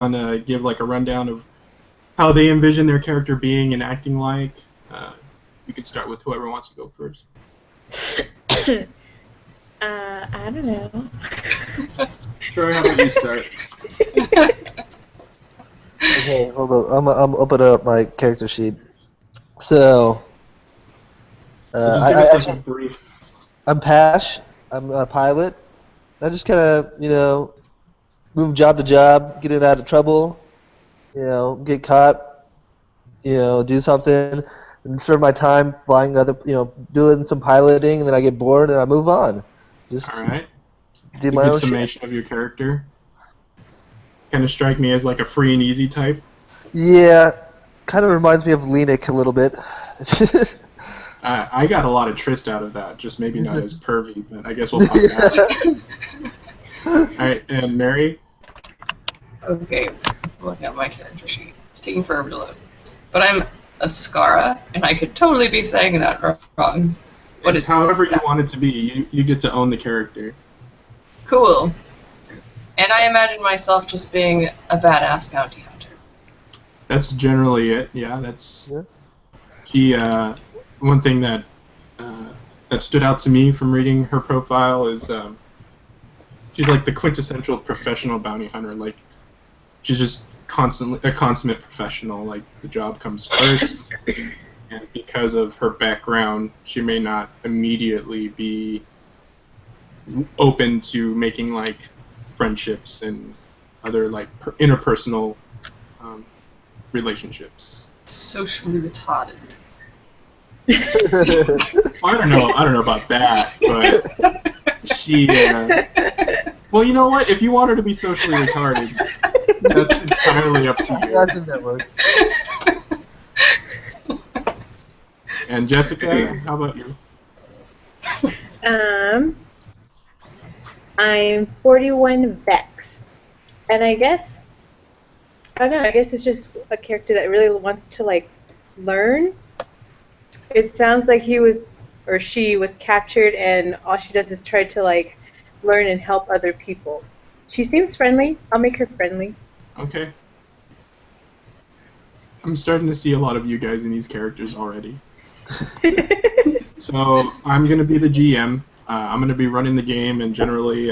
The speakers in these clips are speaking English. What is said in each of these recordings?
give like a rundown of how they envision their character being and acting like? You could start with whoever wants to go first. I don't know. Troy, how about you start? Okay, hold on. I'm open up my character sheet. So, Just give us like a brief. I'm Pash. I'm a pilot. I just kind of, move job to job, get in out of trouble, get caught, do something, and spend my time flying doing some piloting, and then I get bored and I move on. Just All right. do It's a my good own summation of your character. Kind of strike me as like a free and easy type. Yeah, kind of reminds me of Lenik a little bit. I got a lot of Trist out of that, just maybe not as pervy, but I guess we'll find out. All right, and Mary? Okay, looking at my character sheet. It's taking forever to load. But I'm a Skara, and I could totally be saying that wrong. But It's however you want it to be. You get to own the character. Cool. And I imagine myself just being a badass bounty hunter. That's generally it. Yeah, that's she. One thing that that stood out to me from reading her profile is she's like the quintessential professional bounty hunter. Like she's just constantly a consummate professional. Like the job comes first, and because of her background, she may not immediately be open to making like friendships and other like interpersonal relationships. Socially retarded. I don't know about that, but she. Well, you know what? If you want her to be socially retarded, that's entirely up to you. That didn't work. And Jessica, how about you? I'm 41 Vex, and I don't know. I guess it's just a character that really wants to like learn. It sounds like he was or she was captured, and all she does is try to like learn and help other people. She seems friendly. I'll make her friendly. Okay. I'm starting to see a lot of you guys in these characters already. So I'm going to be the GM. I'm going to be running the game and generally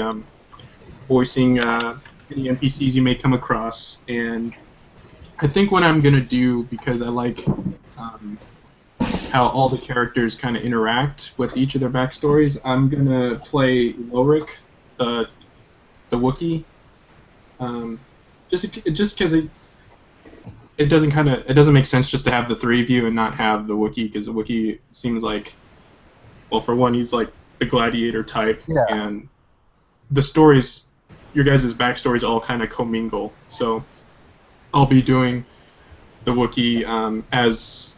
voicing any NPCs you may come across. And I think what I'm going to do, because I like how all the characters kind of interact with each of their backstories, I'm going to play Lorik, the Wookiee. Just because it doesn't make sense just to have the three of you and not have the Wookiee, because the Wookiee seems like, well, for one, he's like the gladiator type, and the stories, your guys' backstories all kind of commingle. So I'll be doing the Wookiee as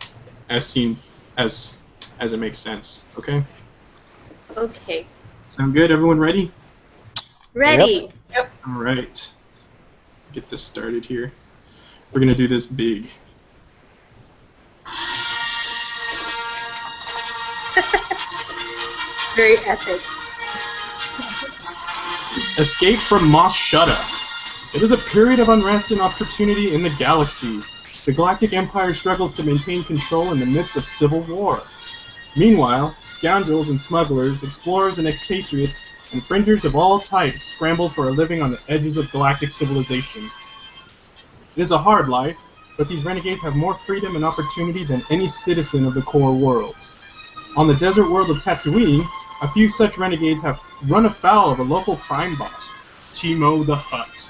it makes sense. Okay. Okay. Sound good? Everyone ready? Ready. Yep. All right. Get this started here. We're gonna do this big. Very epic. Escape from Mos Shutta. It is a period of unrest and opportunity in the galaxy. The Galactic Empire struggles to maintain control in the midst of civil war. Meanwhile, scoundrels and smugglers, explorers and expatriates, and fringers of all types scramble for a living on the edges of galactic civilization. It is a hard life, but these renegades have more freedom and opportunity than any citizen of the core world. On the desert world of Tatooine, a few such renegades have run afoul of a local crime boss, Timo the Hutt.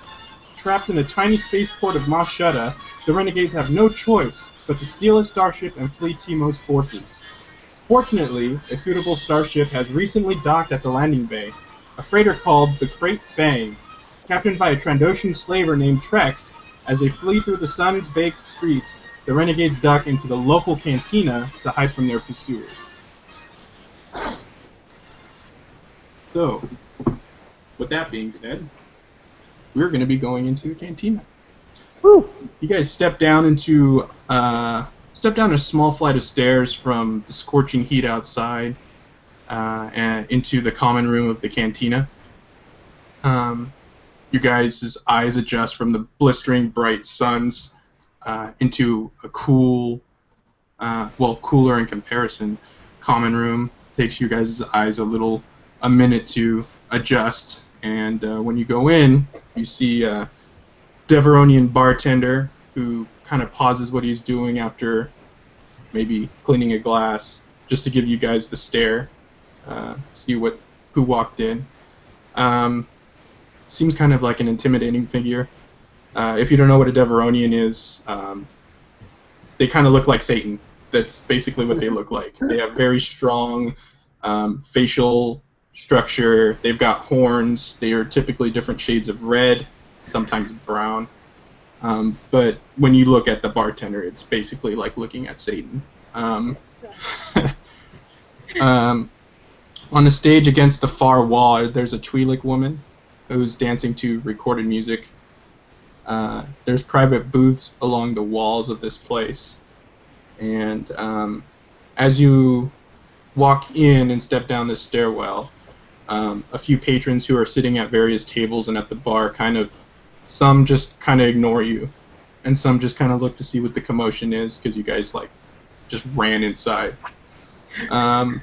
Trapped in a tiny spaceport of Mos Shutta, the renegades have no choice but to steal a starship and flee Timo's forces. Fortunately, a suitable starship has recently docked at the landing bay, a freighter called the Crate Fang, captained by a Trandoshan slaver named Trex. As they flee through the sun's-baked streets, the renegades duck into the local cantina to hide from their pursuers. So, with that being said, we're going to be going into a cantina. Woo. You guys step down a small flight of stairs from the scorching heat outside and into the common room of the cantina. you guys' eyes adjust from the blistering bright suns into a cool, cooler in comparison, common room. Takes you guys' eyes a minute to adjust, and when you go in, you see a Deveronian bartender who kind of pauses what he's doing after maybe cleaning a glass, just to give you guys the stare, see who walked in. Seems kind of like an intimidating figure. If you don't know what a Deveronian is, they kind of look like Satan. That's basically what they look like. They have very strong facial structure. They've got horns. They are typically different shades of red, sometimes brown. But when you look at the bartender, it's basically like looking at Satan. On the stage against the far wall, there's a Twi'lek woman who's dancing to recorded music. There's private booths along the walls of this place. And as you walk in and step down this stairwell, a few patrons who are sitting at various tables and at the bar some just kind of ignore you, and some just kind of look to see what the commotion is because you guys just ran inside. The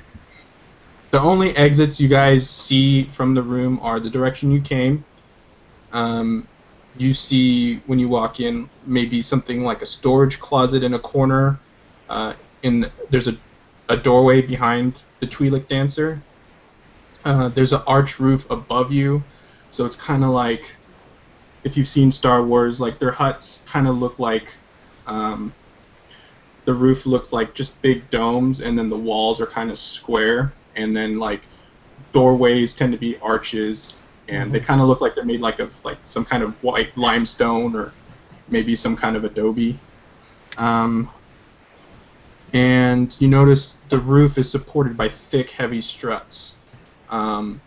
only exits you guys see from the room are the direction you came. You see when you walk in maybe something like a storage closet in a corner. There's a doorway behind the Twi'lek dancer. There's an arched roof above you, so it's kind of like, if you've seen Star Wars, like their huts kind of look like, the roof looks like just big domes, and then the walls are kind of square, and then like doorways tend to be arches, and they kind of look like they're made of some kind of white limestone or maybe some kind of adobe. And you notice the roof is supported by thick, heavy struts. And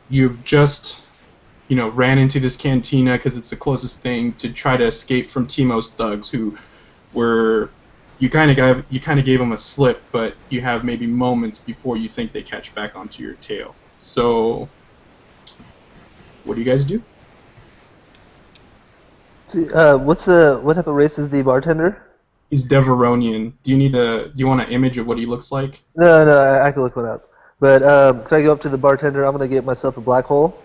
you've just ran into this cantina because it's the closest thing to try to escape from Timo's thugs, who were, you kind of gave them a slip, but you have maybe moments before you think they catch back onto your tail. So, what do you guys do? What type of race is the bartender? He's Deveronian. Do you want an image of what he looks like? No, I can look one up. But can I go up to the bartender? I'm gonna get myself a black hole.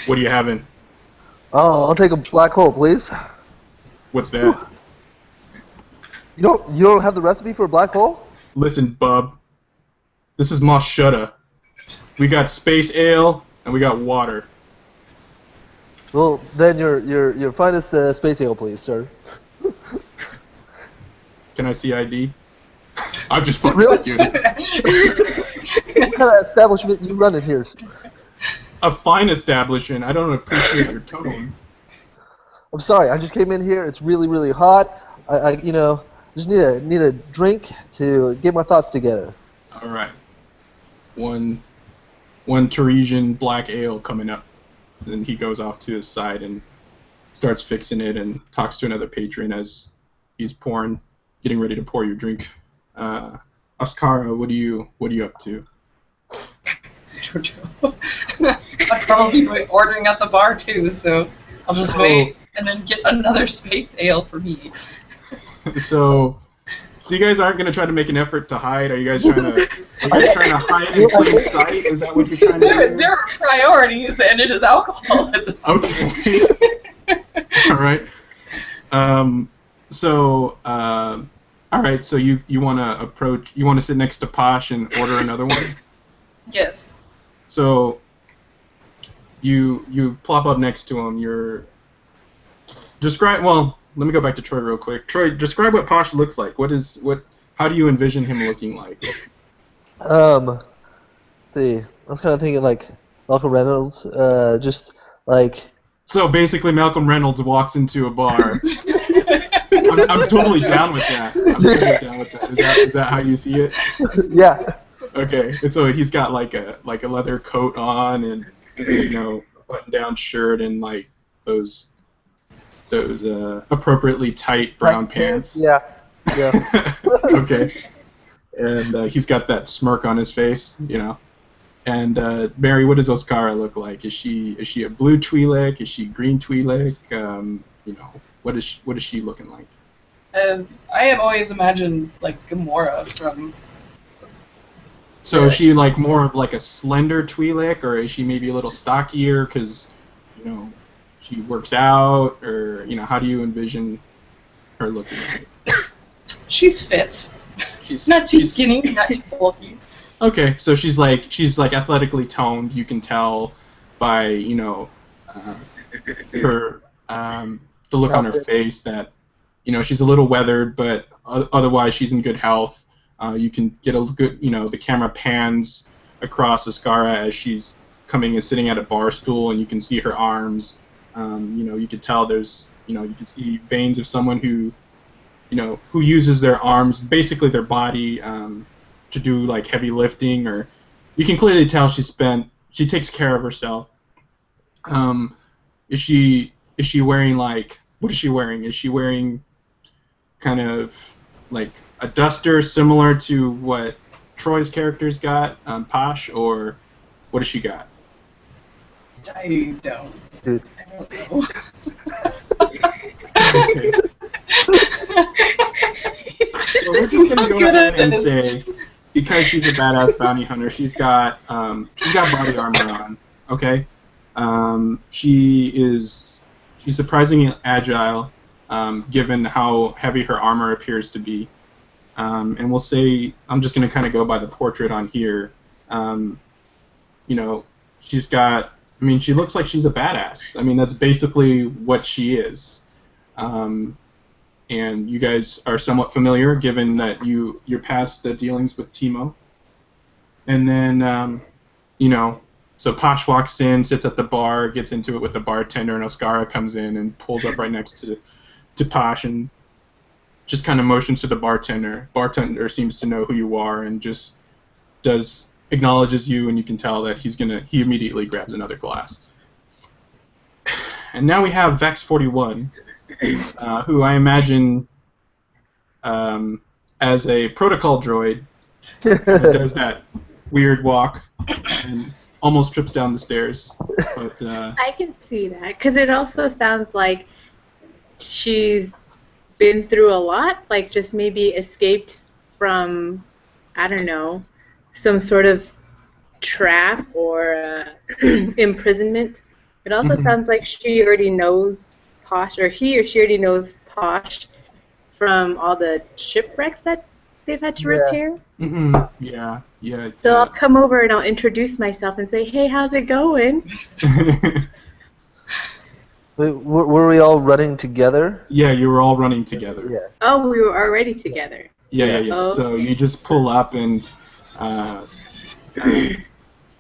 What are you having? Oh, I'll take a black hole, please. What's that? You don't have the recipe for a black hole? Listen, bub. This is Mos Shutta. We got space ale and we got water. Well, then your finest space ale, please, sir. Can I see ID? I'm just fucking Really? with you. What kind of establishment you running here? A fine establishment. I don't appreciate your tone. I'm sorry. I just came in here. It's really, really hot. I just need a drink to get my thoughts together. All right. One Teresian black ale coming up. Then he goes off to his side and starts fixing it and talks to another patron as he's getting ready to pour your drink. Oscara, what are you up to? I don't know. I'll probably be ordering at the bar too, so I'll just wait and then get another space ale for me. So you guys aren't going to try to make an effort to hide? Are you guys trying to hide in plain sight? Is that what you're trying to do? There are priorities, and it is alcohol at this point. Okay. All right. All right. So you want to sit next to Posh and order another one? Yes. So you plop up next to him. Let me go back to Troy real quick. Troy, describe what Posh looks like. How do you envision him looking like? Let's see. I was kind of thinking like Malcolm Reynolds, just like. So basically, Malcolm Reynolds walks into a bar. I'm totally down with that. Is that how you see it? Yeah. Okay, and so he's got like a leather coat on and a button-down shirt and like those appropriately tight brown pants. Yeah. Okay. And he's got that smirk on his face, And Mary, what does Oscara look like? Is she a blue Twi'lek? Is she green Twi'lek? You know, what is she looking like? I have always imagined like Gamora from. So is she like more of like a slender Twi'lek, or is she maybe a little stockier because, you know, she works out, or you know, how do you envision her looking like? She's fit. She's Not too skinny, not too bulky. Okay, so she's like athletically toned. You can tell by, you know, her the look on her face that, you know, she's a little weathered, but otherwise she's in good health. You can get a good, you know, the camera pans across Ascara as she's coming and sitting at a bar stool, and you can see her arms. You know, you can tell there's, you know, you can see veins of someone who, you know, who uses their arms, basically their body, to do like heavy lifting, or you can clearly tell she takes care of herself. Is she wearing like, what is she wearing? Is she wearing kind of like a duster similar to what Troy's character's got, Posh, or what does she got? I don't. Dude. I don't know. Okay. So we're just gonna go ahead and say, because she's a badass bounty hunter, she's got body armor on. Okay. She's surprisingly agile, given how heavy her armor appears to be. And we'll say, I'm just going to kind of go by the portrait on here. You know, she looks like she's a badass. I mean, that's basically what she is. And you guys are somewhat familiar, given that you're past the dealings with Timo. And then, you know, so Posh walks in, sits at the bar, gets into it with the bartender, and Oscara comes in and pulls up right next to Posh and just kind of motions to the bartender. Bartender seems to know who you are and just acknowledges you, and you can tell that he immediately grabs another glass. And now we have Vex 41, who I imagine as a protocol droid does that weird walk and almost trips down the stairs. But I can see that, because it also sounds like she's been through a lot, like just maybe escaped from, I don't know, some sort of trap or imprisonment. It also sounds like she already knows Posh, or he or she already knows Posh from all the shipwrecks that they've had to repair. Yeah. So I'll come over and I'll introduce myself and say, hey, how's it going? Wait, were we all running together? Yeah, you were all running together. Yeah. Oh, we were already together. Yeah. Oh. So you just pull up and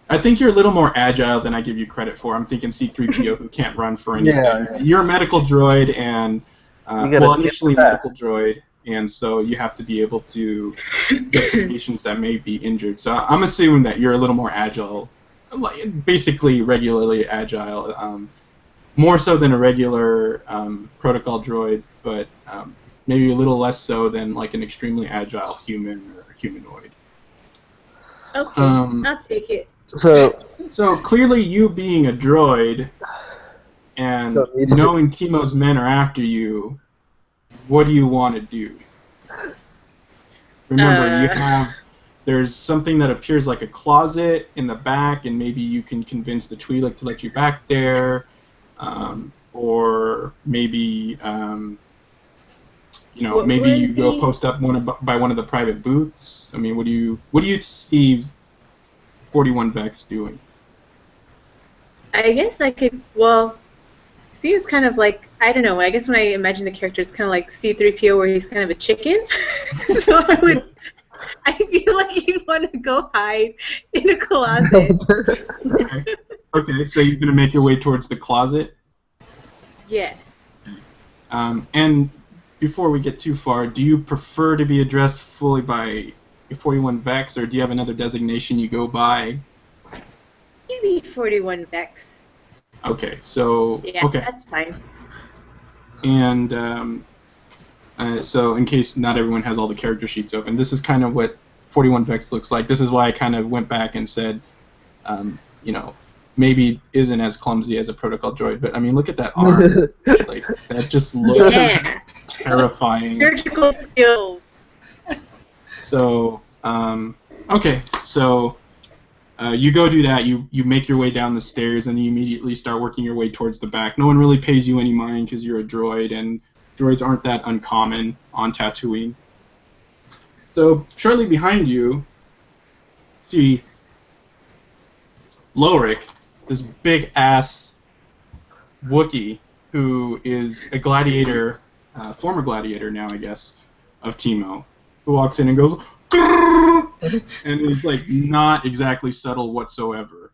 I think you're a little more agile than I give you credit for. I'm thinking C-3PO who can't run for anything. Yeah. You're a medical droid and, initially medical droid, and so you have to be able to get to patients that may be injured. So I'm assuming that you're a little more agile, basically regularly agile, more so than a regular protocol droid, but maybe a little less so than like an extremely agile human or humanoid. Okay, I'll take it. So clearly, you being a droid and knowing Timo's men are after you, what do you want to do? Remember, there's something that appears like a closet in the back, and maybe you can convince the Twi'lek to let you back there, or maybe maybe you go post up by one of the private booths. I mean, what do you see 41 Vex doing? I guess I could, well, seems kind of like, I don't know, I guess when I imagine the character, it's kind of like C-3PO where he's kind of a chicken. So I feel like he'd want to go hide in a closet. Okay, so you're going to make your way towards the closet? Yes. And before we get too far, do you prefer to be addressed fully by 41 Vex, or do you have another designation you go by? Maybe 41 Vex. Okay, so... Yeah, okay. that's fine. And so in case not everyone has all the character sheets open, this is kind of what 41 Vex looks like. This is why I kind of went back and said you know, maybe isn't as clumsy as a protocol droid, but I mean, look at that arm. Like, that just looks Yeah. terrifying. Surgical skills. So, okay, so you go do that. You make your way down the stairs, and you immediately start working your way towards the back. No one really pays you any mind because you're a droid, and droids aren't that uncommon on Tatooine. So shortly behind you, see Lorik, this big ass Wookiee who is a gladiator, former gladiator now, I guess, of Timo, who walks in and goes, "Grrr!" and is like not exactly subtle whatsoever.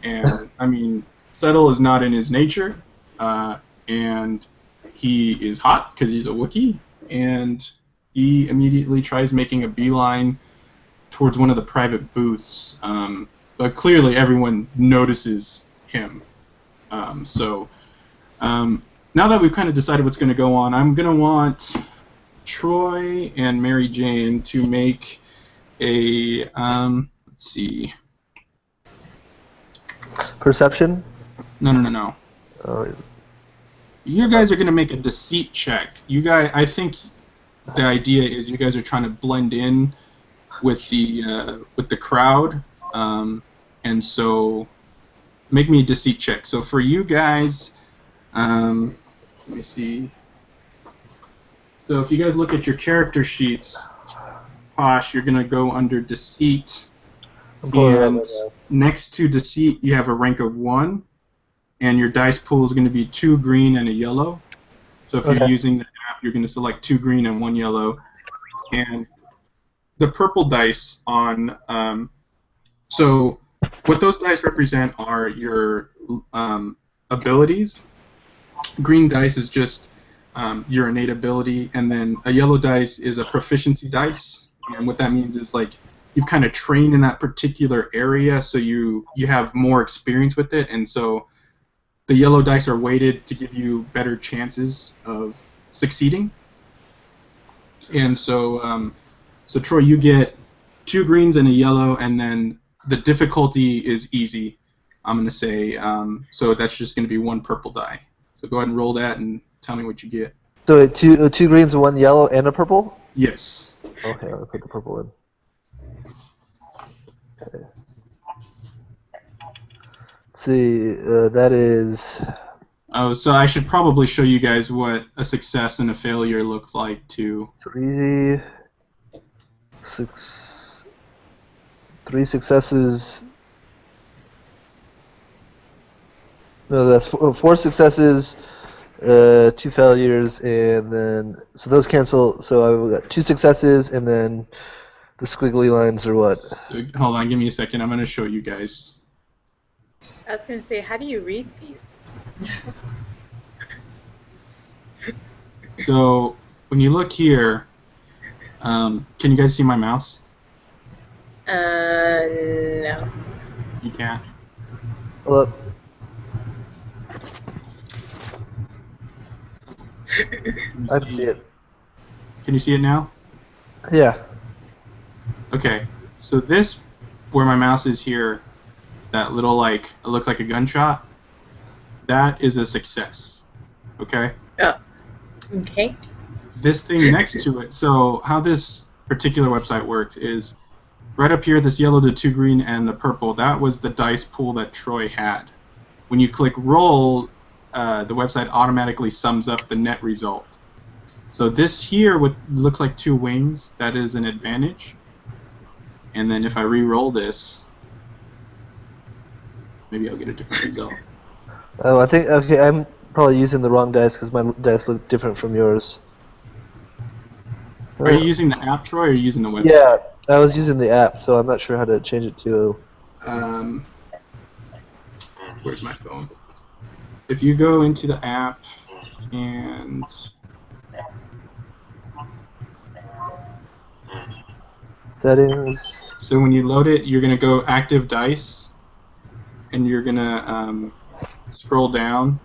And I mean, subtle is not in his nature, and he is hot because he's a Wookiee, and he immediately tries making a beeline towards one of the private booths. But clearly everyone notices him. Now that we've kind of decided what's going to go on, I'm going to want Troy and Mary Jane to make a, let's see. Perception? No. Oh, You guys are going to make a deceit check. You guys, I think the idea is you guys are trying to blend in with the crowd, and so make me a deceit check. So for you guys, let me see. So if you guys look at your character sheets, Posh, you're gonna go under deceit, and next to deceit you have a rank of 1, and your dice pool is going to be 2 green and a yellow. So if you're using the app, you're going to select 2 green and 1 yellow, and the purple dice on. So what those dice represent are your abilities. Green dice is just your innate ability, and then a yellow dice is a proficiency dice. And what that means is like you've kind of trained in that particular area, so you have more experience with it, and so the yellow dice are weighted to give you better chances of succeeding. And so, so Troy, you get 2 greens and a yellow, and then the difficulty is easy, I'm going to say. So that's just going to be 1 purple die. So go ahead and roll that and tell me what you get. So 2 greens and 1 yellow and a purple? Yes. Okay, I'll put the purple in. Okay. Let's see, that is... Oh, so I should probably show you guys what a success and a failure looked like, too. 3 successes. No, that's 4 successes, 2 failures, and then so those cancel. So I've got 2 successes, and then the squiggly lines are what? So, hold on, give me a second. I'm going to show you guys. I was going to say, how do you read these? So when you look here, can you guys see my mouse? No. You can't. Hold up. I can see it. Can you see it now? Yeah. Okay. So this, where my mouse is here, that little like, it looks like a gunshot, that is a success. Okay? Oh. Okay. This thing next to it, so how this particular website works is right up here, this yellow, the 2 green, and the purple, that was the dice pool that Troy had. When you click roll, the website automatically sums up the net result. So this here, what looks like 2 wings, that is an advantage. And then if I re-roll this, maybe I'll get a different result. Oh, I think, okay, I'm probably using the wrong dice because my dice look different from yours. Are you using the app, Troy, or are you using the website? Yeah, I was using the app, so I'm not sure how to change it to... Where's my phone? If you go into the app and... Settings... So when you load it, you're going to go active dice, and you're going to scroll down,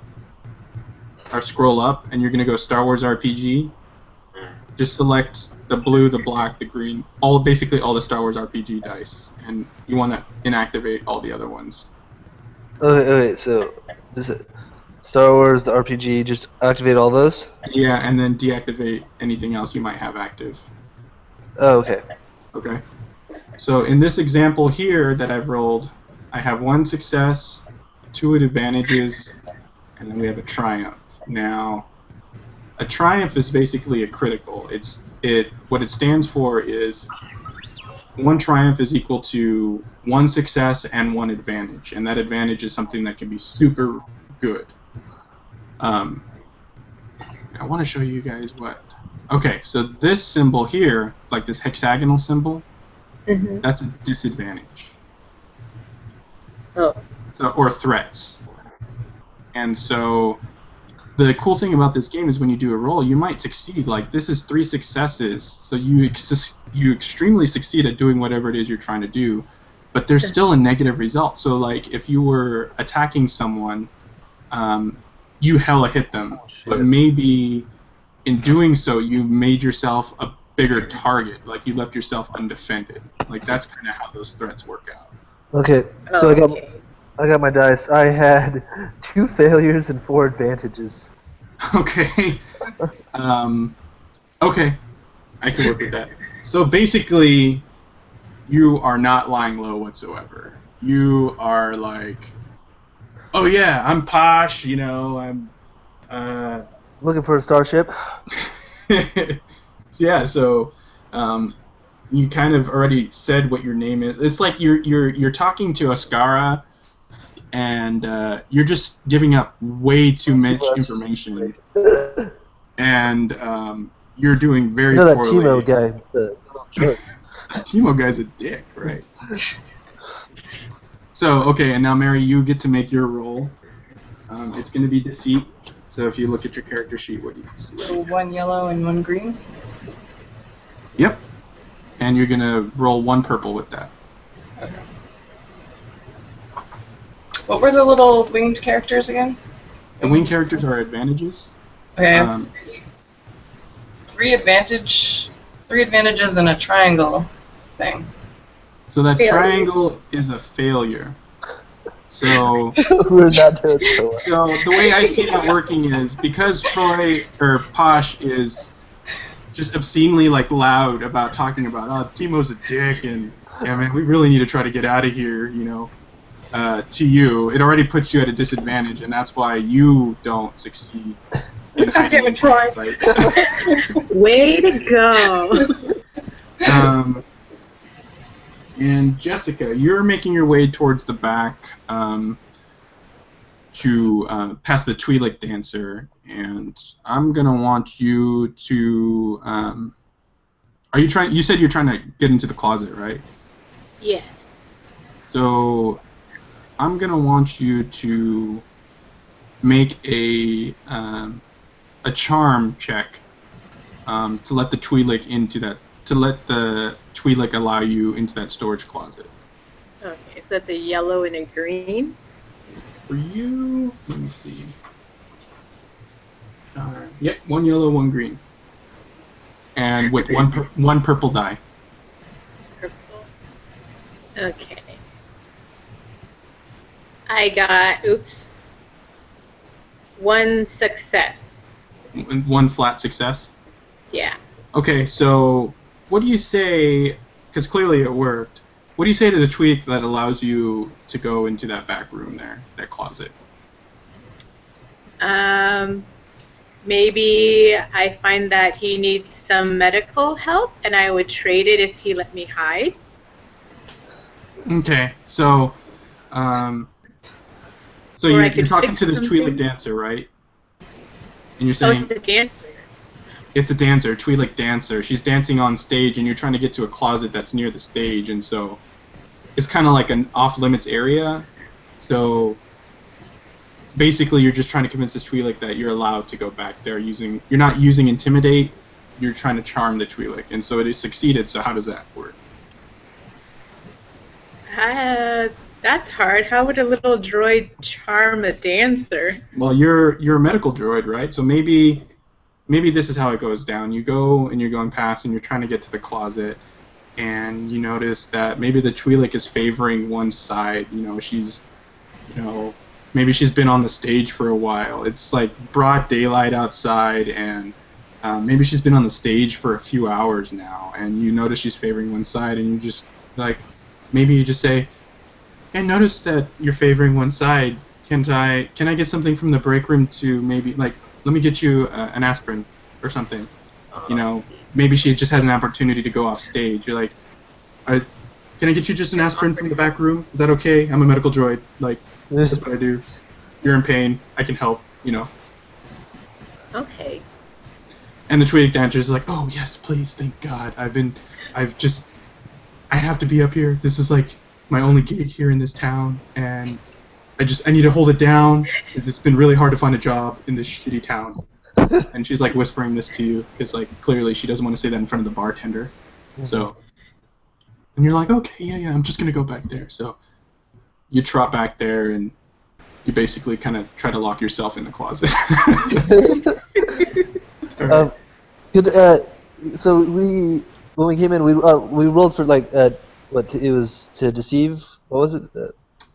or scroll up, and you're going to go Star Wars RPG. Just select the blue, the black, the green, basically all the Star Wars RPG dice, and you want to inactivate all the other ones. Okay, so this is Star Wars, the RPG, just activate all those? Yeah, and then deactivate anything else you might have active. Oh, okay. Okay. So in this example here that I've rolled, I have 1 success, 2 advantages, and then we have a triumph. Now, a triumph is basically a critical. What it stands for is 1 triumph is equal to 1 success and 1 advantage, and that advantage is something that can be super good. I want to show you guys what. Okay, so this symbol here, like this hexagonal symbol, that's a disadvantage. Oh. So, or threats. And so the cool thing about this game is when you do a roll, you might succeed. Like, this is 3 successes, so you extremely succeed at doing whatever it is you're trying to do, but there's still a negative result. So, like, if you were attacking someone, you hella hit them, but maybe in doing so, you made yourself a bigger target. Like, you left yourself undefended. Like, that's kind of how those threats work out. Okay, so I got my dice. I had 2 failures and 4 advantages. Okay. Okay. I can work with that. So basically, you are not lying low whatsoever. You are like, oh yeah, I'm posh, you know, I'm Looking for a starship? yeah, so you kind of already said what your name is. It's like you're talking to Ascara, and you're just giving up way too much information, and you're doing very You know that poorly. Timo guy, the little jerk. Timo guy's a dick, right? So, okay, and now Mary, you get to make your roll. It's going to be deceit. So if you look at your character sheet, what do you see? So 1 yellow and 1 green. Yep. And you're going to roll 1 purple with that. Okay. What were the little winged characters again? The winged characters are advantages. Okay, I have 3 advantages and a triangle thing. So that triangle is a failure. So We're not doing so well. So the way I see that working is because Troy or Posh is just obscenely like loud about talking about, oh, Timo's a dick, and yeah, man, we really need to try to get out of here, you know. To you, it already puts you at a disadvantage, and that's why you don't succeed. God damn it, Troy! Way to go! And Jessica, you're making your way towards the back to past the Twi'lek dancer, and I'm gonna want you to. Are you trying? You said you're trying to get into the closet, right? Yes. So I'm gonna want you to make a charm check to let the Twi'lek into that. To let the Twi'lek allow you into that storage closet. Okay, so that's a yellow and a green. For you, let me see. Yep, 1 yellow, 1 green, and with one purple die. Purple. Okay. I got 1 success. 1 flat success. Yeah. Okay, so what do you say? Because clearly it worked. What do you say to the Twi'lek that allows you to go into that back room there, that closet? Maybe I find that he needs some medical help, and I would trade it if he let me hide. Okay, so you're talking to this Twi'lek dancer, right? And you're saying it's a dancer. It's a dancer, Twi'lek dancer. She's dancing on stage, and you're trying to get to a closet that's near the stage, and so it's kind of like an off-limits area. So basically, you're just trying to convince this Twi'lek that you're allowed to go back there. You're not using intimidate. You're trying to charm the Twi'lek, and so it has succeeded. So how does that work? That's hard. How would a little droid charm a dancer? Well, you're a medical droid, right? So maybe maybe this is how it goes down. You go and you're going past and you're trying to get to the closet, and you notice that maybe the Twi'lek is favoring one side. She's, maybe she's been on the stage for a while. It's like broad daylight outside, and maybe she's been on the stage for a few hours now, and you notice she's favoring one side, and you just, like, maybe you just say, hey, notice that you're favoring one side. Can I get something from the break room to maybe, like, let me get you an aspirin or something. Maybe she just has an opportunity to go off stage. You're like, can I get you just an aspirin from the back room? Is that okay? I'm a medical droid. Like, that's what I do. You're in pain. I can help, Okay. And the Twi'lek dancer is like, oh, yes, please, thank God. I have to be up here. This is, like, my only gig here in this town, and I need to hold it down, because it's been really hard to find a job in this shitty town. And she's, like, whispering this to you, because, like, clearly she doesn't want to say that in front of the bartender. So, and you're like, okay, yeah, I'm just going to go back there. So you trot back there, and you basically kind of try to lock yourself in the closet. Right. So when we came in, we rolled for like it was to deceive. What was it?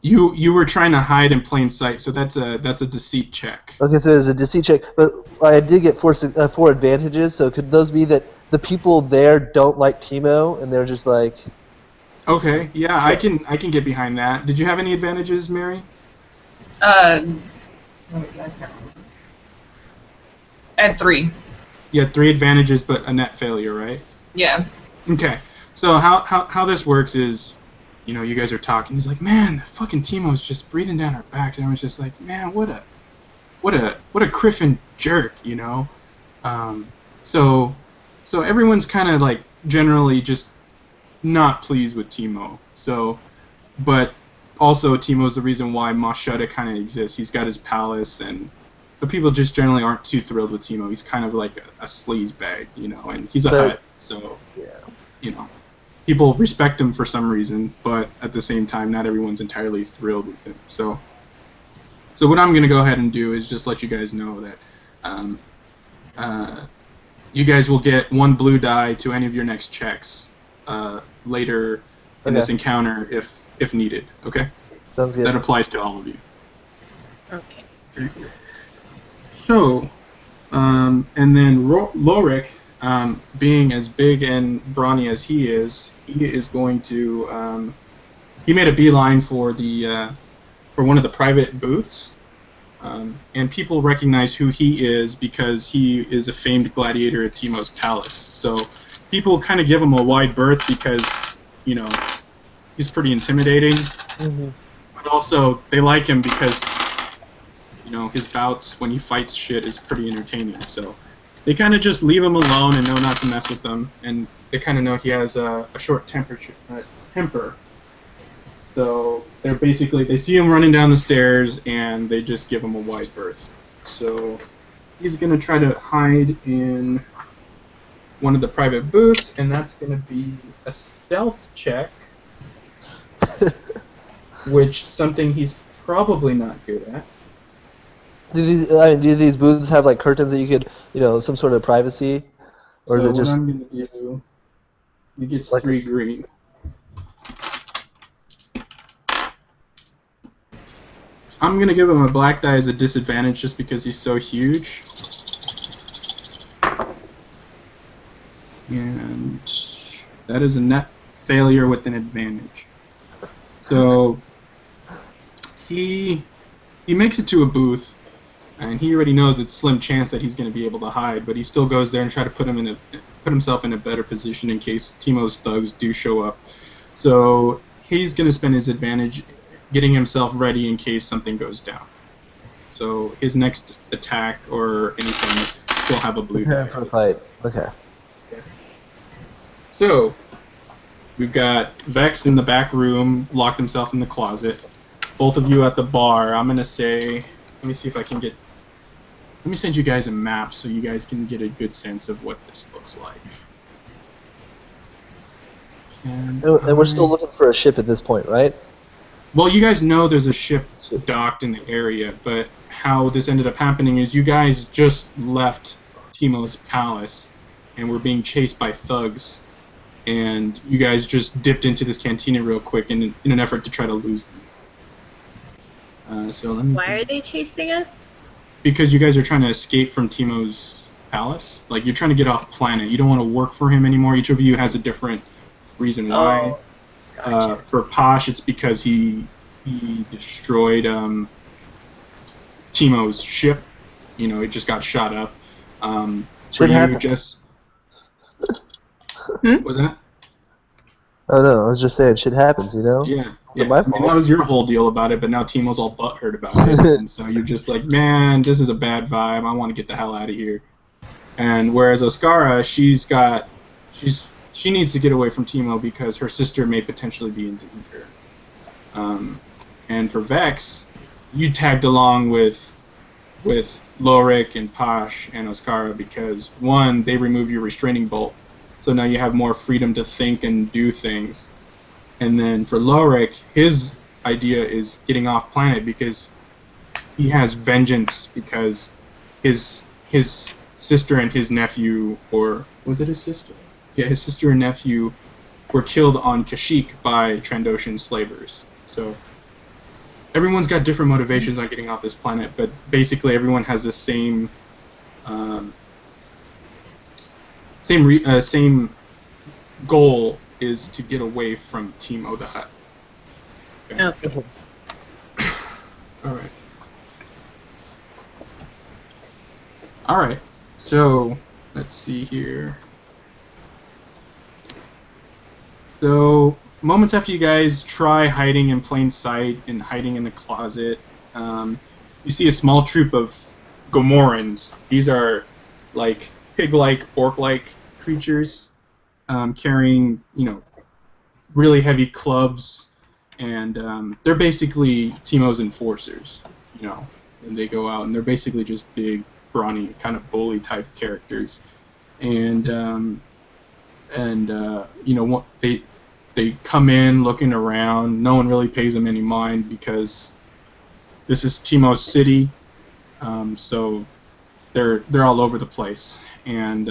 You were trying to hide in plain sight, so that's a deceit check. Okay, so it was a deceit check, but I did get four advantages. So could those be that the people there don't like Timo, and they're just like? Okay, yeah, I can get behind that. Did you have any advantages, Mary? What was that? I can't remember. I had 3. You had 3 advantages, but a net failure, right? Yeah. Okay. So how this works is, you guys are talking. He's like, man, fucking Timo's just breathing down our backs, and I was just like, man, what a Criffin jerk, So everyone's kind of like generally just not pleased with Timo. So, but also Timo's the reason why Mos Shutta kind of exists. He's got his palace, but people just generally aren't too thrilled with Timo. He's kind of like a sleaze bag, and he's a Hutt, so yeah. People respect him for some reason, but at the same time, not everyone's entirely thrilled with him. So what I'm gonna go ahead and do is just let you guys know that you guys will get 1 blue die to any of your next checks later in this encounter if needed. Okay. Sounds good. That applies to all of you. Okay. So, and then Lorik, being as big and brawny as he is going to, he made a beeline for one of the private booths, and people recognize who he is because he is a famed gladiator at Timo's palace. So people kind of give him a wide berth because, he's pretty intimidating, but also they like him because his bouts when he fights shit is pretty entertaining. So they kind of just leave him alone and know not to mess with him, and they kind of know he has a short temper. So they see him running down the stairs and they just give him a wide berth. So he's gonna try to hide in one of the private booths, and that's gonna be a stealth check, which something he's probably not good at. Do these booths have like curtains that you could, some sort of privacy, or is it just? What I'm gonna do, he gets like 3 green. I'm gonna give him a black die as a disadvantage just because he's so huge. And that is a net failure with an advantage. So he makes it to a booth, and he already knows it's slim chance that he's going to be able to hide, but he still goes there and try to put himself in a better position in case Timo's thugs do show up. So he's going to spend his advantage getting himself ready in case something goes down. So his next attack or anything will have a blue die. For the fight. Okay. So we've got Vex in the back room, locked himself in the closet. Both of you at the bar. I'm gonna say, let me see if I can get. Let me send you guys a map so you guys can get a good sense of what this looks like. And we're still looking for a ship at this point, right? Well, you guys know there's a ship docked in the area, but how this ended up happening is you guys just left Timo's palace, and were being chased by thugs, and you guys just dipped into this cantina real quick in an effort to try to lose them. So let me. Why are they chasing us? Because you guys are trying to escape from Timo's palace. Like, you're trying to get off planet. You don't want to work for him anymore. Each of you has a different reason why. Oh, gotcha. For Posh, it's because he destroyed Timo's ship. You know, it just got shot up. For Shit you, happens. Jess. Hmm? Was that? Oh no, I was just saying, shit happens, you know? Yeah. It's my I mean, fault. that was your whole deal about it, but now Timo's all butthurt about it. And so you're just like, man, this is a bad vibe. I want to get the hell out of here. And whereas Oscara, she needs to get away from Timo because her sister may potentially be in danger. And for Vex, you tagged along with Lorik and Posh and Oscara because, one, they removed your restraining bolt, so now you have more freedom to think and do things. And then for Lorik, his idea is getting off planet because he has vengeance because his sister and his nephew, or was it his sister? Yeah, his sister and nephew were killed on Kashyyyk by Trandoshan slavers. So everyone's got different motivations on getting off this planet, but basically everyone has the same same goal, is to get away from Timo the Hutt. Okay. All right. All right. So let's see here. So moments after you guys try hiding in plain sight and hiding in the closet, you see a small troop of Gomorrans. These are like pig-like, orc-like creatures, carrying, you know, really heavy clubs, and they're basically Timo's enforcers, you know. And they go out and they're basically just big, brawny, kind of bully type characters, and you know, they come in looking around. No one really pays them any mind because this is Timo's city, so they're all over the place, and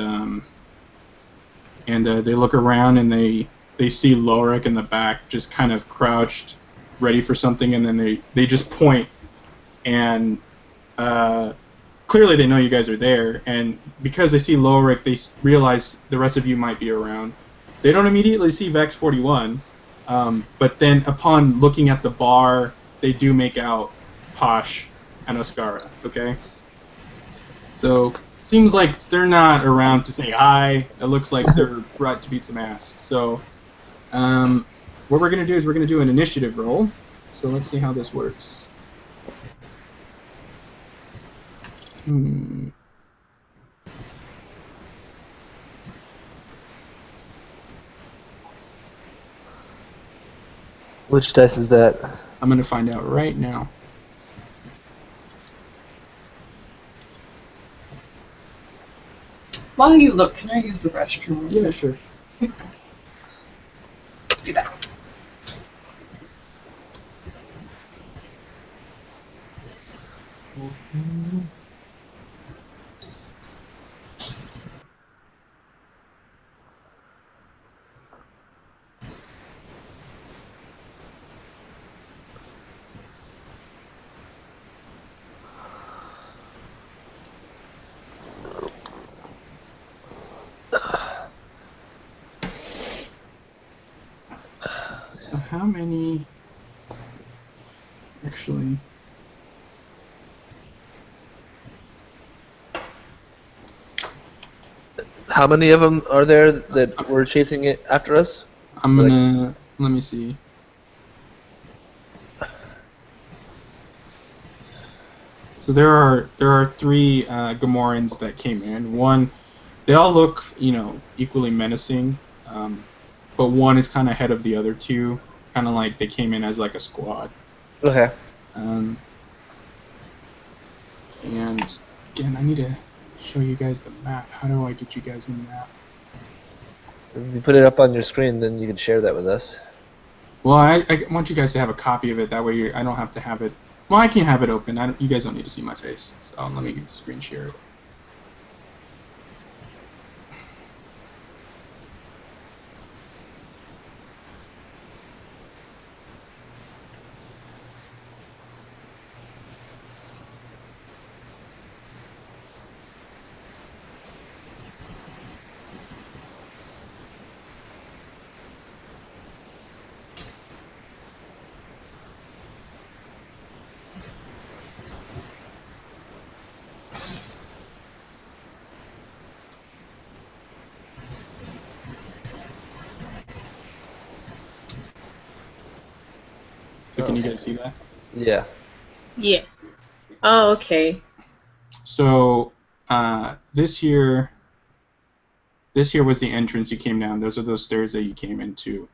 they look around and they see Lorik in the back, just kind of crouched, ready for something, and then they just point, and clearly they know you guys are there, and because they see Lorik, they realize the rest of you might be around. They don't immediately see Vex 41, but then upon looking at the bar, they do make out Posh and Oscara, okay? So seems like they're not around to say hi. It looks like they're brought to beat some ass. So what we're going to do is we're going to do an initiative roll. So let's see how this works. Which dice is that? I'm going to find out right now. While you look, can I use the restroom? Yeah, sure. Do that. So how many... Actually... How many of them are there that were chasing it after us? I'm gonna... Let me see. So there are three Gomorrans that came in. One, they all look, you know, equally menacing, but one is kind of ahead of the other two, kind of like they came in as like a squad. Okay. And again, I need to show you guys the map. How do I get you guys the map? If you put it up on your screen, then you can share that with us. Well, I want you guys to have a copy of it. That way I don't have to have it. Well, I can have it open. You guys don't need to see my face. So let me screen share it. Can you guys see that? Yeah. Yes. Oh, okay. So this here was the entrance you came down. Those are those stairs that you came into.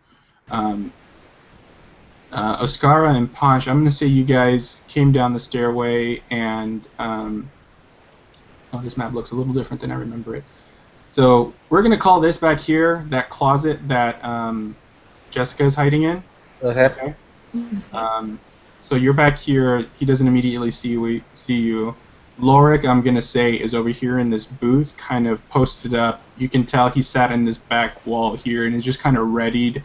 Oscara and Ponch, I'm going to say you guys came down the stairway, and oh, this map looks a little different than I remember it. So we're going to call this back here that closet that Jessica's hiding in. Okay. So you're back here. He doesn't immediately see you. Lorik, I'm going to say, is over here in this booth, kind of posted up. You can tell he sat in this back wall here and is just kind of readied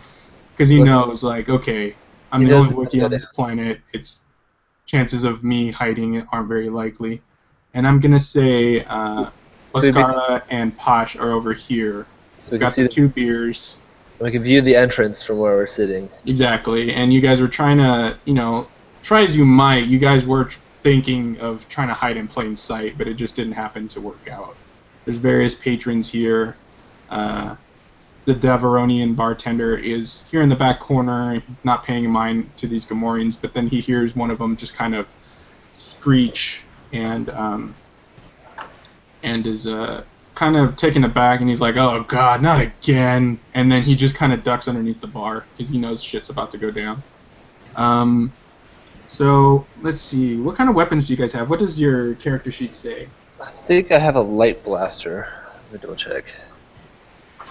because he knows, like, okay, I'm the only Wookiee on this planet. It's chances of me hiding aren't very likely. And I'm going to say Oscara and Posh are over here. So we got the 2 beers. We can view the entrance from where we're sitting. Exactly. And you guys were trying to, try as you might, you guys were thinking of trying to hide in plain sight, but it just didn't happen to work out. There's various patrons here. The Deveronian bartender is here in the back corner, not paying mind to these Gamorreans, but then he hears one of them just kind of screech and is kind of taken aback, and he's like, "Oh God, not again!" And then he just kind of ducks underneath the bar because he knows shit's about to go down. So let's see, what kind of weapons do you guys have? What does your character sheet say? I think I have a light blaster. Let me double check.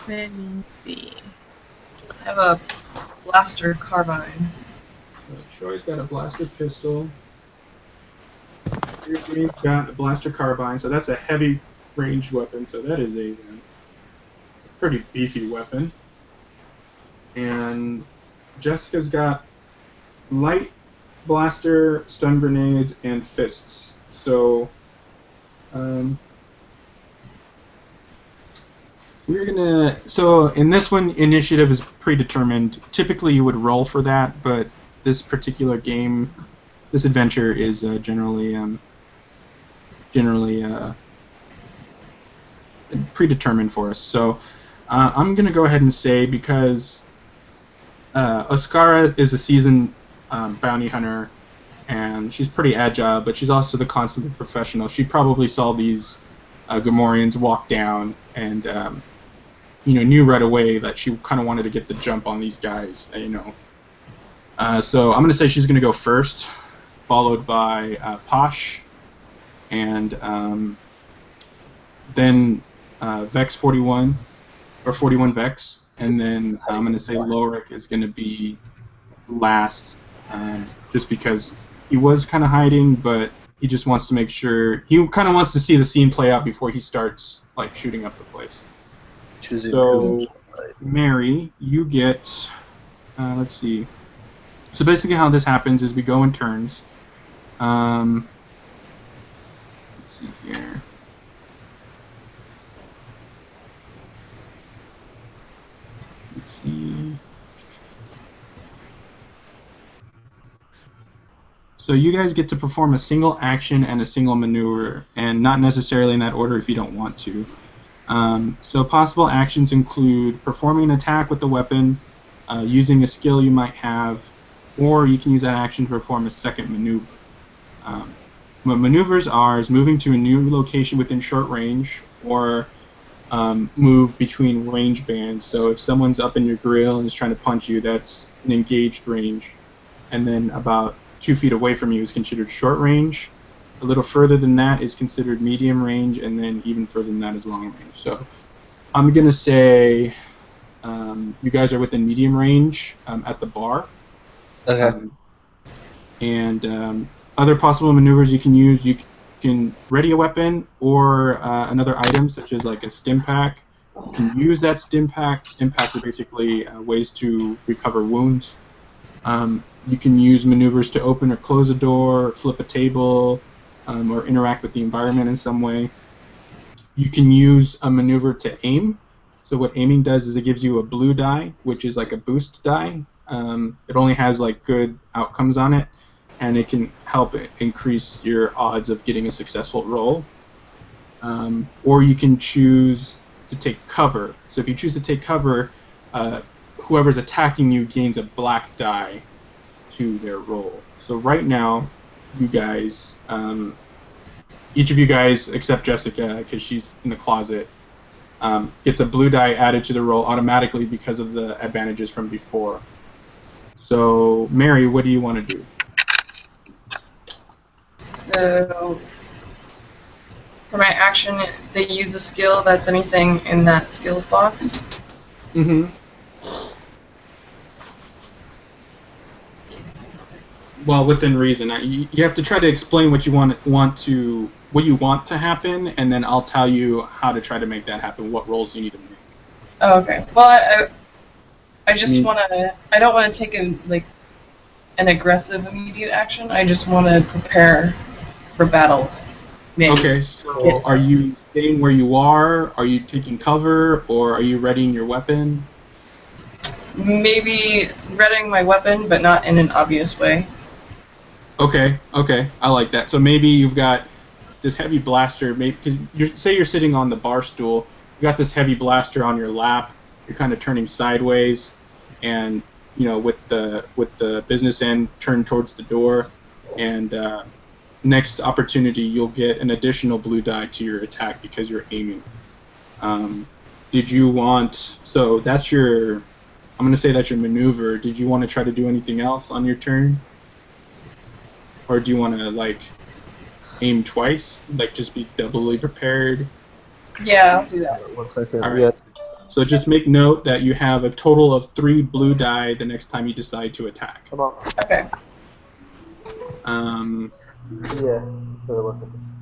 Let me see. I have a blaster carbine. Troy's got a blaster pistol. Green's got a blaster carbine, so that's a heavy ranged weapon, so that is a pretty beefy weapon. And Jessica's got light blaster, stun grenades, and fists. So we're gonna. So in this one, initiative is predetermined. Typically, you would roll for that, but this particular game, this adventure is generally predetermined for us. So I'm gonna go ahead and say, because Oscara is a seasoned bounty hunter, and she's pretty agile, but she's also the consummate professional. She probably saw these Gamorreans walk down and knew right away that she kind of wanted to get the jump on these guys. So I'm gonna say she's gonna go first, followed by Posh, and then Vex 41 or 41 Vex, and then I'm gonna say Lorik is gonna be last, just because he was kind of hiding, but he just wants to make sure, he kind of wants to see the scene play out before he starts like shooting up the place. So Mary, you get, let's see. So basically how this happens is we go in turns. Let's see here. Let's see. So you guys get to perform a single action and a single maneuver, and not necessarily in that order if you don't want to. So possible actions include performing an attack with the weapon, using a skill you might have, or you can use that action to perform a second maneuver. What maneuvers are is moving to a new location within short range, or move between range bands. So if someone's up in your grill and is trying to punch you, that's an engaged range. And then about 2 feet away from you is considered short range. A little further than that is considered medium range, and then even further than that is long range. So I'm going to say you guys are within medium range at the bar. Okay. And other possible maneuvers you can use, you can ready a weapon or another item, such as like a stim pack. You can use that stim pack. Stim packs are basically ways to recover wounds. You can use maneuvers to open or close a door, flip a table, or interact with the environment in some way. You can use a maneuver to aim. So what aiming does is it gives you a blue die, which is like a boost die. It only has like good outcomes on it, and it can help increase your odds of getting a successful roll. Or you can choose to take cover. So if you choose to take cover, whoever's attacking you gains a black die. to their roll. So right now, you guys, each of you guys, except Jessica, because she's in the closet, gets a blue die added to the roll automatically because of the advantages from before. So, Mary, what do you want to do? So, for my action, they use a skill that's anything in that skills box. Mm-hmm. Well, within reason. You have to try to explain what you want to happen, and then I'll tell you how to try to make that happen. What rolls you need to make. Oh, okay. Well, I just want to. I don't want to take an aggressive immediate action. I just want to prepare for battle. Maybe. Okay. So, are you staying where you are? Are you taking cover, or are you readying your weapon? Maybe readying my weapon, but not in an obvious way. Okay, I like that. So maybe you've got this heavy blaster. Maybe say you're sitting on the bar stool. You got this heavy blaster on your lap. You're kind of turning sideways, and with the business end turned towards the door. And next opportunity, you'll get an additional blue die to your attack because you're aiming. Did you want? So that's your. I'm gonna say that's your maneuver. Did you want to try to do anything else on your turn? Or do you want to, aim twice? Just be doubly prepared? Yeah, I'll do that. 1 second. All right. Yeah. So just make note that you have a total of 3 blue die the next time you decide to attack. Come on. Okay. Yeah.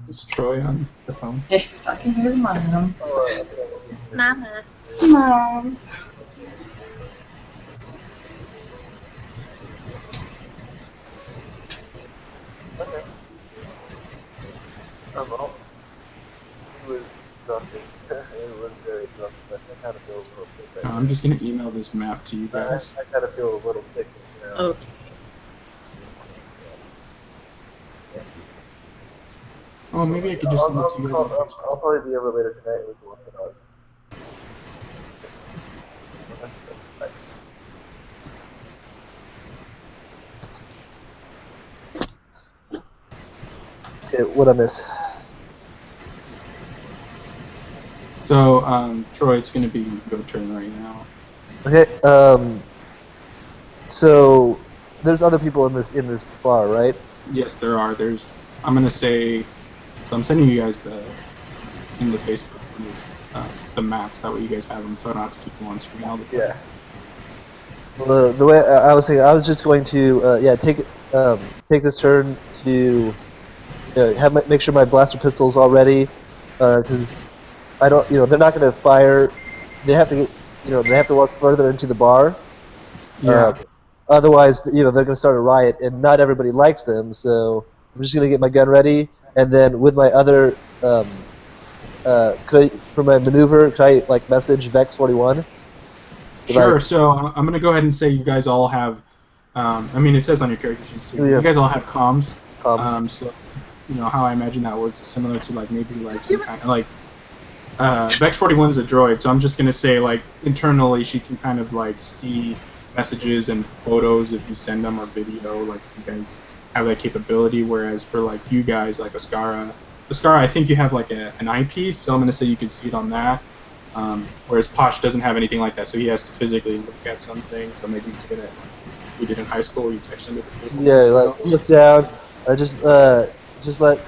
Is Troy on the phone? Yeah, he's talking to his mom. Mama. Mom. Well, he was exhausted. It was very exhausted. I kind of feel a little sick right now. I'm just going to email this map to you guys. I kind of feel a little sick right now. Okay. Oh, maybe I could just send it to you guys on Facebook. I'll probably be over later tonight with the work on. Okay, what'd I miss? So, Troy, it's going to be your turn right now. Okay, so there's other people in this bar, right? Yes, there are. I'm going to say, so I'm sending you guys in the Facebook group, the maps. That way you guys have them, so I don't have to keep them on screen all the time. Yeah. Well, the way I was thinking, I was just going to take this turn to make sure my blaster pistol's all ready, because I don't, they're not going to fire. They have to get, they have to walk further into the bar. Yeah. Otherwise, they're going to start a riot, and not everybody likes them. So I'm just going to get my gun ready, and then with my other, for my maneuver, could I message Vex 41? Sure. So I'm going to go ahead and say you guys all have. It says on your character sheet. So you guys all have comms. So how I imagine that works is similar to maybe some kind of Vex 41 is a droid, so I'm just gonna say internally she can kind of see messages and photos if you send them or video, if you guys have that capability. Whereas for you guys Ascara, I think you have an eyepiece, so I'm gonna say you can see it on that. Whereas Posh doesn't have anything like that, so he has to physically look at something. So maybe he's doing it we did in high school, where you text under the table. Yeah, look down. Just let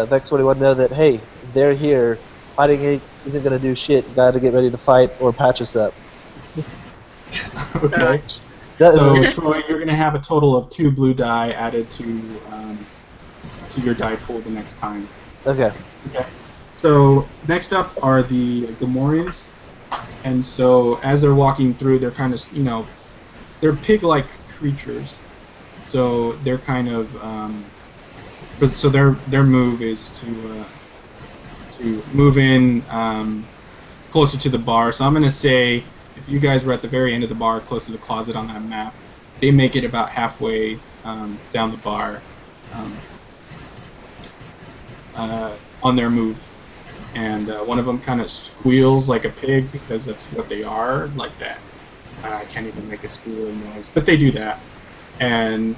Vex 41 know that hey, they're here. Hiding isn't gonna do shit. You gotta get ready to fight or patch us up. Okay. So Troy, you're gonna have a total of 2 blue die added to your die pool the next time. Okay. Okay. So next up are the Gamorreans, and so as they're walking through, they're kind of they're pig-like creatures. So they're kind of so their move is to move in closer to the bar. So I'm going to say if you guys were at the very end of the bar, close to the closet on that map, they make it about halfway down the bar on their move. And one of them kind of squeals like a pig because that's what they are, like that. I can't even make a squealing noise, but they do that. And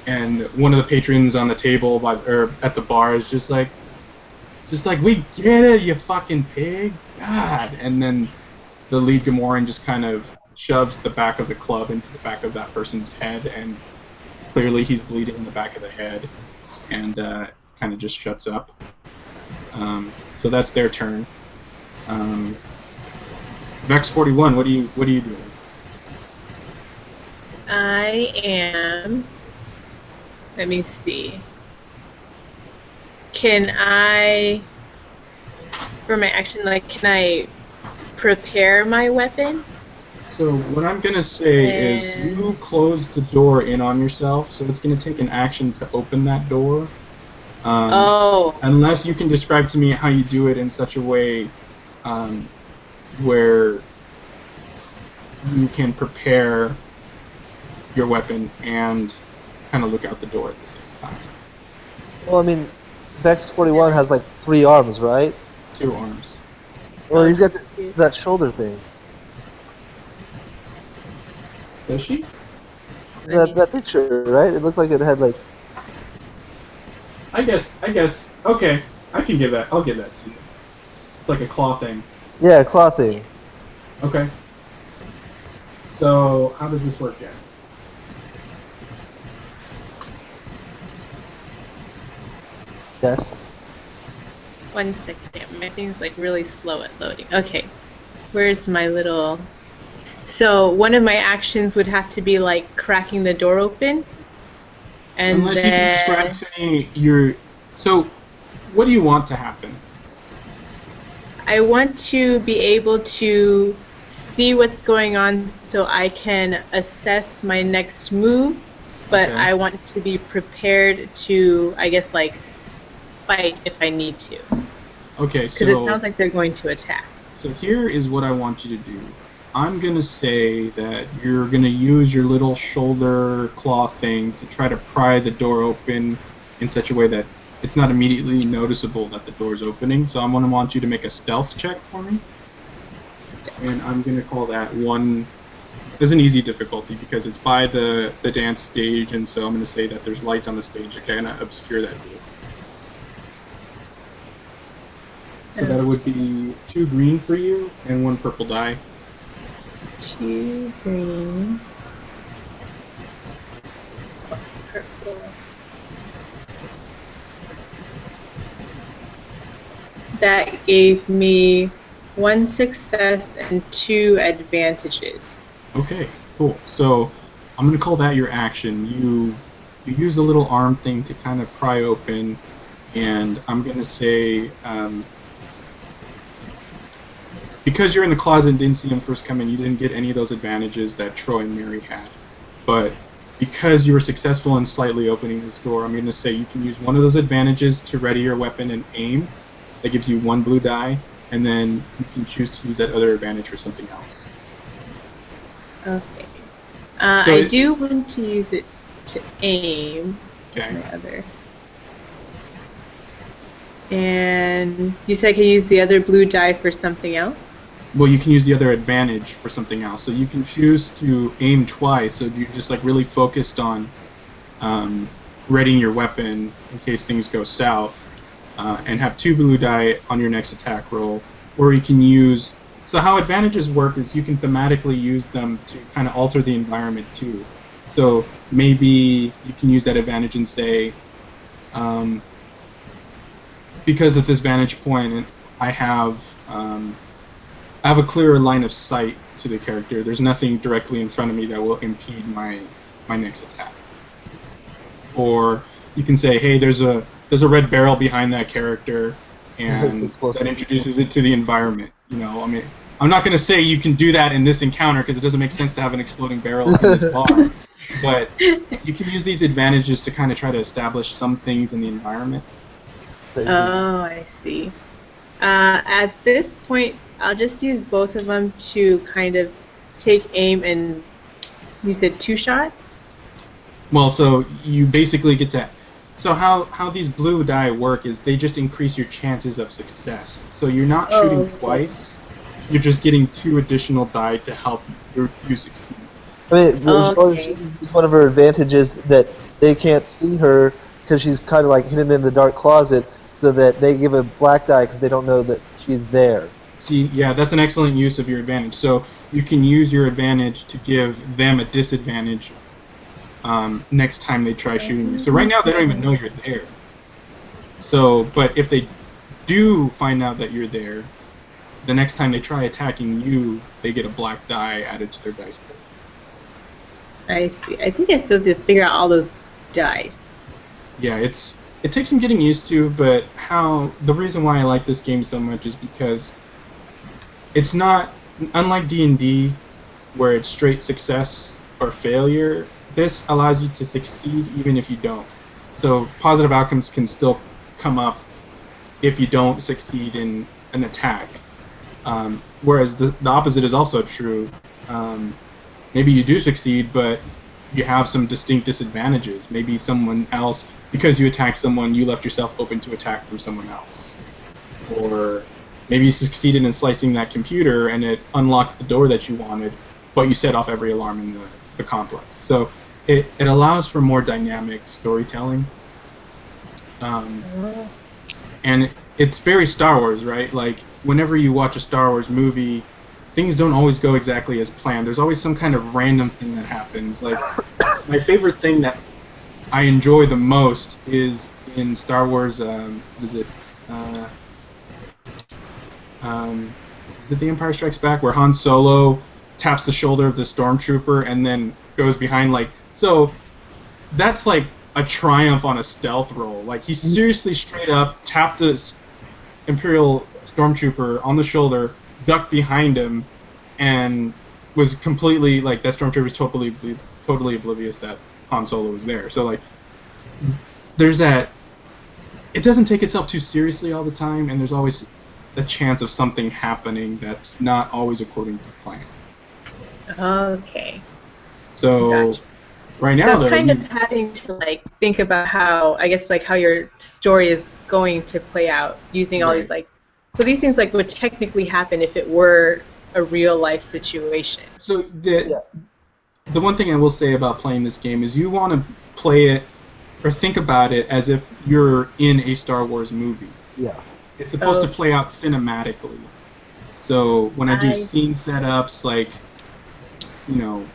and one of the patrons on the table or at the bar is just like, we get it, you fucking pig, God. And then the lead Gamoran just kind of shoves the back of the club into the back of that person's head, and clearly he's bleeding in the back of the head, and kind of just shuts up. So that's their turn. Vex 41, what are you doing? I am. Let me see. Can I, for my action, like, can I prepare my weapon? So what I'm gonna say is you close the door in on yourself, so it's gonna take an action to open that door. Unless you can describe to me how you do it in such a way where you can prepare your weapon and kind of look out the door at the same time. Well, I mean, Vex 41 has like 3 arms, right? 2 arms. Well, he's got that shoulder thing. Does she? That picture, right? It looked like it had like. I guess. Okay, I can give that. I'll give that to you. It's like a claw thing. Yeah, claw thing. Okay. So how does this work, Jack? Yes. 1 second. My thing's like really slow at loading. Okay. Where's my little... So one of my actions would have to be like cracking the door open. And Unless you can describe to me your... So, what do you want to happen? I want to be able to see what's going on so I can assess my next move, but Okay. I want to be prepared to, I guess, like, fight if I need to. Okay, so... Because it sounds like they're going to attack. So here is what I want you to do. I'm going to say that you're going to use your little shoulder claw thing to try to pry the door open in such a way that it's not immediately noticeable that the door's opening. So I'm going to want you to make a stealth check for me. And I'm going to call that 1 as an easy difficulty because it's by the dance stage, and so I'm going to say that there's lights on the stage that kind of obscure that view. So that would be 2 green for you and 1 purple die. 2 green. Purple. That gave me 1 success and 2 advantages. Okay, cool. So I'm going to call that your action. You use the little arm thing to kind of pry open, and I'm going to say, because you're in the closet and didn't see him first come in, you didn't get any of those advantages that Troy and Mary had. But because you were successful in slightly opening this door, I'm going to say you can use one of those advantages to ready your weapon and aim. That gives you 1 blue die, and then you can choose to use that other advantage for something else. Okay. So I do want to use it to aim. Okay. My other. And you said I could use the other blue die for something else? Well, you can use the other advantage for something else. So you can choose to aim twice, so you're just like really focused on readying your weapon in case things go south, and have 2 blue die on your next attack roll. Or you can use... So how advantages work is you can thematically use them to kind of alter the environment too. So maybe you can use that advantage and say, because at this vantage point I have a clearer line of sight to the character. There's nothing directly in front of me that will impede my next attack. Or you can say, hey, there's a red barrel behind that character, and that introduces it to the environment. You know, I mean, I'm not going to say you can do that in this encounter because it doesn't make sense to have an exploding barrel in this bar. But you can use these advantages to kind of try to establish some things in the environment. Oh, I see. At this point, I'll just use both of them to kind of take aim and... You said 2 shots? Well, so you basically get to... So how these blue die work is they just increase your chances of success. So you're not shooting twice. You're just getting 2 additional die to help you succeed. I mean, use one of her advantages that they can't see her because she's kind of like hidden in the dark closet, so that they give a black die because they don't know that she's there. See, yeah, that's an excellent use of your advantage. So you can use your advantage to give them a disadvantage next time they try shooting you. So right now they don't even know you're there. So, but if they do find out that you're there, the next time they try attacking you, they get a black die added to their dice pool. I see. I think I still did figure out all those dice. Yeah, it takes some getting used to, but the reason why I like this game so much is because it's not, unlike D&D where it's straight success or failure, this allows you to succeed even if you don't. So positive outcomes can still come up if you don't succeed in an attack. Whereas the opposite is also true. Maybe you do succeed, but you have some distinct disadvantages. Maybe someone else, because you attacked someone, you left yourself open to attack from someone else. Or maybe you succeeded in slicing that computer and it unlocked the door that you wanted, but you set off every alarm in the complex. So it allows for more dynamic storytelling. And it's very Star Wars, right? Like, whenever you watch a Star Wars movie, things don't always go exactly as planned. There's always some kind of random thing that happens. Like, my favorite thing that I enjoy the most is in Star Wars, is it The Empire Strikes Back, where Han Solo taps the shoulder of the stormtrooper and then goes behind, like, so that's like a triumph on a stealth roll. Like, he seriously straight up tapped a Imperial stormtrooper on the shoulder, ducked behind him, and was completely, like, that stormtrooper was totally oblivious that Han Solo was there. So, like, there's that. It doesn't take itself too seriously all the time, and there's always the chance of something happening that's not always according to plan. Okay. So, Gotcha. right now, That's kind of having to, like, think about how, I guess, like, how your story is going to play out using all these, like, so these things, like, would technically happen if it were a real life situation. So the one thing I will say about playing this game is you want to play it or think about it as if you're in a Star Wars movie. Yeah. It's supposed to play out cinematically. So when I do scene setups, like, you know,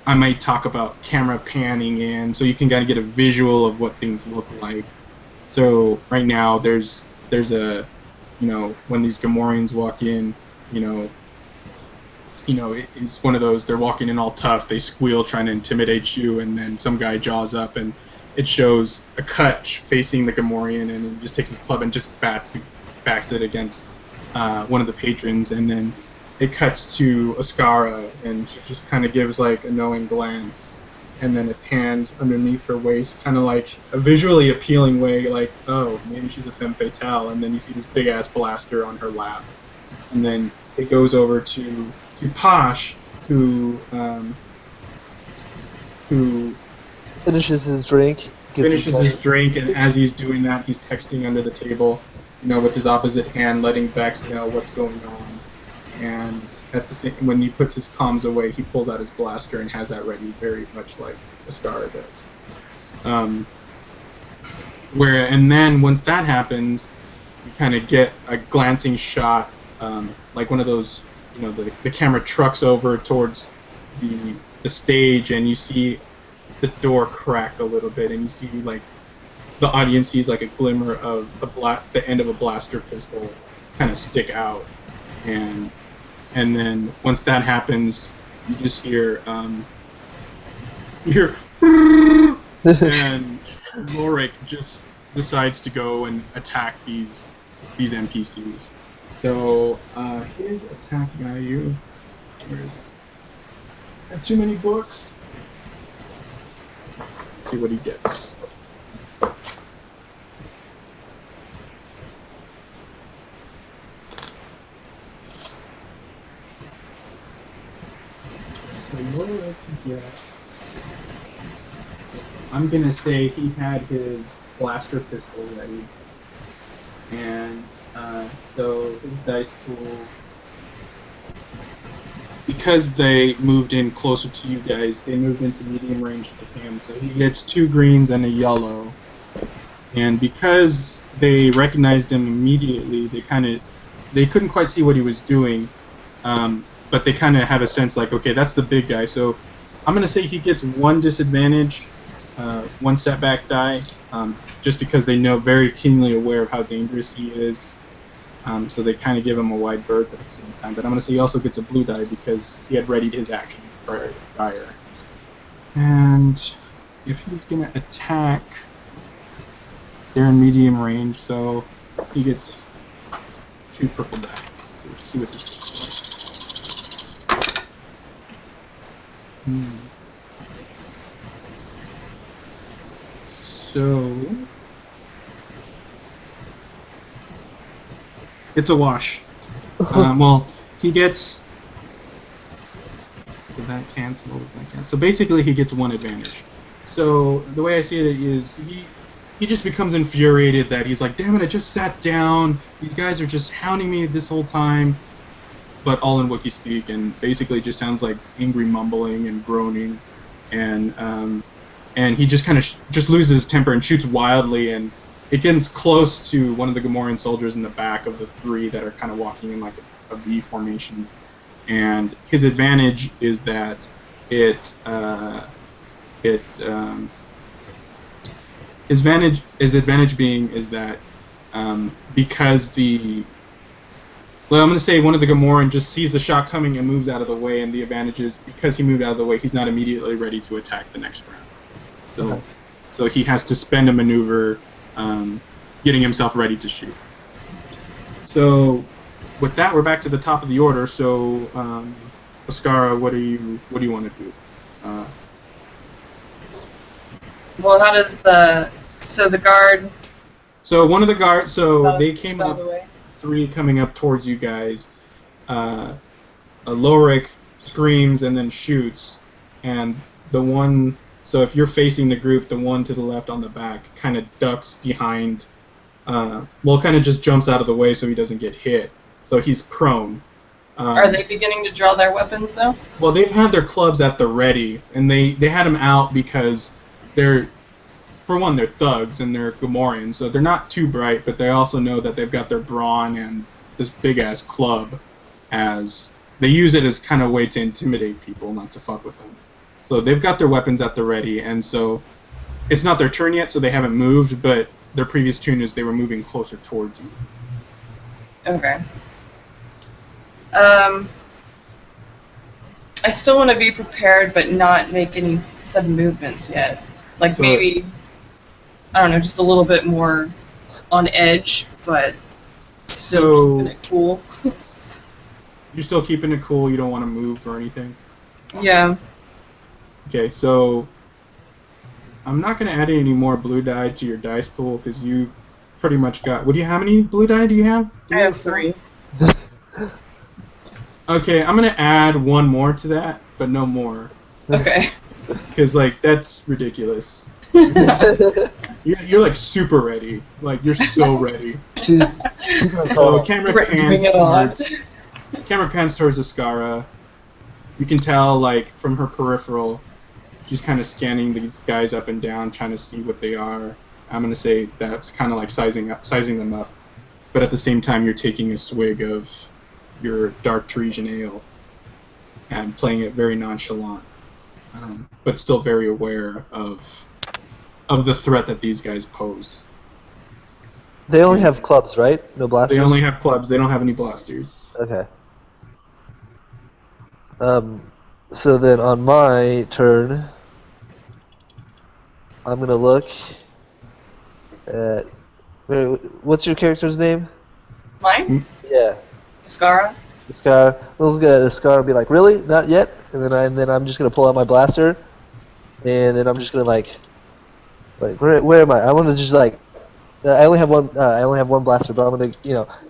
I might talk about camera panning in, so you can kind of get a visual of what things look like. So right now there's a, you know, when these Gamorreans walk in, you know, it's one of those, they're walking in all tough, they squeal trying to intimidate you, and then some guy jaws up and it shows a cut facing the Gamorrean, and he just takes his club and just backs it against one of the patrons, and then it cuts to Ascara, and she just kind of gives, like, a knowing glance, and then it pans underneath her waist, kind of like a visually appealing way, like, oh, maybe she's a femme fatale, and then you see this big-ass blaster on her lap. And then it goes over to Posh, who Finishes his drink. And as he's doing that, he's texting under the table, you know, with his opposite hand, letting Vex know what's going on. And at the same, when he puts his comms away, he pulls out his blaster and has that ready, very much like Ascara does. And then once that happens, you kind of get a glancing shot, like one of those, you know, the camera trucks over towards the stage, and you see the door crack a little bit, and you see, like, the audience sees, like, a glimmer of the end of a blaster pistol kind of stick out, and then once that happens, you just hear and Lorik just decides to go and attack these NPCs. So his attack value, where is it? I have too many books. Let's see what he gets. So Lorik gets, I'm gonna say he had his blaster pistol ready, and so his dice pool, because they moved in closer to you guys, they moved into medium range to him. So he gets 2 greens and a yellow. And because they recognized him immediately, they couldn't quite see what he was doing, but they kind of have a sense like, okay, that's the big guy. So I'm going to say he gets 1 disadvantage, 1 setback die, just because they know very keenly aware of how dangerous he is. So they kind of give him a wide berth at the same time. But I'm going to say he also gets a blue die because he had readied his action prior. And if he's going to attack, they're in medium range, so he gets 2 purple die. So let's see what this looks like. So it's a wash. Well, he gets. So that cancels. So basically, he gets 1 advantage. So the way I see it is he just becomes infuriated that he's like, damn it, I just sat down. These guys are just hounding me this whole time. But all in Wookiee speak, and basically it just sounds like angry mumbling and groaning. And he just kind of just loses his temper and shoots wildly, and it gets close to one of the Gamorrean soldiers in the back of the 3 that are kind of walking in like a V formation. And his advantage is that his advantage being is that because I'm going to say one of the Gamorrean just sees the shot coming and moves out of the way, and the advantage is because he moved out of the way, he's not immediately ready to attack the next round. So he has to spend a maneuver getting himself ready to shoot. So with that, we're back to the top of the order. So Ascara, what do you want to do? Well, how does the guard? So one of the guards. So they came out up. of the way. 3 coming up towards you guys. Lorik screams and then shoots, and the one. So if you're facing the group, the one to the left on the back kind of ducks behind. Kind of just jumps out of the way so he doesn't get hit. So he's prone. Are they beginning to draw their weapons though? Well, they've had their clubs at the ready, and they had them out because they're. For one, they're thugs and they're Gamorrean, so they're not too bright, but they also know that they've got their brawn and this big-ass club as... They use it as kind of a way to intimidate people, not to fuck with them. So they've got their weapons at the ready, and so it's not their turn yet, so they haven't moved, but their previous turn is they were moving closer towards you. Okay. I still want to be prepared, but not make any sudden movements yet. Like So- maybe... I don't know, just a little bit more on edge, but still keeping it cool. You're still keeping it cool, you don't want to move or anything? Yeah. Okay, so I'm not going to add any more blue die to your dice pool because you pretty much got... How many blue die do you have? I have 3. Okay, I'm going to add 1 more to that, but no more. Okay. Because, that's ridiculous. You're like super ready. Like you're so ready. So camera pans towards Ascara. You can tell from her peripheral, she's kind of scanning these guys up and down, trying to see what they are. I'm gonna say that's kind of like sizing them up, but at the same time you're taking a swig of your dark Teresian ale and playing it very nonchalant, but still very aware of the threat that these guys pose. They only have clubs, right? No blasters? They only have clubs. They don't have any blasters. Okay. So then on my turn, I'm going to look at... What's your character's name? Mine? Yeah. Ascara? Scar. We'll look at Scar and be like, really? Not yet? And then I'm just going to pull out my blaster, and then I'm just going to where am I? I want to just I only have one blaster, but I'm gonna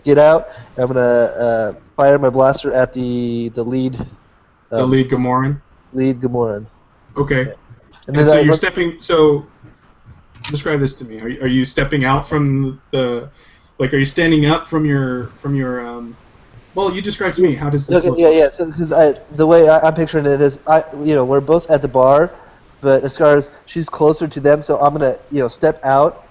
get out. And I'm gonna fire my blaster at the lead. The lead Gamorrean. Lead Gamorrean. Okay. Yeah. And so you're stepping. So describe this to me. Are you stepping out from the? Are you standing up from your Well, you describe to me. How does this Okay, look? yeah. So, because the way I'm picturing it is, we're both at the bar, but as far as she's closer to them, so I'm gonna, step out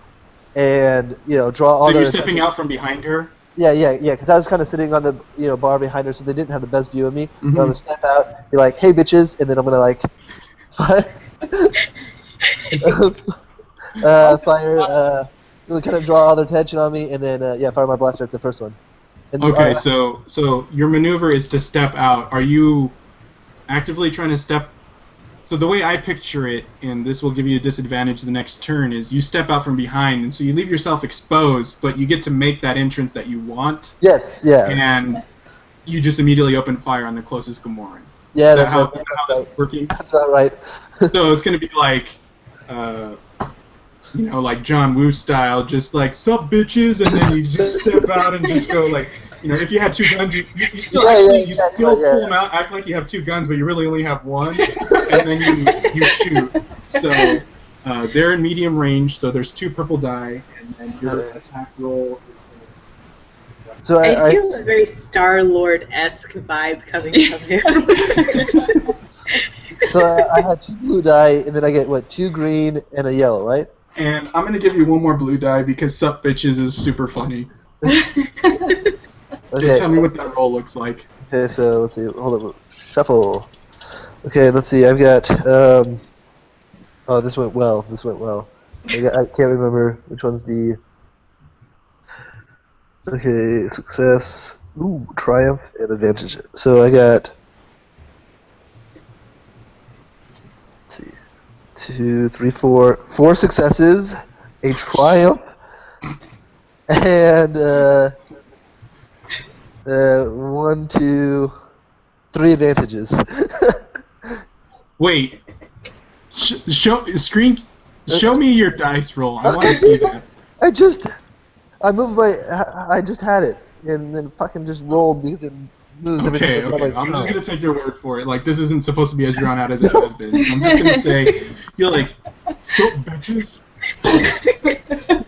and, draw So all their you're stepping attention. out from behind her. Yeah. Because I was kind of sitting on the, bar behind her, so they didn't have the best view of me. But I'm Mm-hmm. gonna step out, be like, "Hey, bitches," and then I'm gonna like, fire, really kind of draw all their attention on me, and then fire my blaster at the first one. And Okay, so your maneuver is to step out. Are you actively trying to step? So the way I picture it, and this will give you a disadvantage the next turn, is you step out from behind, and so you leave yourself exposed, but you get to make that entrance that you want, yes, yeah, and you just immediately open fire on the closest Gamoran. yeah, Is that how that's this right. is working? That's about right. So it's going to be like, like John Woo style, just like, sup bitches, and then you just step out and just go like, if you had two guns, you still pull them out, act like you have two guns, but you really only have one, and then you shoot. So they're in medium range, so there's 2 purple die, and then your attack roll is going to... So I feel a very Star-Lord-esque vibe coming from you. So I had 2 blue die, and then I get, 2 green and a yellow, right? And I'm going to give you 1 more blue die because sup bitches is super funny. Okay. So tell me what that roll looks like. Okay, so let's see. Hold on. Shuffle. Okay, let's see. I've got. Oh, this went well. I can't remember which one's the. Okay, success. Ooh, triumph and advantage. So I got. Let's see. 2, 3, 4. 4 successes, a triumph, and 1, 2, 3 advantages. Wait. Show me your dice roll. I want to see that. I just had it, and then fucking just rolled because it moves everything. Okay. I'm just gonna take your word for it. Like, this isn't supposed to be as drawn out as it has been. So I'm just gonna say, you're like, stop bitches.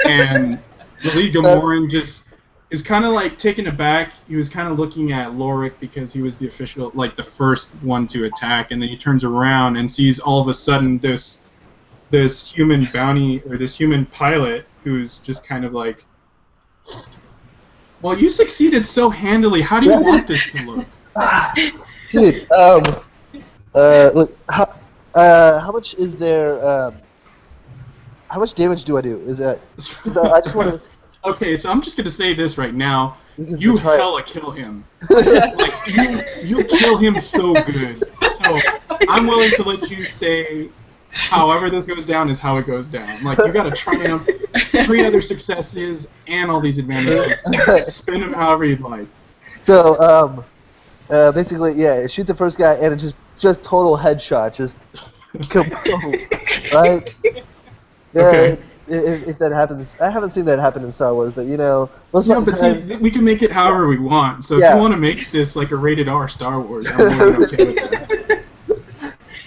And the lead Gamoran just is kind of like taken aback. He was kind of looking at Lorik because he was the official, like the first one to attack, and then he turns around and sees all of a sudden this human bounty, or this human pilot who's just kind of like, well, you succeeded so handily. How do you want this to look? Dude, look, how much is there? How much damage do I do? Is that? I just want to. Okay, so I'm just gonna say this right now. You You try it. hella kill him. Like you kill him so good. So I'm willing to let you say, however this goes down is how it goes down. Like, you got to triumph, 3 other successes, and all these advantages. Spin them however you'd like. So, basically, yeah, shoot the first guy, and it's just total headshot, just kaboom, right? Yeah, Okay. If that happens, I haven't seen that happen in Star Wars, but most No, of the but time, see, we can make it however we want. So if Yeah. you want to make this like a rated R Star Wars, I'm more than okay with that.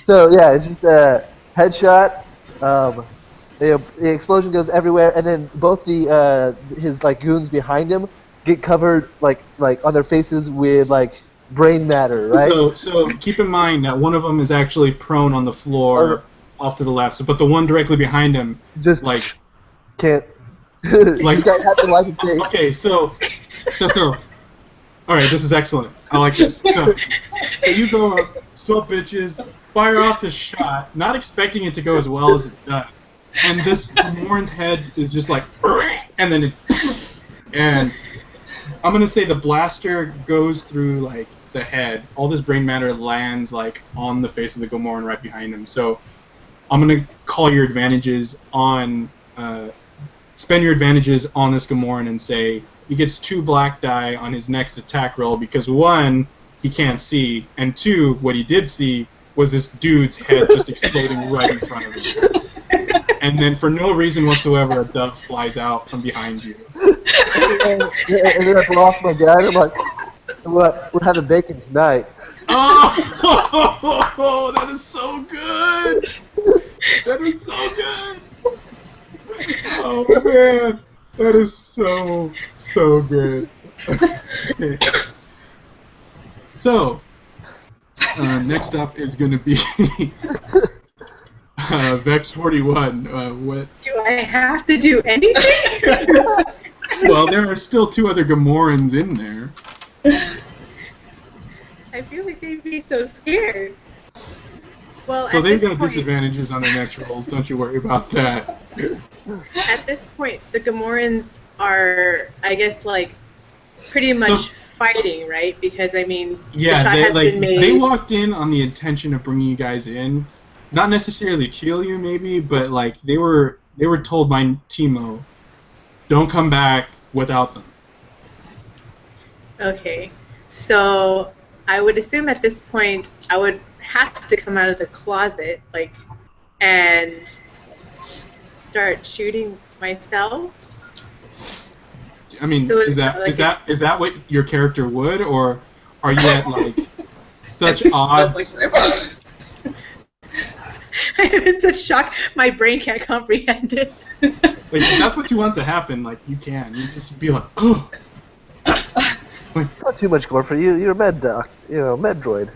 so yeah, it's just a headshot. The explosion goes everywhere, and then both his goons behind him get covered like on their faces with brain matter, right? So keep in mind that one of them is actually prone on the floor off to the left. So, but the one directly behind him, just can't. Like- He's got half the life and face. okay, so, all right, this is excellent. I like this. So you go up, so bitches, fire off the shot, not expecting it to go as well as it does, and this Morin's head is just like, and then and I'm gonna say the blaster goes through like the head. All this brain matter lands like on the face of the Gamoran right behind him. So I'm gonna call your advantages on. Spend your advantages on this Gamoran and say he gets 2 black die on his next attack roll because 1, he can't see, and 2, what he did see was this dude's head just exploding right in front of him. And then for no reason whatsoever, a dove flies out from behind you. And then I blow off my gun. I'm like, we're having bacon tonight. Oh, that is so good! That is so good! Oh man, that is so good. Okay. So, next up is going to be Vex 41. What? Do I have to do anything? Well, there are still 2 other Gamorreans in there. I feel like they'd be so scared. Well, So at they've this got point, disadvantages on their next rolls. Don't you worry about that. at this point, the Gamorreans are, I guess, like, pretty much fighting, right? Because, I mean, the Yeah, shot has been made. they walked in on the intention of bringing you guys in, not necessarily kill you, maybe, but like they were told by Timo, don't come back without them. Okay. So, I would assume at this point, I would have to come out of the closet, like, and start shooting myself. I mean, So is that what your character would, or are you at like such odds? I'm in such shock, my brain can't comprehend it. Like, if that's what you want to happen, like you can. You just be like, oh. Like, Not too much gore for you. You're a med doc. Med droid.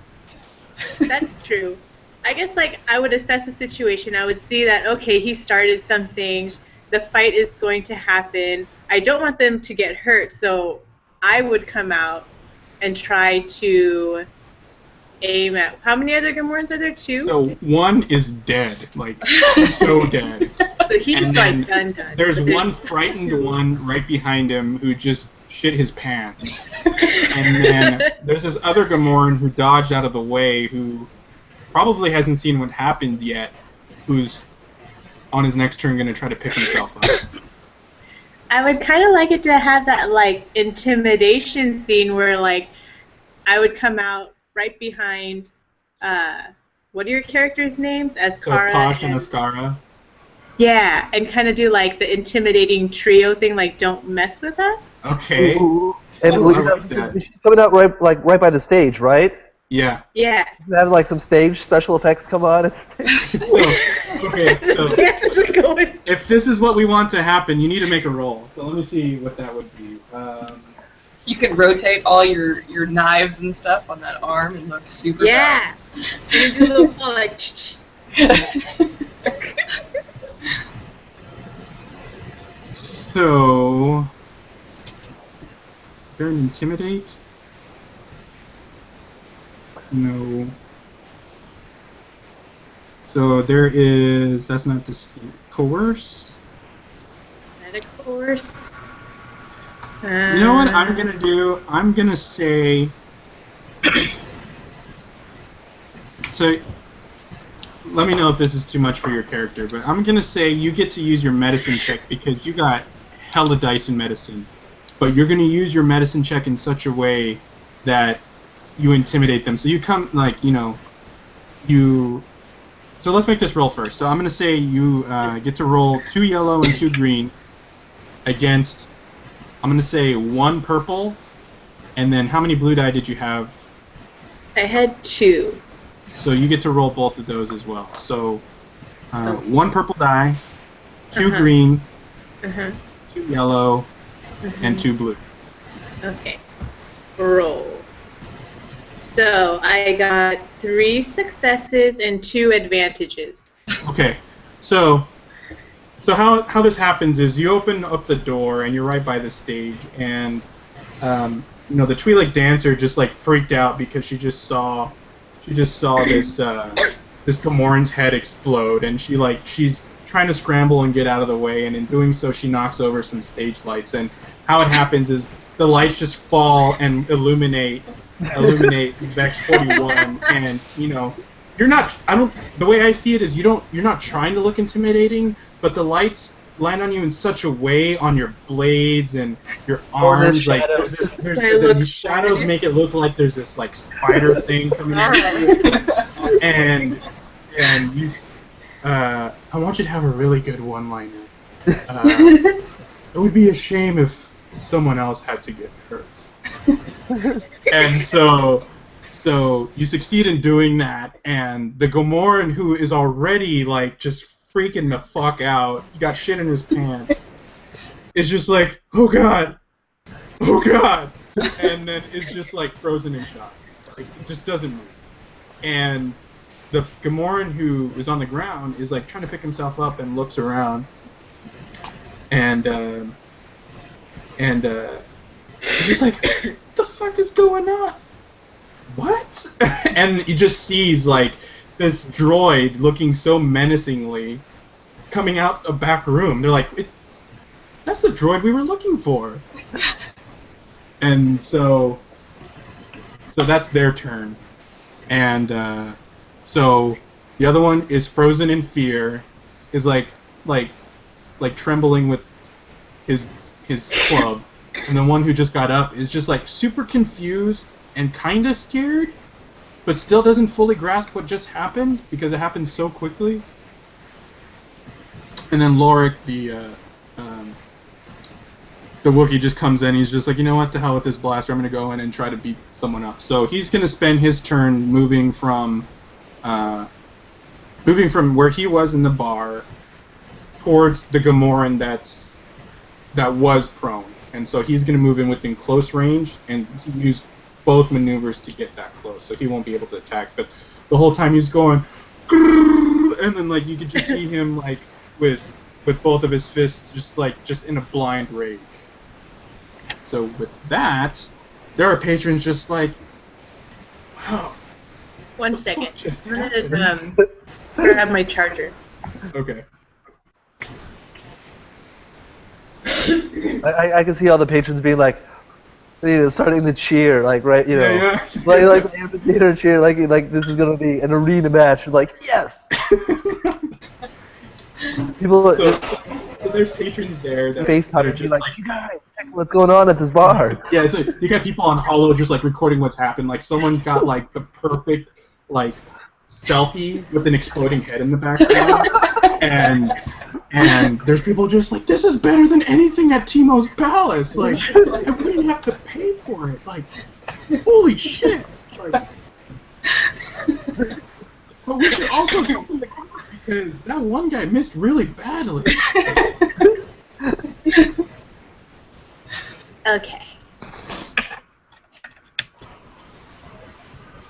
That's true. I guess, like, I would assess the situation. I would see that, okay, he started something. The fight is going to happen. I don't want them to get hurt, so I would come out and try to aim at... How many other Gamorreans are there? 2? So 1 is dead, like so dead. So he's And like then done. There's But one frightened one right behind him who just shit his pants. And then there's this other Gamorrean who dodged out of the way, who probably hasn't seen what happened yet, who's on his next turn going to try to pick himself up. I would kind of like it to have that, like, intimidation scene where, like, I would come out right behind, what are your characters' names? So Azkara Posh and Ascara. Yeah, and kind of do, like, the intimidating trio thing, like, don't mess with us. Okay. Ooh. And Oh, I like that. she's coming out right by the stage, right? Yeah. Yeah. You have like some stage special effects come on. So, okay, so Dances are going. if this is what we want to happen, you need to make a roll. So let me see what that would be. You can rotate all your knives and stuff on that arm and look super Yeah. And you do a little ball, like, badass. So, is there an intimidate? No. So there is. That's not deceive. Coerce. of course. You know what I'm gonna do? I'm gonna say. So, let me know if this is too much for your character, but I'm gonna say you get to use your medicine check because you got hella dice in medicine, but you're gonna use your medicine check in such a way that you intimidate them. So you come So let's make this roll first. So I'm gonna say you get to roll 2 yellow and 2 green against. I'm gonna say 1 purple, and then how many blue die did you have? I had 2. So you get to roll both of those as well. So 1 purple die, 2 green, 2 yellow, and 2 blue. Okay. Roll. So I got 3 successes and 2 advantages. Okay. So how this happens is you open up the door and you're right by the stage, and the Twi'lek dancer just like freaked out because she just saw this this Gamorrean's head explode, and she's trying to scramble and get out of the way, and in doing so she knocks over some stage lights, and how it happens is the lights just fall and illuminate Vex 41, and you're not. The way I see it is you're not trying to look intimidating, but the lights land on you in such a way on your blades and your arms, like the shadows make it look like there's this like spider thing coming at you, and you. I want you to have a really good one-liner. It would be a shame if someone else had to get hurt. And so you succeed in doing that, and the Gamorrean, who is already like just freaking the fuck out, got shit in his pants, is just like, oh god, and then is just like frozen in shock. Like, it just doesn't move. And the Gamoran who is on the ground is like trying to pick himself up and looks around, and he's just like, what the fuck is going on? What? And he just sees like this droid looking so menacingly coming out a back room. They're like, that's the droid we were looking for. And so that's their turn. And so the other one is frozen in fear, is like trembling with his club, and the one who just got up is just like super confused and kind of scared, but still doesn't fully grasp what just happened because it happened so quickly. And then Lorik, the Wookiee, just comes in. He's just like, you know what, to hell with this blaster. I'm gonna go in and try to beat someone up. So he's gonna spend his turn moving from where he was in the bar towards the Gamoran that was prone. And so he's gonna move in within close range, and he used both maneuvers to get that close, so he won't be able to attack. But the whole time he's going, and then like you could just see him like with both of his fists just in a blind rage. So with that, there are patrons just like, wow. One second. Just I'm gonna grab my charger. Okay. I can see all the patrons being like, starting to cheer, like, right, Yeah. like the amphitheater cheer, like this is gonna be an arena match, like, yes. People So there's patrons there that FaceTime they're and be just like, you guys, check what's going on at this bar. yeah, so you got people on Holo just like recording what's happened. Like someone got like the perfect like selfie with an exploding head in the background, and there's people just like, this is better than anything at Timo's Palace. Like, and we didn't have to pay for it. Like, holy shit. Like, but we should also go to the car because that one guy missed really badly. Okay.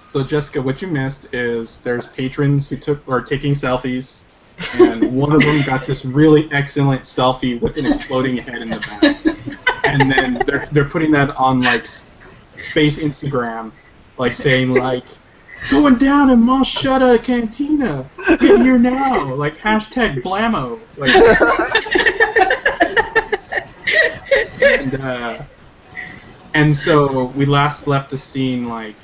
So Jessica, what you missed is there's patrons who are taking selfies, and one of them got this really excellent selfie with an exploding head in the back, and then they're putting that on like space Instagram, like saying like, going down in Mos Shutta Cantina, get here now, like hashtag blammo, like. And so we last left the scene like,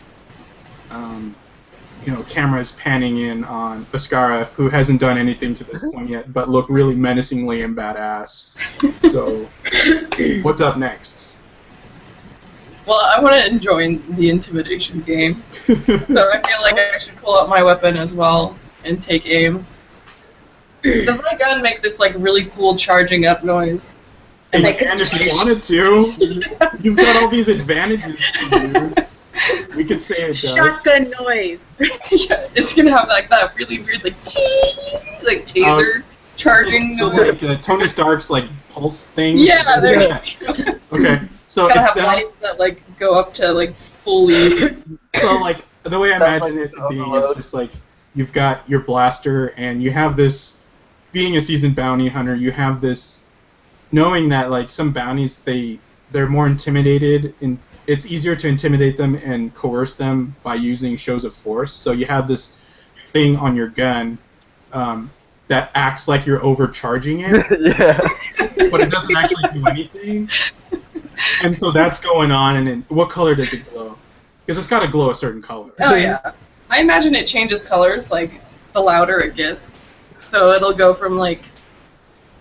cameras panning in on Oscara, who hasn't done anything to this point yet, but look really menacingly and badass. So, what's up next? Well, I want to join the intimidation game, so I feel like I should pull out my weapon as well and take aim. Does my gun make this like really cool charging up noise? And if you wanted to, you've got all these advantages to use. We could say it does. Shotgun noise. Yeah, it's gonna have like that really weird like taser charging noise. So like Tony Stark's like pulse thing. Yeah, there you go. Okay, so Gotta it's have lights that like go up to like fully. So like the way I imagine it being is just like you've got your blaster and you have this. Being a seasoned bounty hunter, you have this knowing that like some bounties they're more intimidated and it's easier to intimidate them and coerce them by using shows of force. So you have this thing on your gun that acts like you're overcharging it, but it doesn't actually do anything. And so that's going on. And what color does it glow? Because it's got to glow a certain color. Oh yeah, I imagine it changes colors like the louder it gets. So it'll go from like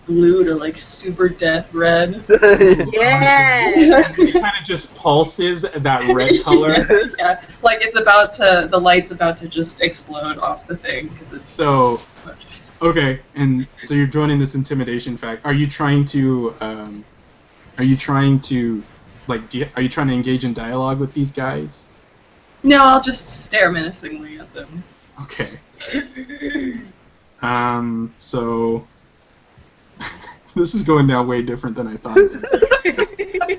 blue to like super death red. Yeah. It kind of just pulses that red color. Yeah, like it's about to, the light's about to just explode off the thing because it's So, so much. Okay, and so you're joining this intimidation fact. Are you trying to engage in dialogue with these guys? No, I'll just stare menacingly at them. Okay. So this is going down way different than I thought.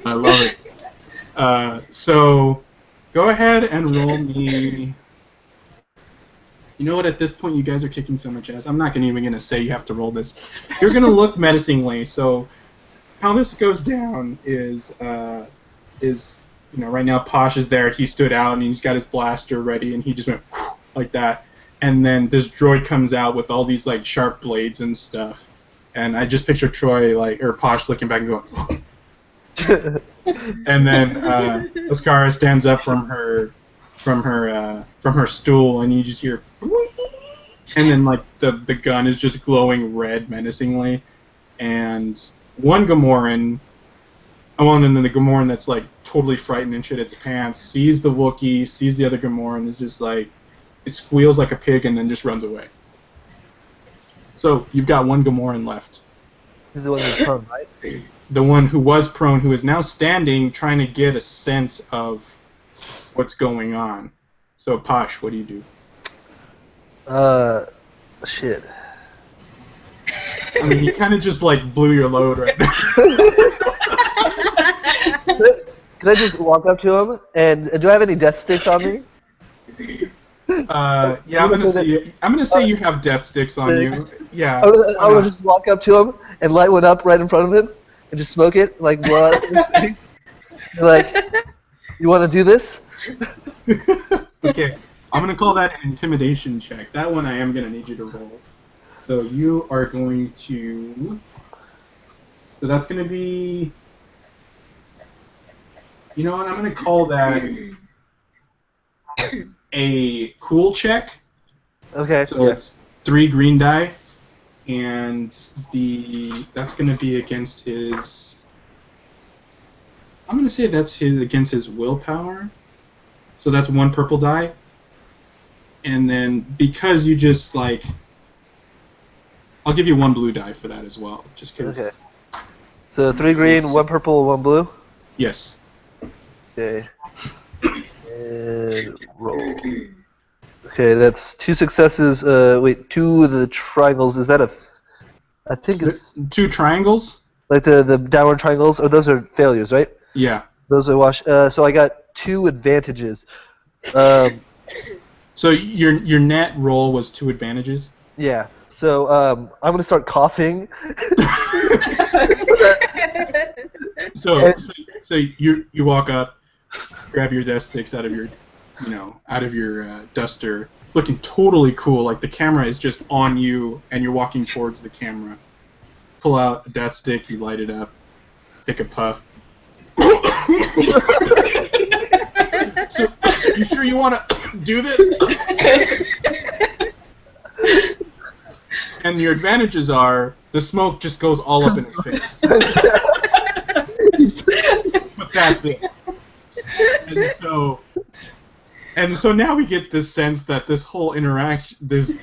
I love it. So Go ahead and roll me. You know what? At this point, you guys are kicking so much ass. I'm not even gonna say you have to roll this. You're gonna look menacingly. So, how this goes down is right now Posh is there. He stood out and he's got his blaster ready, and he just went like that. And then this droid comes out with all these like sharp blades and stuff. And I just picture Troy or Posh looking back and going. And then Oscara stands up from her stool, and you just hear, and then like the gun is just glowing red menacingly, and one Gamoran, and then the Gamoran that's like totally frightened and shit its pants sees the Wookiee, sees the other Gamoran, is just like, it squeals like a pig and then just runs away. So you've got one Gamoran left. This is the one who's prone, right? The one who was prone, who is now standing, trying to get a sense of what's going on. So, Posh, what do you do? Shit. I mean, you kind of just, like, blew your load right now. Can I just walk up to him, and do I have any death sticks on me? Yeah, I'm gonna say you have death sticks on you. Yeah. I'm gonna just walk up to him and light one up right in front of him, and just smoke it, like blow out his face. Like, you want to do this? Okay, I'm gonna call that an intimidation check. That one I am gonna need you to roll. So you are going to. So that's gonna be. You know what? I'm gonna call that a cool check. Okay. So it's 3 green die, and that's going to be against his. I'm going to say that's against his willpower. So that's 1 purple die, and then because you just like, I'll give you 1 blue die for that as well, just because. Okay. So 3 green, 1 purple, 1 blue. Yes. Okay. And roll. Okay, that's 2 successes. Wait, 2 of the triangles. Is that I think it's 2 triangles. like the downward triangles, or those are failures, right? Yeah. Those are wash. So I got 2 advantages. So your net roll was 2 advantages. Yeah. So I'm gonna start coughing. So you walk up, grab your death sticks out of your duster, looking totally cool. Like the camera is just on you, and you're walking towards the camera. Pull out a death stick, you light it up, take a puff. So, you sure you want to do this? And your advantages are the smoke just goes all up in his face. But that's it. And so now we get this sense that this whole interaction, this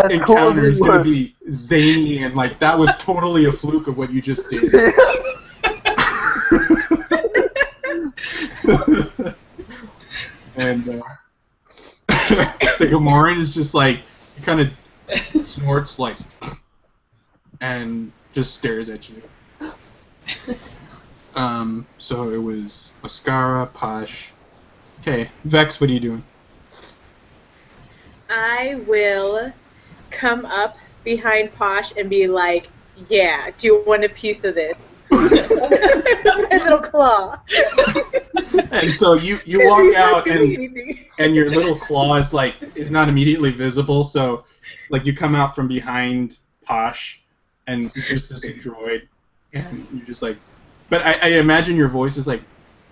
encounter is going to be zany, and like that was totally a fluke of what you just did. And the Gamoran is just like, kind of snorts like, and just stares at you. So it was Oscara, Posh. Okay, Vex, what are you doing? I will come up behind Posh and be like, yeah, do you want a piece of this? My little claw. And so you walk out, and your little claw is not immediately visible, so like you come out from behind Posh, and there's this droid, and you're just like, but I imagine your voice is like,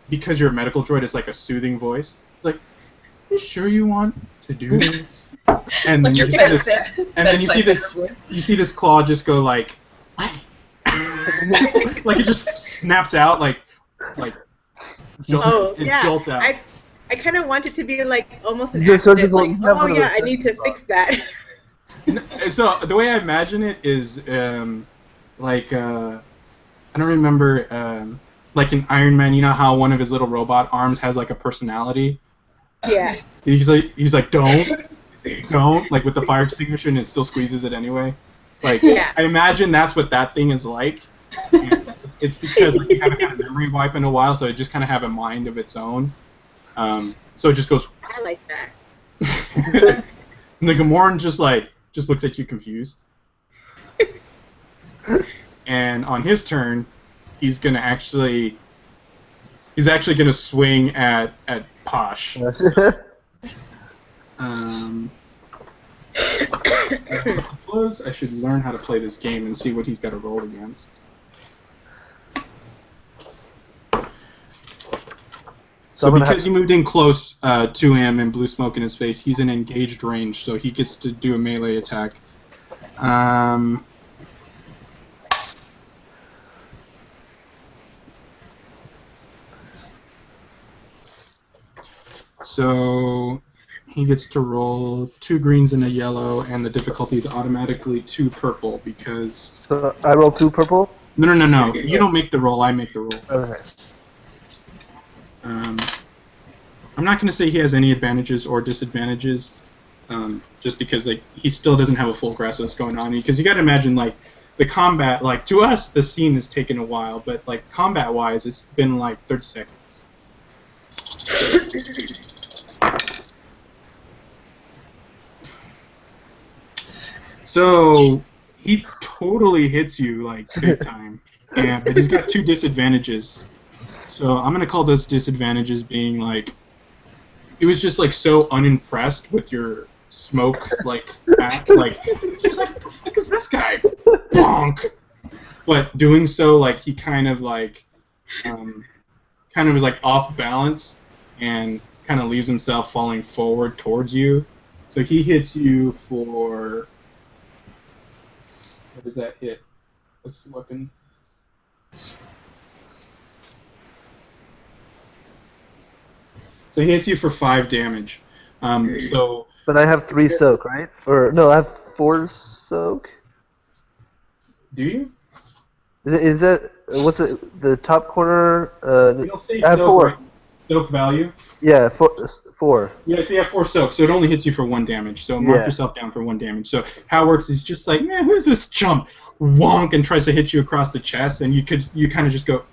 because you're a medical droid, it's like a soothing voice. It's like, you sure you want to do this? And then you just you see this claw just go like like it just snaps out like jolts out. I kind of want it to be like almost an Yeah, so it's accident. like, Like, oh yeah, I need to fix that. So the way I imagine it is I don't remember like in Iron Man, you know how one of his little robot arms has like a personality? Yeah. He's like don't like with the fire extinguisher, and it still squeezes it anyway. Like Yeah. I imagine that's what that thing is like. And it's because like you haven't had a memory wipe in a while, so it just kind of have a mind of its own. So it just goes. I like that. And the Gamoran just looks at you confused. And on his turn, he's actually gonna swing at Posh. I suppose I should learn how to play this game and see what he's got to roll against. So because you moved in close to him and blew smoke in his face, he's in engaged range, so he gets to do a melee attack. So he gets to roll 2 greens and a yellow, and the difficulty is automatically 2 purple because... So I roll 2 purple? No. You don't make the roll, I make the roll. Okay. I'm not going to say he has any advantages or disadvantages, just because like he still doesn't have a full grasp of what's going on. Because you got to imagine, like, the combat, like, to us, the scene has taken a while, but, like, combat-wise, it's been, like, 30 seconds. So he totally hits you, like, big time, but he's got 2 disadvantages. So I'm gonna call those disadvantages being like, he was just like so unimpressed with your smoke like act, like he was like, what the fuck is this guy? Bonk. But doing so, like he kind of like, kind of was like off balance and kind of leaves himself falling forward towards you. So he hits you for, what does that hit? Let's looking. So he hits you for 5 damage. So. But I have 3 soak, right? Or no, I have 4 soak. Do you? Is that what's it? The top corner? You don't say I have soak, 4. right? Soak value. Yeah, 4. Yeah, so you have 4 soak, so it only hits you for 1 damage. So mark yourself down for 1 damage. So how it works is just like, man, who's this chump? Wonk, and tries to hit you across the chest, and you kind of just go.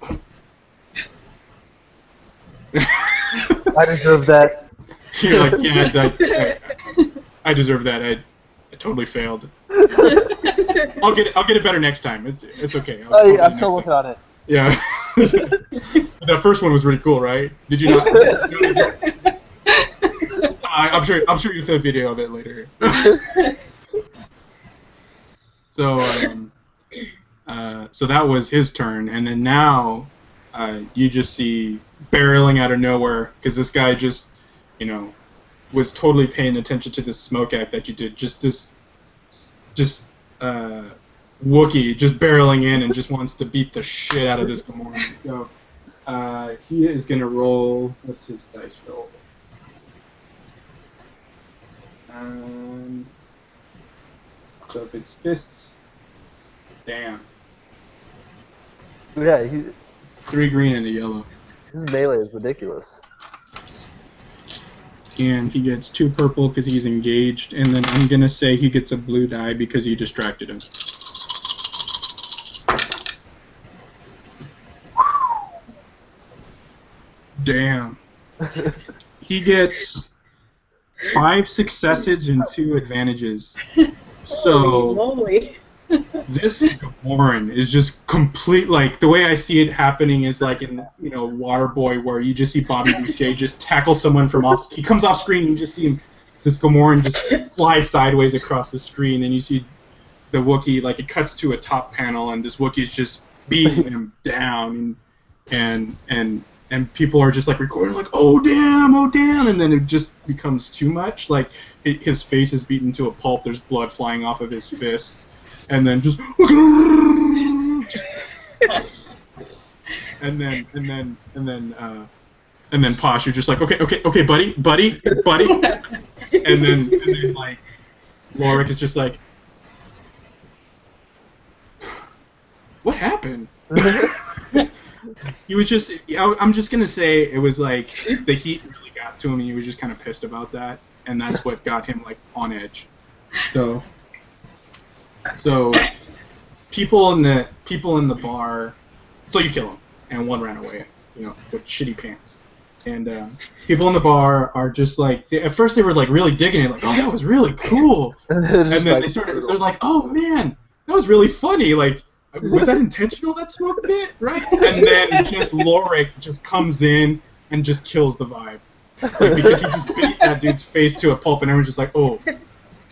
I deserve that. You're like, yeah, I deserve that. I totally failed. I'll get it better next time. It's okay. I'm still working on it. Yeah. That first one was really cool, right? Did you not? I'm sure you'll see a video of it later. So that was his turn, and then now you just see barreling out of nowhere because this guy just, was totally paying attention to this smoke act that you did. Just Wookiee just barreling in and just wants to beat the shit out of this Gamorrean. So he is gonna roll. What's his dice roll? So if it's fists, damn. Yeah, 3 green and a yellow. His melee is ridiculous. And he gets 2 purple because he's engaged, and then I'm gonna say he gets a blue die because you distracted him. Damn. He gets 5 successes and 2 advantages. So Holy this Gamorrean is just complete. Like the way I see it happening is like in Waterboy, where you just see Bobby Boucher just tackle someone from off. He comes off screen, and you just see him. This Gamorrean just flies sideways across the screen, and you see the Wookiee. Like it cuts to a top panel, and this Wookiee's just beating him down, and people are just like recording, like, oh damn, and then it just becomes too much. Like his face is beaten to a pulp. There's blood flying off of his fists. And then just and then Posh, you're just like, okay, buddy, and then like Lorik is just like, what happened? He was just, I'm just gonna say it was like the heat really got to him, and he was just kind of pissed about that, and that's what got him like on edge. So people in the bar So you kill him, and one ran away, with shitty pants. And people in the bar are just like, at first they were like really digging it, like, oh, that was really cool. And then they're like, oh man, that was really funny. Like, was that intentional, that smoke bit, right? And then just Lorik just comes in and just kills the vibe. Like, because he just beat that dude's face to a pulp, and everyone's just like, oh.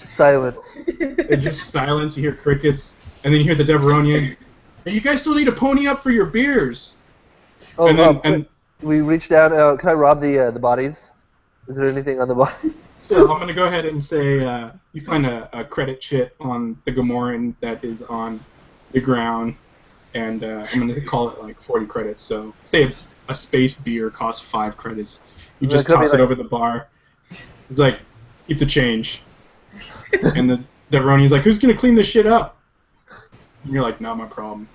Silence. And just silence, you hear crickets, and then you hear the Deveronian, hey, you guys still need to pony up for your beers. Oh, and then, we reach down. Can I rob the bodies? Is there anything on the body? So I'm going to go ahead and say you find a credit chit on the Gamoran that is on the ground, and I'm going to call it like 40 credits. So say a space beer costs 5 credits. You just toss it over the bar. It's like, keep the change. And the Deveronian's like, who's going to clean this shit up? And you're like, not my problem.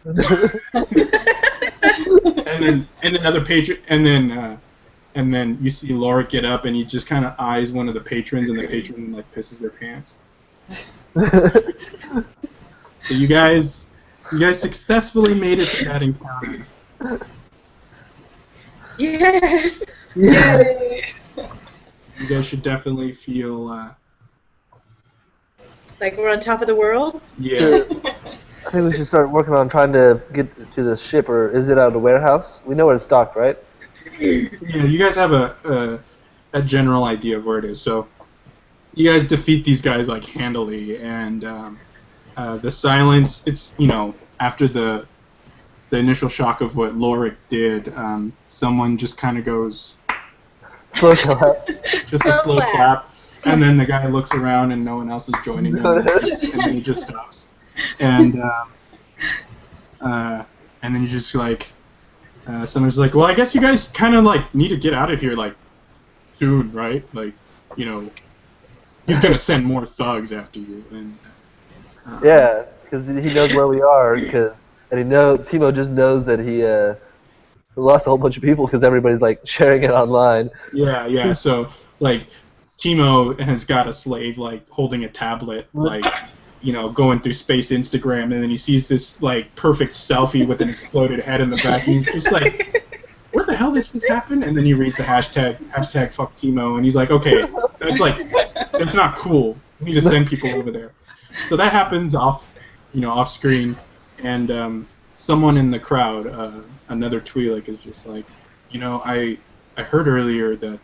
and then other patron, and then you see Lorik get up, and he just kind of eyes one of the patrons, and the patron like pisses their pants. So you guys successfully made it to that encounter. Yes. Yay! You guys should definitely feel. Like we're on top of the world. Yeah. I think we should start working on trying to get to the ship, or is it out of the warehouse? We know where it's docked, right? Yeah, you guys have a general idea of where it is. So you guys defeat these guys like handily, and the silence. It's after the initial shock of what Lorik did, someone just kind of goes. Slow clap. Just a slow clap, and then the guy looks around and no one else is joining him, and then he just stops. And then you just like someone's like, well, I guess you guys kind of like need to get out of here like soon, right? Like, he's gonna send more thugs after you. And yeah, because he knows where we are. Timo just knows that he lost a whole bunch of people because everybody's like sharing it online. Yeah. So like, Timo has got a slave like holding a tablet, like. Going through space Instagram, and then he sees this like perfect selfie with an exploded head in the back, and he's just like, "Where the hell does this happen?" And then he reads the hashtag fuck Timo, and he's like, "Okay, that's not cool. We need to send people over there." So that happens off screen, and someone in the crowd, another Twi'lek, is just like, I heard earlier that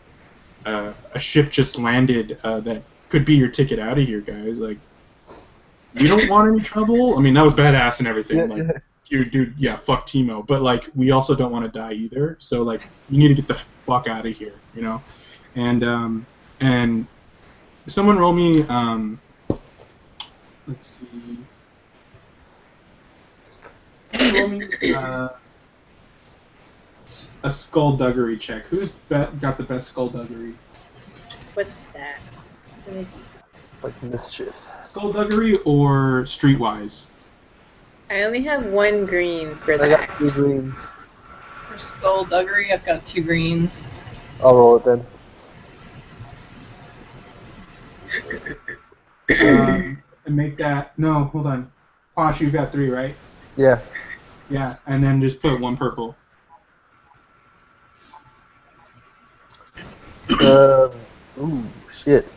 a ship just landed that could be your ticket out of here, guys. Like. We don't want any trouble. I mean, that was badass and everything. Dude, yeah, fuck Timo. But, like, we also don't want to die either. So, like, you need to get the fuck out of here, And someone roll me, let's see. Roll me a skullduggery check. Who's got the best skullduggery? What's that? Let me see. Like mischief. Skullduggery or streetwise? I only have 1 green for that. I got 2 greens. For skullduggery, I've got 2 greens. I'll roll it then. And make that. No, hold on. Posh, you've got 3, right? Yeah. Yeah, and then just put 1 purple. Ooh, shit.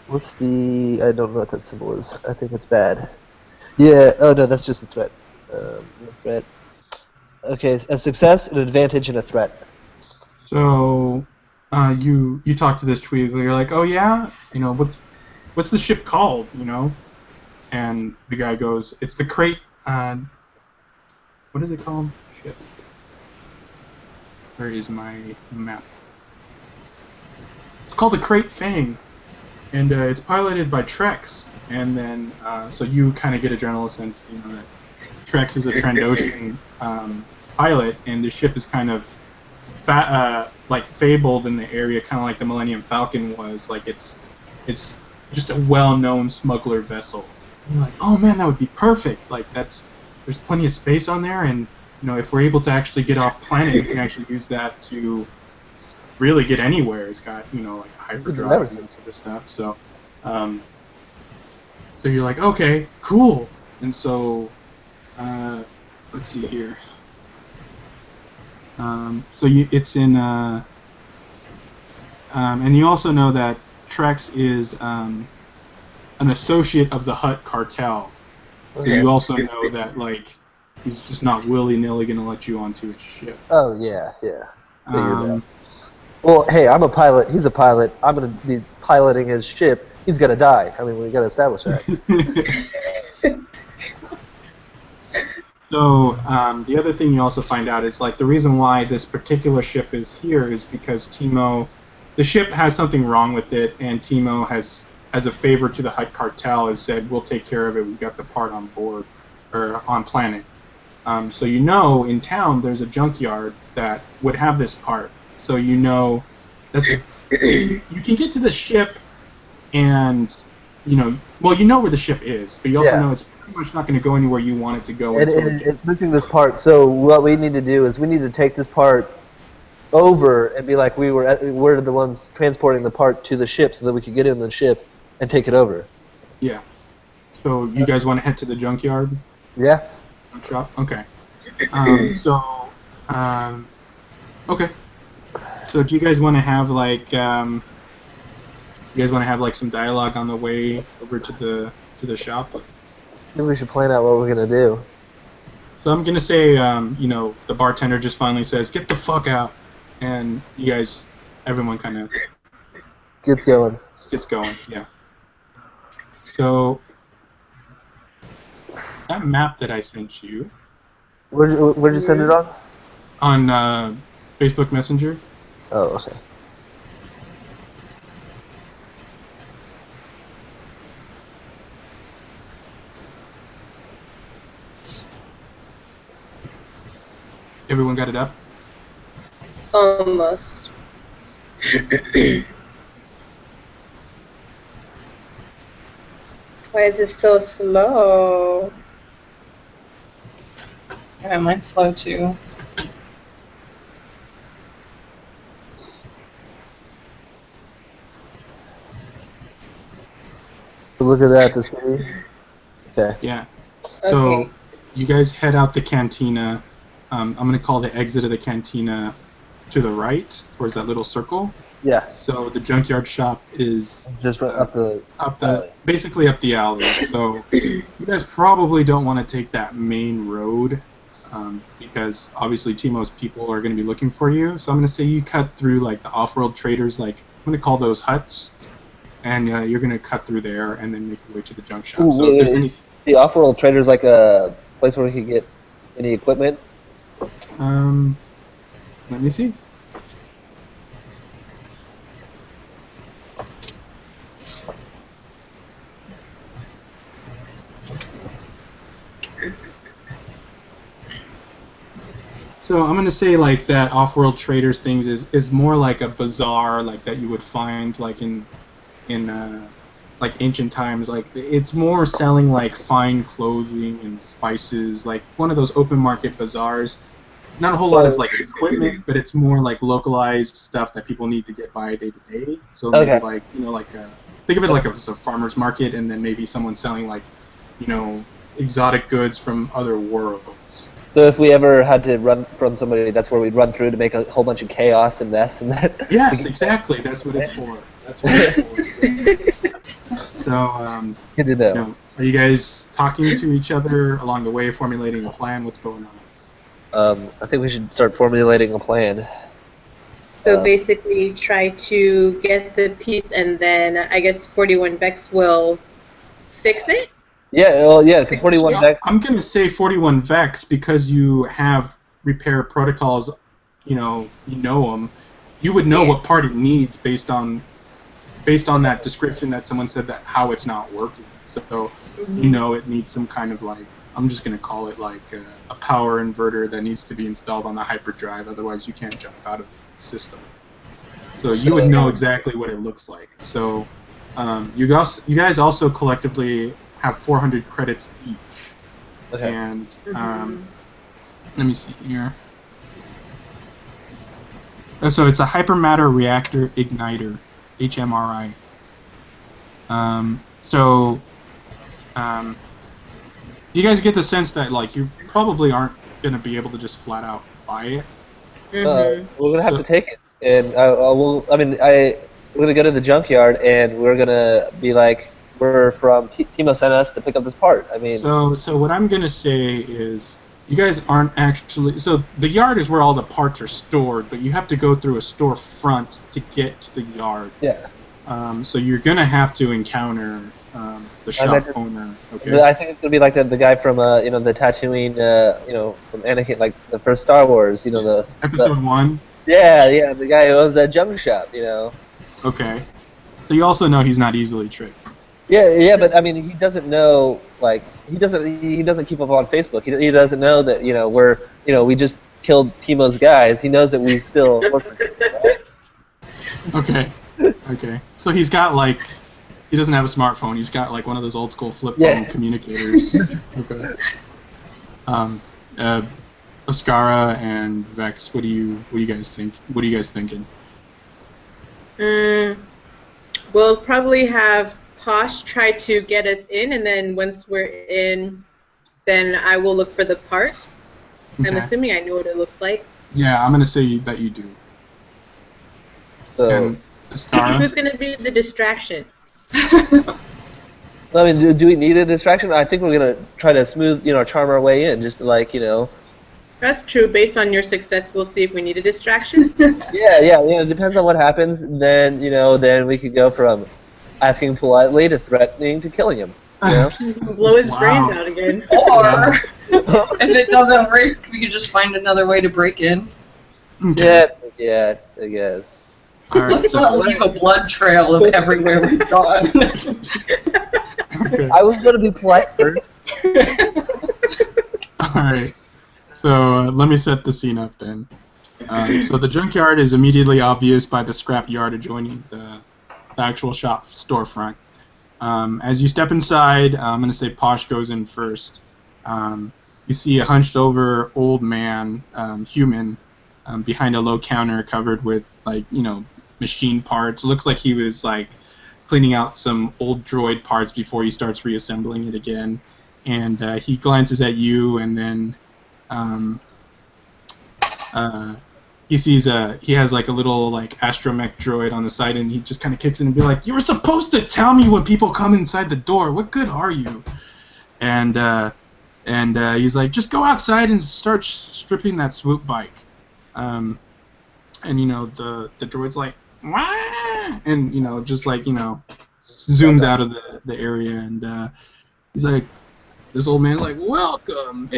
What's the... I don't know what that symbol is. I think it's bad. Yeah, oh no, that's just a threat. Threat. Okay, a success, an advantage, and a threat. So, you talk to this Tweedle, you're like, oh yeah? What's the ship called, And the guy goes, it's the Crate, what is it called? Shit. Where is my map? It's called the Crate Fang, and it's piloted by Trex. And then, so you kind of get a general sense, that Trex is a Trandoshan pilot, and the ship is kind of like fabled in the area, kind of like the Millennium Falcon was. Like it's just a well-known smuggler vessel. And you're like, oh man, that would be perfect. Like there's plenty of space on there, and if we're able to actually get off planet, we can actually use that to really get anywhere. It's got like hyperdrive and that sort of stuff. So So you're like, okay, cool. And so, let's see here. It's in, and you also know that Trex is an associate of the Hutt cartel. So Okay. you also know that, like, he's just not willy-nilly going to let you onto his ship. Oh, yeah. Figured Um, Well, hey, I'm a pilot. He's a pilot. I'm going to be piloting his ship. He's going to die. I mean, we got to establish that. So the other thing you also find out is, like, the reason why this particular ship is here is because the ship has something wrong with it, and Timo has, as a favor to the Hutt cartel, has said, we'll take care of it. We've got the part on board, or on planet. So you know in town there's a junkyard that would have this part. So you know you can get to the ship, and you know where the ship is, but you also know it's pretty much not going to go anywhere you want it to go until It's missing this part. So what we need to do is we need to take this part over and be like we're the ones transporting the part to the ship so that we can get in the ship and take it over. Yeah. So you guys want to head to the junkyard? Yeah. Shop? Okay. Okay. So do you guys want to have some dialogue on the way over to the shop? I think we should plan out what we're gonna do. So I'm gonna say, the bartender just finally says, "Get the fuck out," and everyone kind of Gets going. Yeah. So that map that I sent you Where'd you send it on? on Facebook Messenger. Oh, okay. Everyone got it up? Almost. Why is it so slow? Yeah, mine's slow too. Look at that, the city. Okay. Yeah. So Okay. you guys head out the cantina. I'm going to call the exit of the cantina to the right, towards that little circle. Yeah. So the junkyard shop is Just right up basically up the alley. So you guys probably don't want to take that main road because obviously Timo's people are going to be looking for you. So I'm going to say you cut through like the off-world traders, like I'm going to call those huts, and you're going to cut through there and then make your way to the junk shop. Ooh, So if there's any the off-world trader's like a place where we could get any equipment. let me see. So I'm gonna say like that off-world traders things is more like a bazaar like that you would find like in like ancient times. Like it's more selling like fine clothing and spices, like one of those open market bazaars. Not a whole lot of like equipment, but it's more like localized stuff that people need to get by day to day. So maybe like think of it like as a farmer's market, and then maybe someone selling like exotic goods from other worlds. So if we ever had to run from somebody, that's where we'd run through to make a whole bunch of chaos and mess and that. Yes, exactly. That's what it's for. That's what it's for. So, Good to know. are you guys talking to each other along the way, formulating a plan? What's going on? I think we should start formulating a plan. So basically try to get the piece, and then I guess 41 Vex will fix it? Yeah, well, yeah, because 41 Vex. I'm going to say 41 Vex because you have repair protocols, you know them. You would know what part it needs based on that description that someone said that how it's not working. So it needs some kind of like, I'm just going to call it like a power inverter that needs to be installed on the hyperdrive, otherwise you can't jump out of the system. So you would know exactly what it looks like. So you guys also collectively have 400 credits each. Okay. And let me see here. So it's a hypermatter reactor igniter, HMRI. So You guys get the sense that like you probably aren't gonna be able to just flat out buy it. Mhm. We're gonna have So- to take it, and we're gonna go to the junkyard, and we're gonna be like, we're from Timo sent us to pick up this part. I mean, So what I'm gonna say is, you guys aren't actually. So the yard is where all the parts are stored, but you have to go through a storefront to get to the yard. yeah. So you're gonna have to encounter the shop imagine- owner. Okay. I think it's gonna be like the guy from the Tatooine, from Anakin, like the first Star Wars, Episode 1. yeah, the guy who owns that junk shop. Okay. So you also know he's not easily tricked. Yeah, but I mean, he doesn't know, like, he doesn't keep up on Facebook. He doesn't know that we just killed Timo's guys. He knows that we still work with him, right? Okay. Okay. So he's got like, he doesn't have a smartphone. He's got like one of those old school flip phone communicators. Okay. Oscara and Vex, what do you guys think? What are you guys thinking? We'll probably have Posh try to get us in, and then once we're in, then I will look for the part. I'm Okay. assuming I know what it looks like. Yeah, I'm gonna say that you do. So, And Oscara? Who's gonna be the distraction? I mean, do we need a distraction? I think we're gonna try to charm our way in, just like, That's true. Based on your success, we'll see if we need a distraction. Yeah, it depends on what happens. Then, then we could go from asking politely to threatening to killing him. Blow his Wow. brains out again. Or if it doesn't work, we could just find another way to break in. Okay. Yeah, I guess. All right. Let's not So, leave a blood trail of everywhere we've gone. okay. I was gonna be polite first. All right. So let me set the scene up then. So the junkyard is immediately obvious by the scrap yard adjoining the actual shop storefront. As you step inside, I'm going to say Posh goes in first. You see a hunched over old man, human, behind a low counter covered with machine parts. It looks like he was like cleaning out some old droid parts before he starts reassembling it again. And he glances at you, and then he sees he has like a little like astromech droid on the side, and he just kind of kicks in and be like, "You were supposed to tell me when people come inside the door. What good are you?" And he's like, "Just go outside and start stripping that swoop bike." And the droid's like, "Wah!" and just like zooms out of the area, and he's like, this old man like, "Welcome.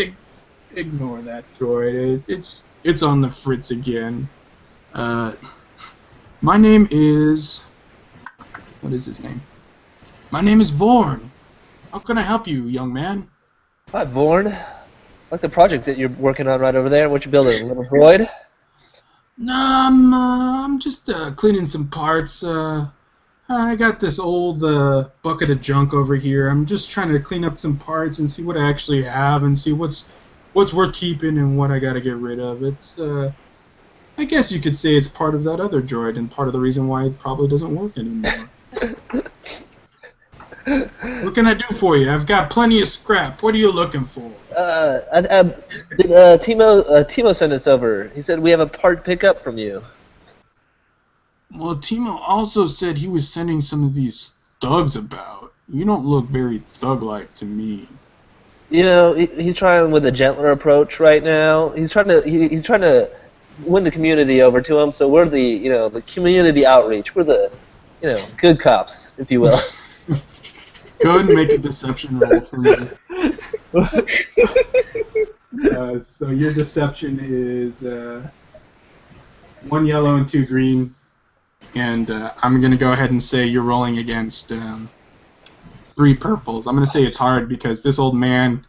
Ignore that droid. It's on the fritz again. My name is... What is his name? My name is Vorn. How can I help you, young man?" Hi, Vorn. I like the project that you're working on right over there. What you building? A little droid? No, I'm just cleaning some parts. I got this old bucket of junk over here. I'm just trying to clean up some parts and see what I actually have and see what's worth keeping and what I gotta get rid of. It's I guess you could say it's part of that other droid and part of the reason why it probably doesn't work anymore. What can I do for you? I've got plenty of scrap. What are you looking for? Did Timo send us over? He said we have a part pickup from you. Well, Timo also said he was sending some of these thugs about. You don't look very thug-like to me. He's trying with a gentler approach right now. He's trying to win the community over to him. So we're the community outreach. We're the good cops, if you will. Go ahead and make a deception roll for me. So your deception is 1 yellow and 2 green, and I'm gonna go ahead and say you're rolling against 3 purples. I'm gonna say it's hard because this old man,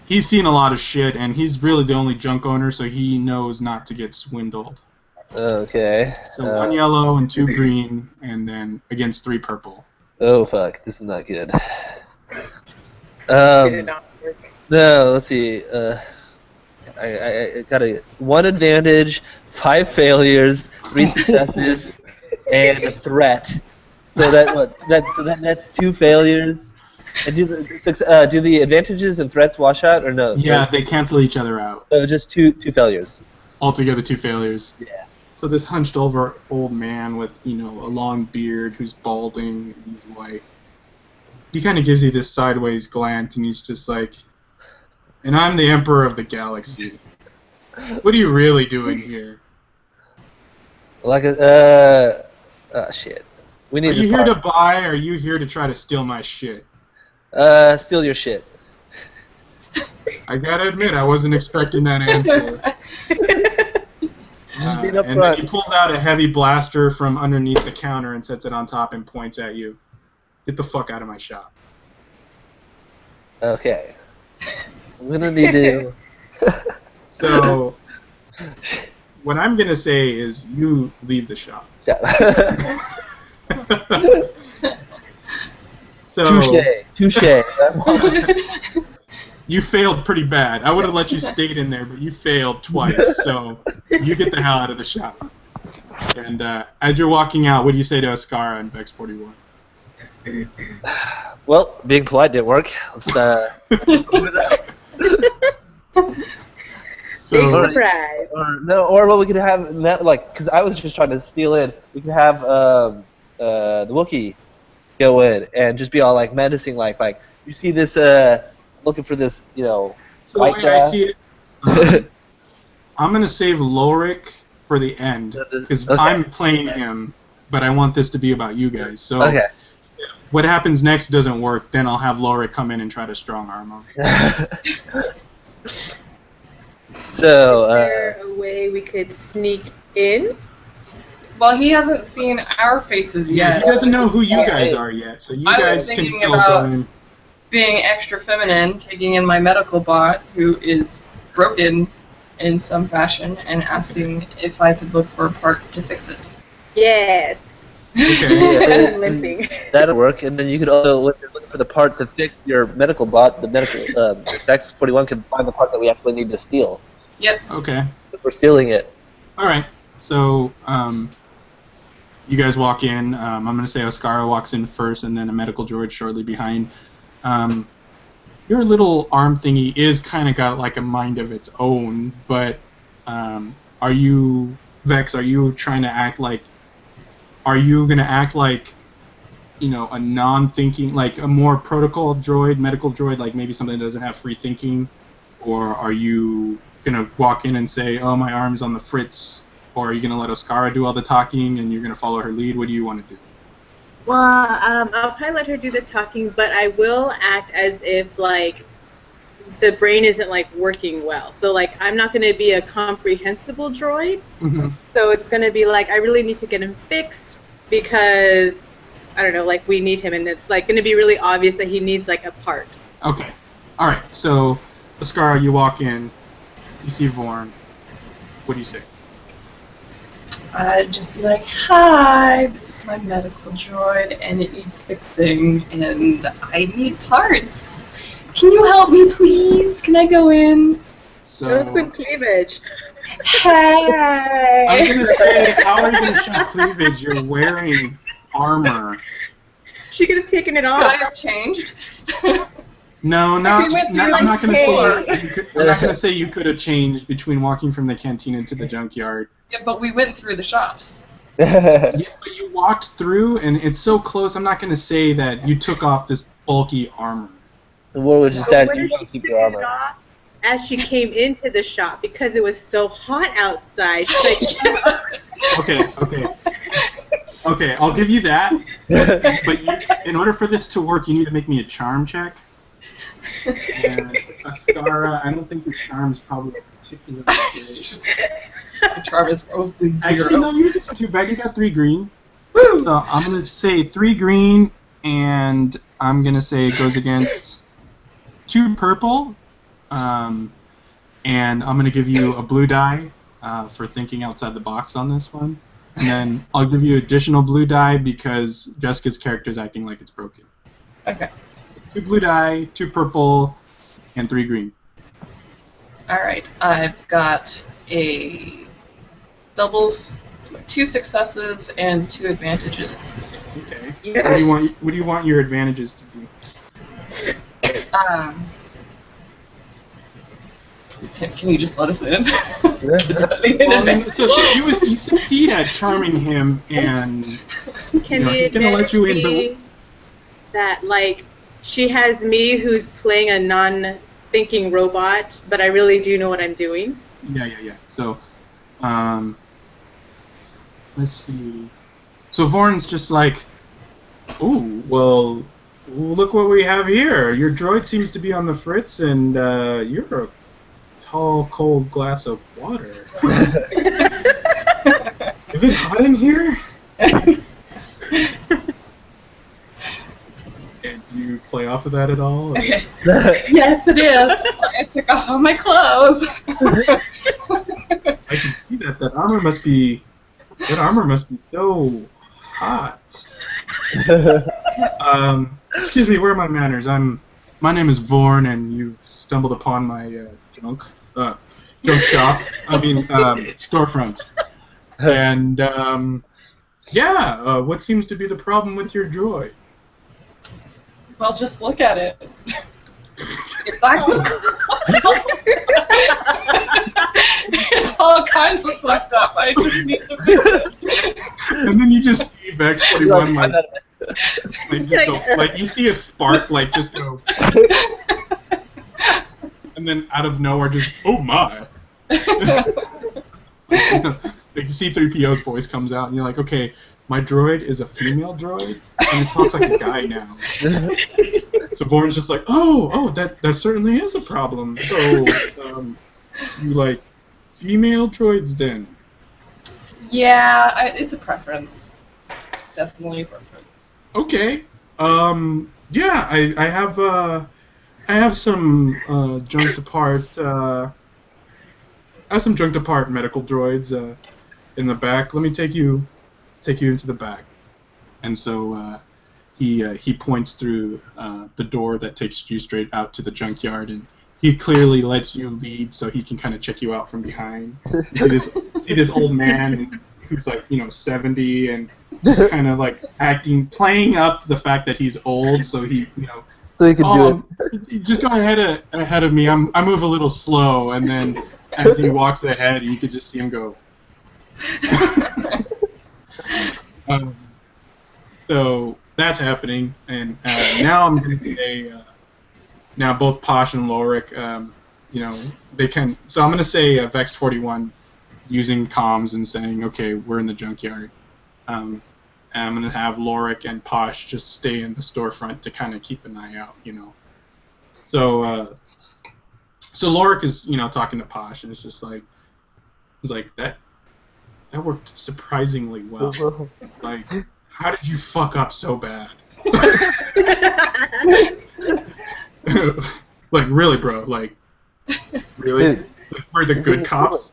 he's seen a lot of shit, and he's really the only junk owner, so he knows not to get swindled. Okay. So 1 yellow and 2 green, and then against 3 purple. Oh fuck! This is not good. Did it not work? No, let's see. I got 1 advantage, 5 failures, 3 successes, and a threat. So that nets 2 failures. And do the advantages and threats wash out or no? Yeah, they cancel each other out. So just two failures. Altogether, 2 failures. Yeah. So this hunched over old man with, a long beard who's balding and he's white. He kind of gives you this sideways glance and he's just like, and I'm the Emperor of the Galaxy. What are you really doing here? Like shit. We need Are you here to buy or are you here to try to steal my shit? Steal your shit. I gotta admit, I wasn't expecting that answer. Just being up and front. then he pulls out a heavy blaster from underneath the counter and sets it on top and points at you. Get the fuck out of my shop. Okay. I'm gonna need to. So, what I'm gonna say is you leave the shop. Yeah. So, Touche. you failed pretty bad. I would have let you stay in there, but you failed twice. So you get the hell out of the shop. And as you're walking out, what do you say to Ascara and Vex 41? Well, being polite didn't work. Let's move it up. Big So, surprise. Or what we could have, because I was just trying to steal in. We could have the Wookiee go in and just be all like menacing, like you see this, looking for this, so the white way guy. I see it, I'm gonna save Lorik for the end because Okay. I'm playing him, but I want this to be about you guys. So Okay. what happens next doesn't work, then I'll have Lorik come in and try to strong arm him. So, Is there a way we could sneak in? Well, he hasn't seen our faces yet. He doesn't know who you guys are yet, so you I was guys can thinking still about- go in. Being extra feminine, taking in my medical bot, who is broken in some fashion, and asking if I could look for a part to fix it. Yes. Okay. I'm limping. that'll work. And then you could also, when you're looking for the part to fix your medical bot, the medical Vex 41 can find the part that we actually need to steal. Yep. Okay. Because we're stealing it. All right. So you guys walk in. I'm going to say Ascara walks in first, and then a medical droid shortly behind. Your little arm thingy is kind of got like a mind of its own, but are you, Vex, are you trying to act like, are you going to act like, a non-thinking, like a more protocol droid, medical droid, like maybe something that doesn't have free thinking, or are you going to walk in and say, oh, my arm's on the fritz, or are you going to let Ascara do all the talking and you're going to follow her lead? What do you want to do? Well, I'll probably let her do the talking, but I will act as if, the brain isn't, working well. So, I'm not going to be a comprehensible droid. Mm-hmm. So it's going to be I really need to get him fixed because, I don't know, we need him. And it's, going to be really obvious that he needs, a part. Okay. All right. So, Ascara, you walk in, you see Vorn. What do you say? I'd just be like, hi, this is my medical droid, and it needs fixing, and I need parts. Can you help me, please? Can I go in? So, Let's put cleavage. Hi. I was going to say, how are you going to show cleavage? You're wearing armor. She could have taken it Could I off. have changed? No, we not. went through I'm not going to four. say. I'm not going to say you could have changed between walking from the cantina to the junkyard. Yeah, but we went through the shops. Yeah, but you walked through, and it's so close. I'm not going to say that you took off this bulky armor. What would you So stand? what You if don't she keep took your it armor. off as she came into the shop because it was so hot outside? She's Okay, I'll give you that. But in order for this to work, you need to make me a charm check. And Ascara, I don't think the charm's probably particularly good. The charm is probably 0. Actually, no, yours isn't too bad. You got 3 green. Woo! So I'm going to say 3 green, and I'm going to say it goes against 2 purple. And I'm going to give you a blue die for thinking outside the box on this one. And then I'll give you additional blue die because Jessica's character is acting like it's broken. Okay. 2 blue die, 2 purple, and 3 green. Alright, I've got a doubles, 2 successes, and 2 advantages. Okay. Yes. What do you want your advantages to be? Can you just let us in? Well, so you succeed at charming him, and Can we he's gonna let you in, admit that like she has me who's playing a non-thinking robot, but I really do know what I'm doing? Yeah. So, let's see. So Vorn's just like, ooh, well, look what we have here. Your droid seems to be on the fritz, and you're a tall, cold glass of water. Is it hot in here? And do you play off of that at all? Or? Yes, it is. That's why I took off all my clothes. I can see that. That armor must be so hot. Excuse me, where are my manners? My name is Vorn, and you've stumbled upon my junk shop. Storefront. And what seems to be the problem with your droid? Well, just look at it. It's acting. It's all kinds of fucked up. I just need to fix it. And then you just see Vex 41 like you see a spark just go, and then out of nowhere just oh my. Like C-3PO's voice comes out, and you're like, okay, my droid is a female droid, and it talks like a guy now. So Vorn's just like, oh, that certainly is a problem. So, you like female droids then? Yeah, it's a preference. Definitely a preference. Okay. I have some junk depart. I have some junk depart medical droids in the back. Let me take you into the back. And so he points through the door that takes you straight out to the junkyard, and he clearly lets you lead so he can kind of check you out from behind. You see this old man who's like 70 and just kind of like playing up the fact that he's old, so he so you can do it. Just go ahead of me. I move a little slow, and then as he walks ahead, you could just see him go. So that's happening, and now I'm going to say, now both Posh and Lorik, they can. So I'm going to say Vex 41 using comms and saying, okay, we're in the junkyard. And I'm going to have Lorik and Posh just stay in the storefront to kind of keep an eye out, So, so Lorik is, talking to Posh, and it's just like, that worked surprisingly well. Like, how did you fuck up so bad? Like, really, bro? Like, really? Dude, like, we're the good cops?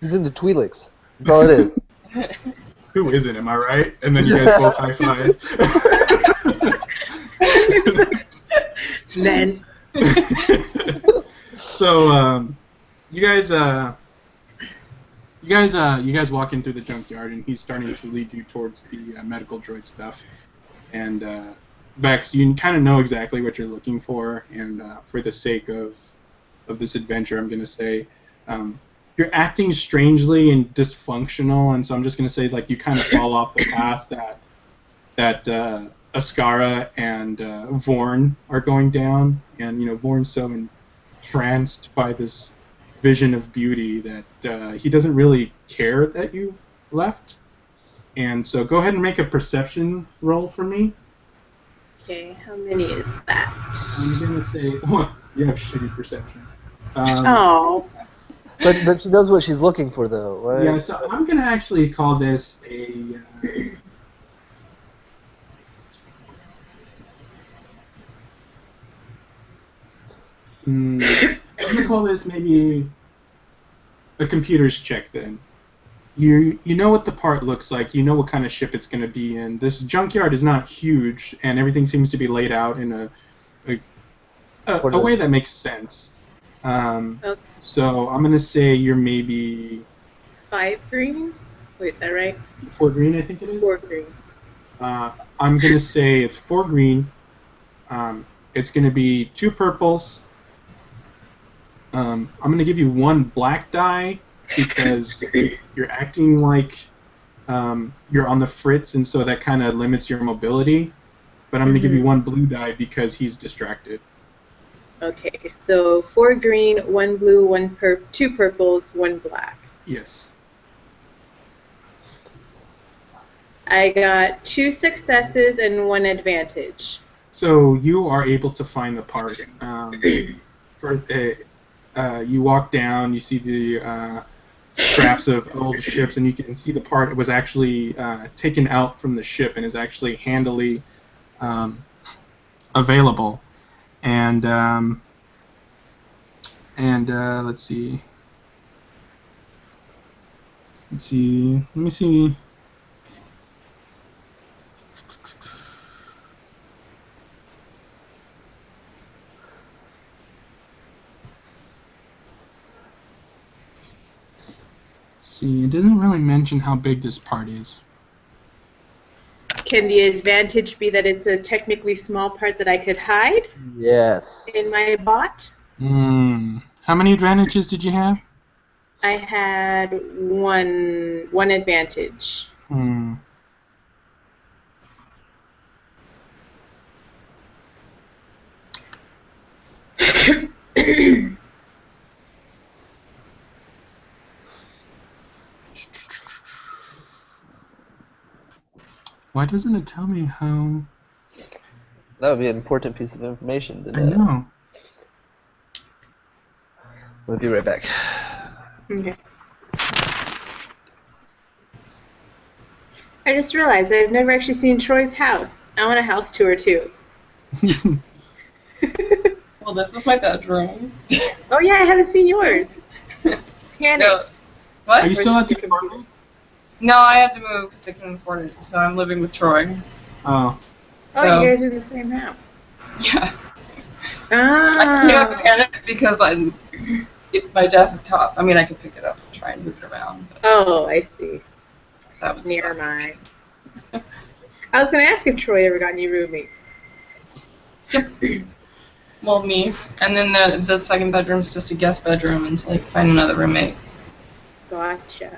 He's into Twi'leks. That's all it is. Who isn't? Am I right? And then you guys both high five. Men. So, you guys walk in through the junkyard, and he's starting to lead you towards the medical droid stuff. And Vex, you kind of know exactly what you're looking for, and for the sake of this adventure, I'm going to say you're acting strangely and dysfunctional, and so I'm just going to say like you kind of fall off the path that Ascara and Vorn are going down, and Vorn's so entranced by this vision of beauty that he doesn't really care that you left. And so go ahead and make a perception roll for me. Okay, how many is that? I'm going to say, well, you have shitty perception. Oh. But she knows what she's looking for, though, right? Yeah, so I'm going to actually call this a... I'm going to call this maybe a computer's check, then. You know what the part looks like. You know what kind of ship it's going to be in. This junkyard is not huge, and everything seems to be laid out in a way that makes sense. Okay. So I'm going to say you're maybe... 5 green? Wait, is that right? 4 green, I think it is? 4 green. I'm going to say it's 4 green. it's going to be 2 purples. I'm going to give you 1 black die because you're acting like you're on the fritz, and so that kind of limits your mobility. But I'm going to give you 1 blue die because he's distracted. Okay, so 4 green, 1 blue, 2 purples, 1 black. Yes. I got 2 successes and 1 advantage. So you are able to find the part. You walk down, you see the scraps of old ships, and you can see the part was actually taken out from the ship and is actually handily available. And let's see. Let me see. See, it doesn't really mention how big this part is. Can the advantage be that it's a technically small part that I could hide Yes. in my bot? How many advantages did you have? I had one advantage. Why doesn't it tell me how? That would be an important piece of information to know. I know. We'll be right back. Okay. I just realized I've never actually seen Troy's house. I want a house tour too. Well, this is my bedroom. Oh yeah, I haven't seen yours. Panicked. No. What? Are you still at the apartment? No, I had to move because I couldn't afford it, so I'm living with Troy. Oh. Oh, So, you guys are in the same house. yeah. Ah. I can't panic because it's my desktop. I mean, I could pick it up and try and move it around. But Oh, I see. that would Never suck. mind. I was going to ask if Troy ever got any roommates. Well, me. And then the second bedroom's just a guest bedroom until I can find another roommate. Gotcha.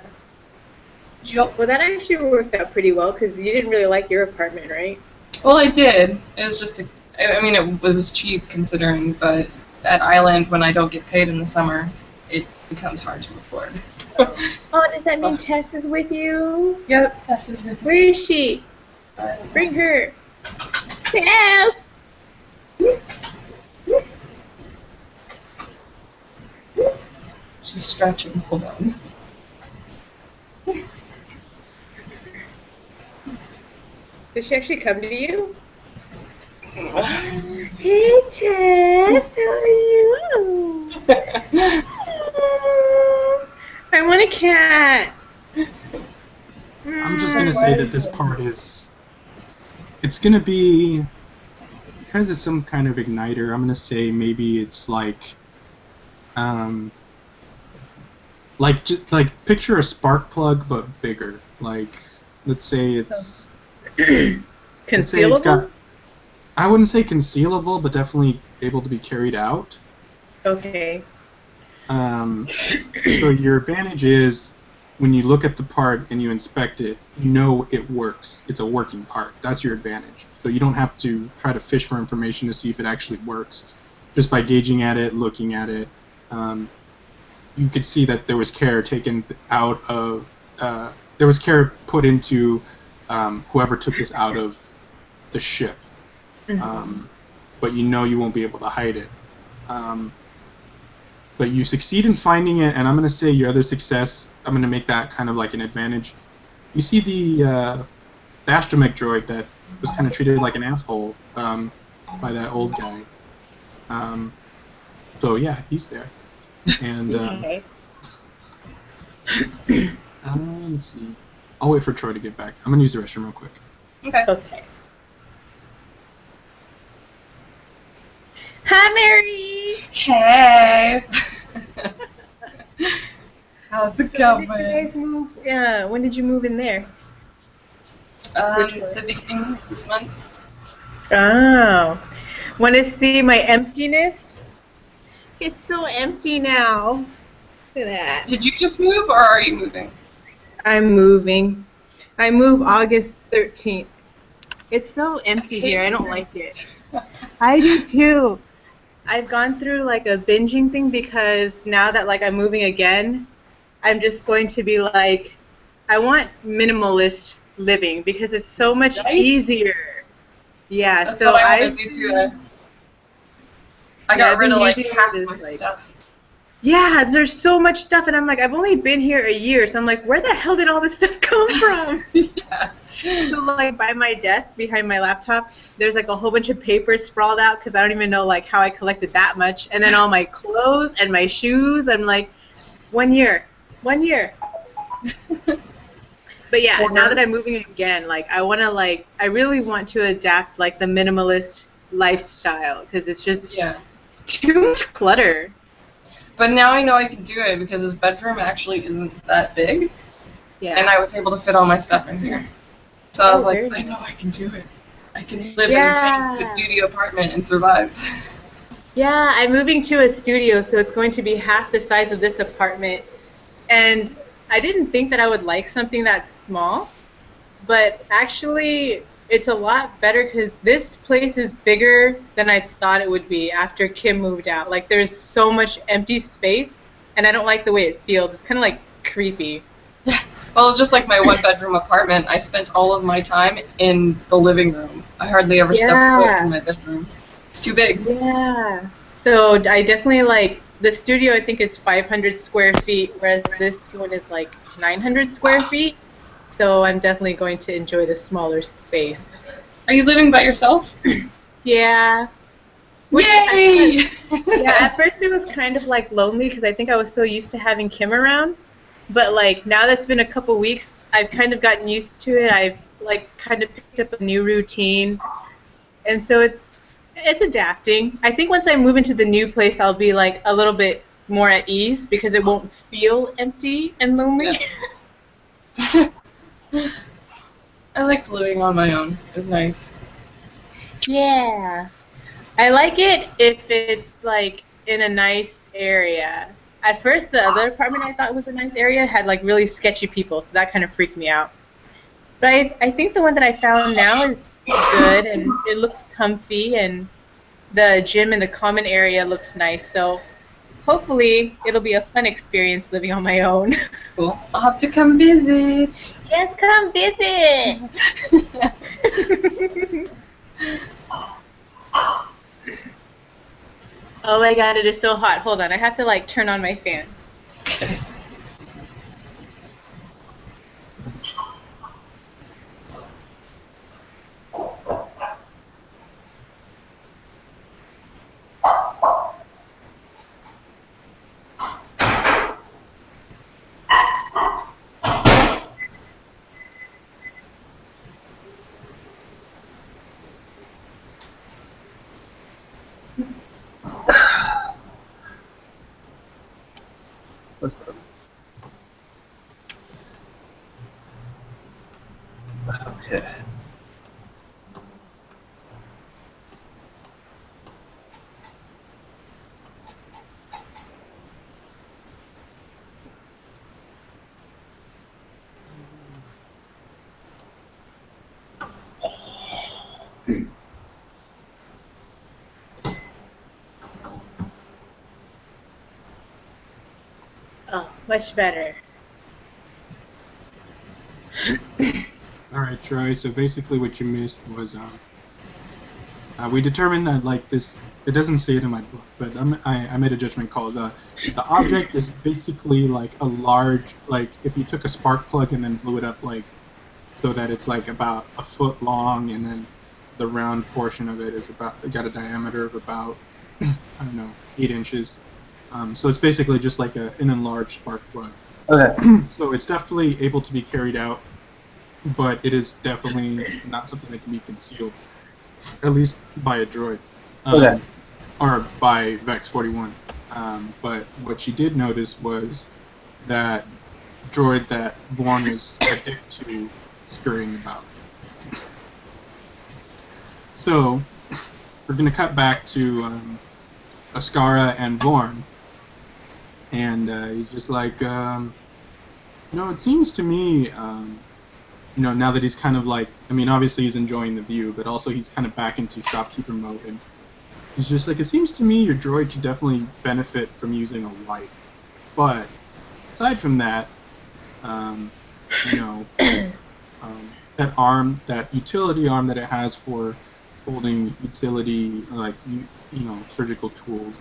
Yep. Well, that actually worked out pretty well because you didn't really like your apartment, right? Well, I did. It was just it was cheap considering, but at Island, when I don't get paid in the summer, it becomes hard to afford. Oh, does that mean Tess is with you? Yep, Tess is with Where is she? me. Bring her. Tess! She's stretching. Hold on. Did she actually come to you? Hey, Tess, how are you? I want a cat. I'm just gonna say that this part it's gonna be, because it's some kind of igniter, I'm gonna say maybe it's like picture a spark plug but bigger. Like, let's say it's Concealable? I wouldn't say concealable, but definitely able to be carried out. Okay. So your advantage is when you look at the part and you inspect it, you know it works. It's a working part. That's your advantage. So you don't have to try to fish for information to see if it actually works. Just by gauging at it, looking at it, you could see that there was care taken out of. There was care put into whoever took this out of the ship. Mm-hmm. But you know you won't be able to hide it. But you succeed in finding it, and I'm going to say your other success, I'm going to make that kind of like an advantage. You see the astromech droid that was kind of treated like an asshole by that old guy. So yeah, he's there. And Okay. let's see. I'll wait for Troy to get back. I'm going to use the restroom real quick. Okay. Okay. Hi, Mary. Hey. How's it When going? did you guys move? Yeah. When did you move in there? The beginning of this month. Oh. Want to see my emptiness? It's so empty now. Look at that. Did you just move, or are you moving? I'm moving. I move August 13th. It's so empty here. I don't like it. I do too. I've gone through like a binging thing because now that like I'm moving again, I'm just going to be like, I want minimalist living because it's so much Nice. easier. Yeah, That's so what I want to do too. I got I've rid been of like using half this, my like- stuff. Yeah, there's so much stuff, and I'm like, I've only been here a year, so I'm like, where the hell did all this stuff come from? Yeah. So like by my desk behind my laptop, there's like a whole bunch of papers sprawled out because I don't even know like how I collected that much, and then all my clothes and my shoes. I'm like, 1 year. But yeah, now that I'm moving again, like I really want to adapt like the minimalist lifestyle because it's just Yeah. too much clutter. But now I know I can do it because his bedroom actually isn't that big, Yeah. and I was able to fit all my stuff in here. So I was Oh, like, very I know nice. I can do it. I can live Yeah. in a tiny studio apartment and survive. Yeah, I'm moving to a studio, so it's going to be half the size of this apartment. And I didn't think that I would like something that's small, but actually it's a lot better because this place is bigger than I thought it would be after Kim moved out. Like there's so much empty space, and I don't like the way it feels. It's kind of like creepy. Well, it's just like my one-bedroom apartment. I spent all of my time in the living room. I hardly ever stepped foot Yeah. in my bedroom. It's too big. Yeah. So I definitely like the studio. I think is 500 square feet, whereas this one is like 900 square feet. So I'm definitely going to enjoy the smaller space. Are you living by yourself? Yeah. Yay! Yeah, at first it was kind of like lonely because I think I was so used to having Kim around. But like now that's been a couple weeks, I've kind of gotten used to it. I've like kind of picked up a new routine. And so it's adapting. I think once I move into the new place, I'll be like a little bit more at ease because it won't feel empty and lonely. Yeah. I liked living on my own. It was nice. Yeah. I like it if it's like in a nice area. At first, the other apartment I thought was a nice area had like really sketchy people, so that kind of freaked me out. But I think the one that I found now is good and it looks comfy and the gym in the common area looks nice. So hopefully it'll be a fun experience living on my own. Cool. I'll have to come visit. Yes, come visit. Oh my god, it is so hot. Hold on, I have to like turn on my fan. Okay. Let's go. Okay. Oh, much better. Alright, Troy, so basically what you missed was, we determined that, like, this, it doesn't say it in my book, but I made a judgment call. The object is basically, like, a large, like, if you took a spark plug and then blew it up, like, so that it's, like, about a foot long, and then the round portion of it is about, it got a diameter of about, I don't know, 8 inches. So it's basically just like an enlarged spark plug. Okay. So it's definitely able to be carried out, but it is definitely not something that can be concealed, at least by a droid, Okay. or by Vex 41. But what she did notice was that droid that Vaughn was addicted to scurrying about. So we're gonna cut back to Ascara and Vorn, and he's just like, it seems to me, now that he's kind of like, I mean, obviously he's enjoying the view, but also he's kind of back into shopkeeper mode, and he's just like, it seems to me your droid could definitely benefit from using a wipe, but aside from that, that arm, that utility arm that it has for holding utility, like, surgical tools,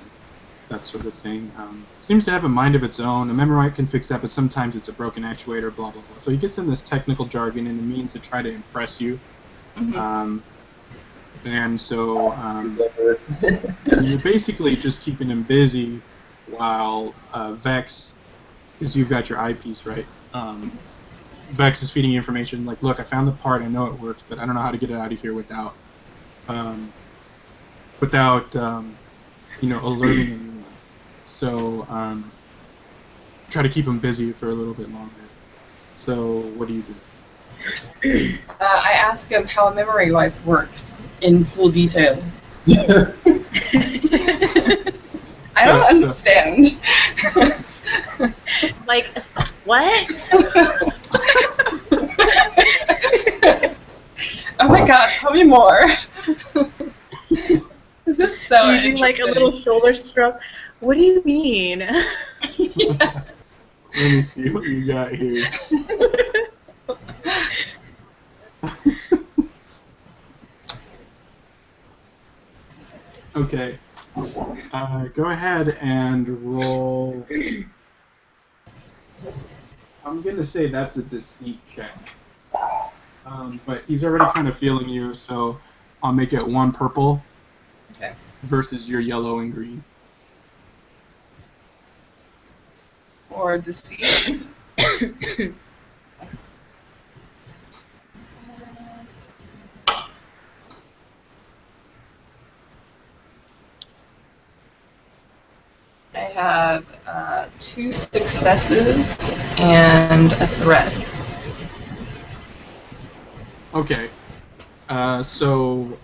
that sort of thing, seems to have a mind of its own. A Memorite can fix that, but sometimes it's a broken actuator, blah, blah, blah. So he gets in this technical jargon and it means to try to impress you. Mm-hmm. And so you're basically just keeping him busy while Vex, because you've got your eyepiece, right? Vex is feeding you information like, look, I found the part, I know it works, but I don't know how to get it out of here without alerting anyone. So try to keep him busy for a little bit longer. So what do you do? I ask him how a memory wipe works in full detail. I don't understand. Like, what? Oh my god, tell me more. This is so You do like a little shoulder stroke. What do you mean? Yeah. Let me see what you got here. Okay. Go ahead and roll. I'm gonna say that's a deceit check. But he's already kind of feeling you, so I'll make it 1 purple. Okay. Versus your yellow and green. Or deceit. I have 2 successes and a threat. Okay. So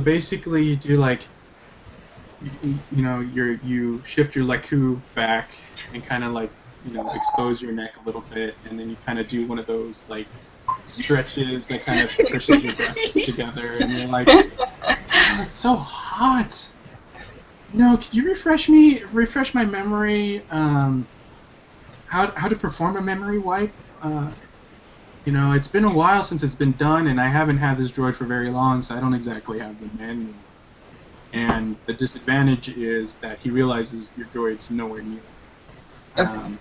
basically you do like, you shift your Leku back and kind of like, expose your neck a little bit, and then you kind of do one of those like stretches that kind of pushes your breasts together, and you're like, oh, it's so hot. Could you refresh my memory, how to perform a memory wipe? It's been a while since it's been done, and I haven't had this droid for very long, so I don't exactly have the manual. And the disadvantage is that he realizes your droid's nowhere near. Okay.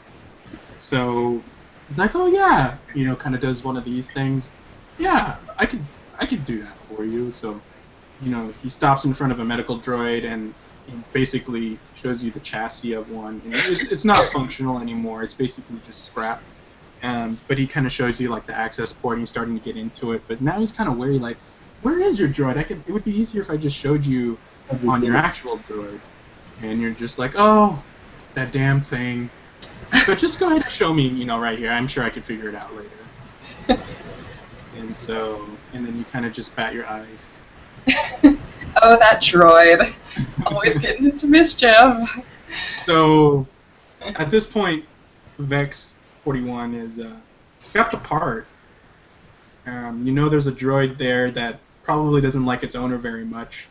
So he's like, oh yeah, kind of does one of these things. Yeah, I could do that for you. So, he stops in front of a medical droid and basically shows you the chassis of one. It's not functional anymore. It's basically just scrap. But he kind of shows you like the access port, and he's starting to get into it. But now he's kind of wary, like, where is your droid? It would be easier if I just showed you on your actual droid. And you're just like, oh, that damn thing. But just go ahead and show me, right here. I'm sure I can figure it out later. And then you kind of just bat your eyes. Oh, that droid. Always getting into mischief. So, at this point, Vex 41 is got the part. There's a droid there that probably doesn't like its owner very much.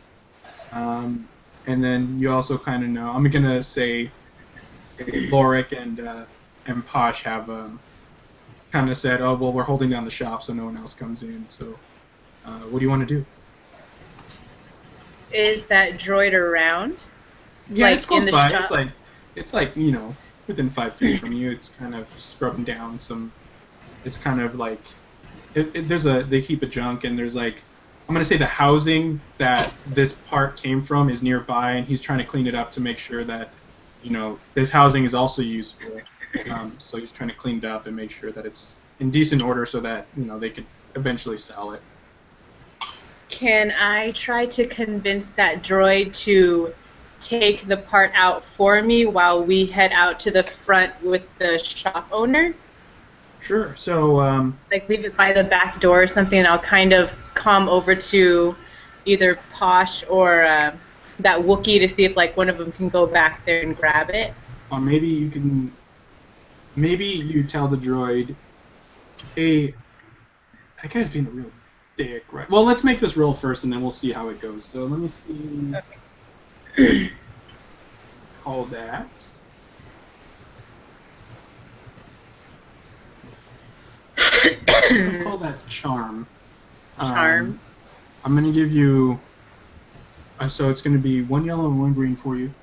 And then you also kind of know, I'm going to say Lorik and Posh have kind of said, oh, well, we're holding down the shop so no one else comes in. So what do you want to do? Is that droid around? Yeah, like it's close in the by. shop? It's like within 5 feet from you. It's kind of scrubbing down some. It's kind of like there's the heap of junk, and there's like, I'm gonna say the housing that this part came from is nearby, and he's trying to clean it up to make sure that this housing is also useful. So he's trying to clean it up and make sure that it's in decent order so that they could eventually sell it. Can I try to convince that droid to take the part out for me while we head out to the front with the shop owner? Sure. So Like leave it by the back door or something, and I'll kind of come over to, either Posh or that Wookiee to see if like one of them can go back there and grab it. Or maybe you can. Maybe you tell the droid, "Hey, that guy's being a real dick, right?" Well, let's make this roll first, and then we'll see how it goes. So let me see. Okay. Call that. I'll call that charm. Charm. I'm gonna give you. So it's gonna be 1 yellow and 1 green for you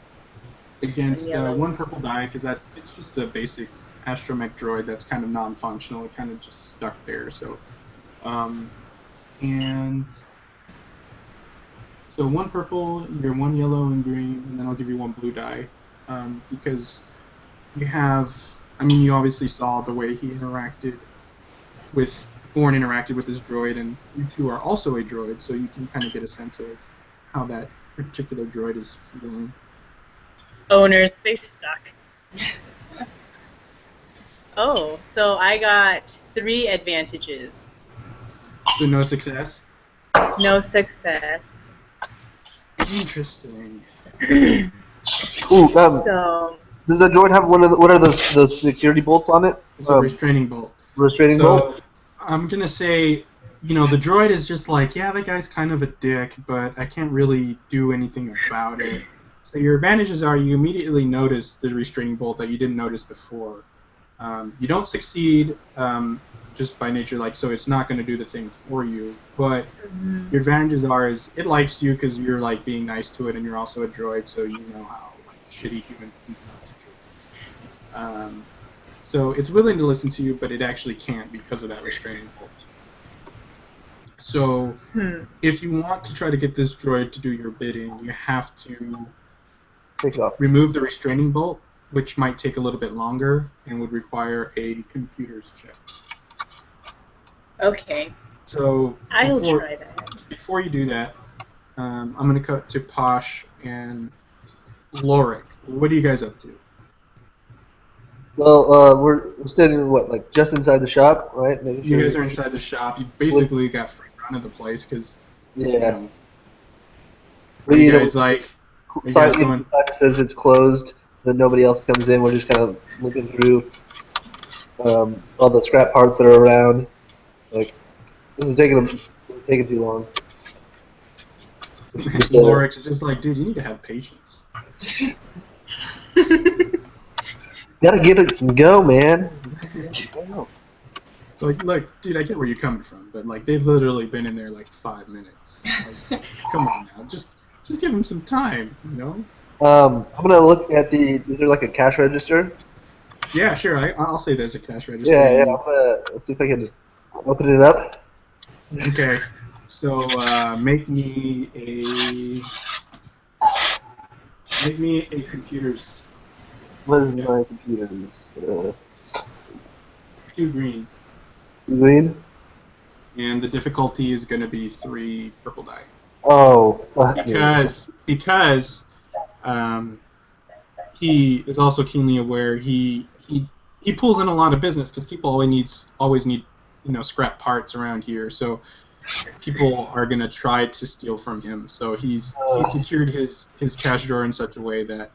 against one purple die, because it's just a basic astromech droid that's kind of non-functional. It kind of just stuck there. So, and so 1 purple, you're 1 yellow and green, and then I'll give you 1 blue die, because you have. I mean, you obviously saw the way he interacted with Thorn interacted with his droid, and you two are also a droid, so you can kind of get a sense of how that particular droid is feeling. Owners, they suck. Oh, so I got 3 advantages. So no success? No success. Interesting. Ooh, So does the droid have what are those security bolts on it? It's a restraining bolt. Restraining bolt? I'm going to say, the droid is just like, yeah, that guy's kind of a dick, but I can't really do anything about it. So your advantages are you immediately notice the restraining bolt that you didn't notice before. You don't succeed just by nature, so it's not going to do the thing for you. But your advantages is it likes you because you're being nice to it, and you're also a droid, so you know how shitty humans can be to droids. So it's willing to listen to you, but it actually can't because of that restraining bolt. So if you want to try to get this droid to do your bidding, you have to remove the restraining bolt, which might take a little bit longer and would require a computer's check. okay. So I'll try that. Before you do that, I'm going to cut to Posh and Lorik. What are you guys up to? Well, we're standing just inside the shop, right? You guys are inside the shop. You basically got free run of the place because what are you guys like? Are you guys going? It says it's closed. Then nobody else comes in. We're just kind of looking through all the scrap parts that are around. This is taking too long. Lorik is just like, dude, you need to have patience. Gotta get it and go, man. Look, dude, I get where you're coming from, but they've literally been in there 5 minutes. Come on now, just give them some time, I'm gonna look at is there a cash register? Yeah, sure. I'll say there's a cash register. Yeah. I'm gonna see if I can open it up. Okay. So make me a computer's. What is my computer's? 2 green. 2 green? And the difficulty is going to be 3 purple die. Oh, fuck because he is also keenly aware he pulls in a lot of business because people always need scrap parts around here. So people are going to try to steal from him. So he secured his cash drawer in such a way that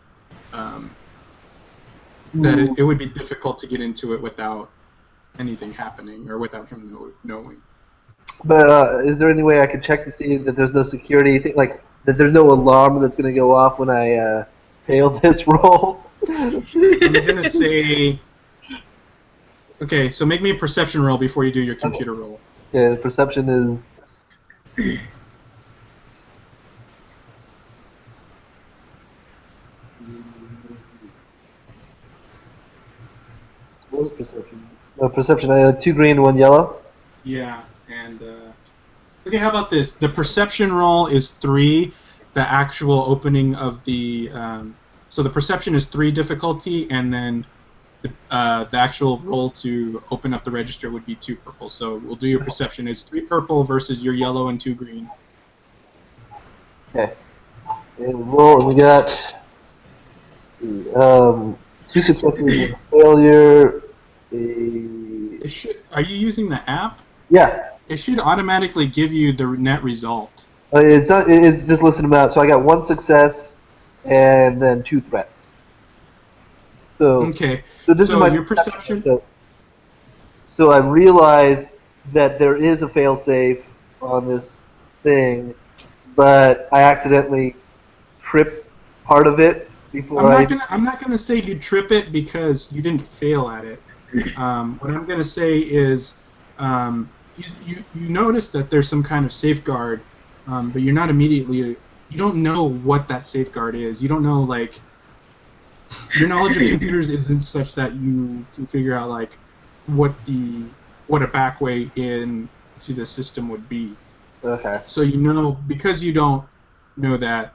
it would be difficult to get into it without anything happening or without him knowing. But is there any way I could check to see that there's no security, that there's no alarm that's going to go off when I fail this roll? I'm going to say... Okay, so make me a perception roll before you do your computer roll. Yeah, the perception is... What was perception? Perception, I had 2 green, 1 yellow. Yeah, and... Okay, how about this? The perception roll is 3. The actual opening of the... so the perception is 3 difficulty, and then the actual roll to open up the register would be 2 purple. So we'll do your perception. It's 3 purple versus your yellow and 2 green. Okay. And roll, we got 2 successes and a failure. Are you using the app? Yeah. It should automatically give you the net result. It's not. It's just listing them out. So I got 1 success, and then 2 threats. So, Okay. so this is So my your perception. So I realize that there is a failsafe on this thing, but I accidentally trip part of it before I. I'm not gonna say you trip it because you didn't fail at it. What I'm gonna say is you notice that there's some kind of safeguard, but you're not immediately. You don't know what that safeguard is. You don't know like your knowledge of computers isn't such that you can figure out like what a back way in to the system would be. Okay. So you know because you don't know that.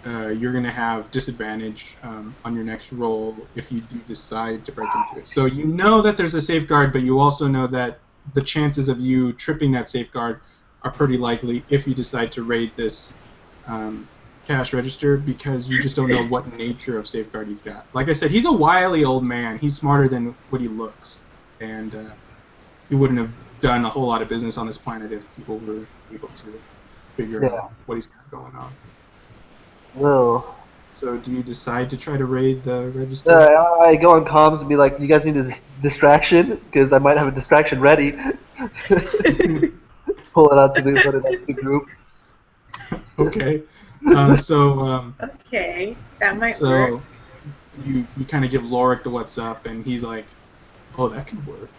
You're going to have disadvantage on your next roll if you do decide to break into it. So you know that there's a safeguard, but you also know that the chances of you tripping that safeguard are pretty likely if you decide to raid this cash register because you just don't know what nature of safeguard he's got. Like I said, he's a wily old man. He's smarter than what he looks. And he wouldn't have done a whole lot of business on this planet if people were able to figure Yeah. out what he's got going on. No. So do you decide to try to raid the register? I go on comms and be like, "You guys need a distraction because I might have a distraction ready." Pull it out to the put it out to the group. Okay. So Okay, that might work. you kind of give Lorik the what's up, and he's like, "Oh, that could work."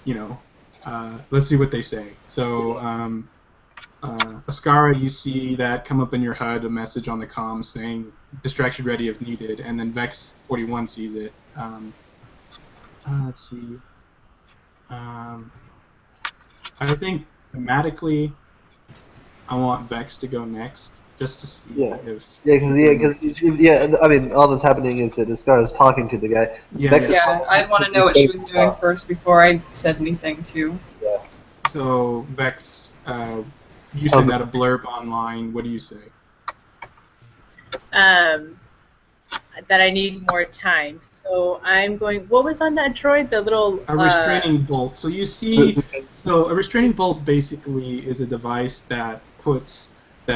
You know, let's see what they say. So Ascara, you see that come up in your HUD, a message on the comms saying distraction ready if needed, and then Vex 41 sees it. Let's see. I think thematically, I want Vex to go next, just to see Yeah. if. Yeah. I mean, all that's happening is that Ascar is talking to the guy. Yeah, Vex is Yeah, I'd want to know what she was doing first before I said anything too. Yeah. So Vex, you How's send it- out a blurb online. What do you say? That I need more time. So I'm going. What was on that droid? The little. A restraining bolt. So you see, so a restraining bolt basically is a device that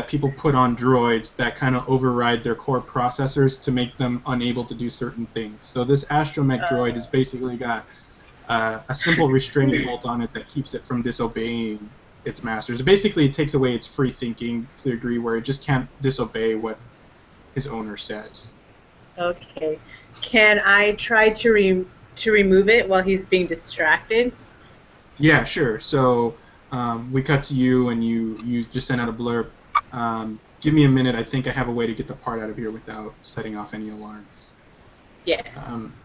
people put on droids that kind of override their core processors to make them unable to do certain things. So this astromech droid has basically got a simple restraining bolt on it that keeps it from disobeying its masters. Basically, it takes away its free thinking to the degree where it just can't disobey what his owner says. Okay. Can I try to remove it while he's being distracted? Yeah, sure. So we cut to you, and you just sent out a blurb. Give me a minute. I think I have a way to get the part out of here without setting off any alarms. Yes.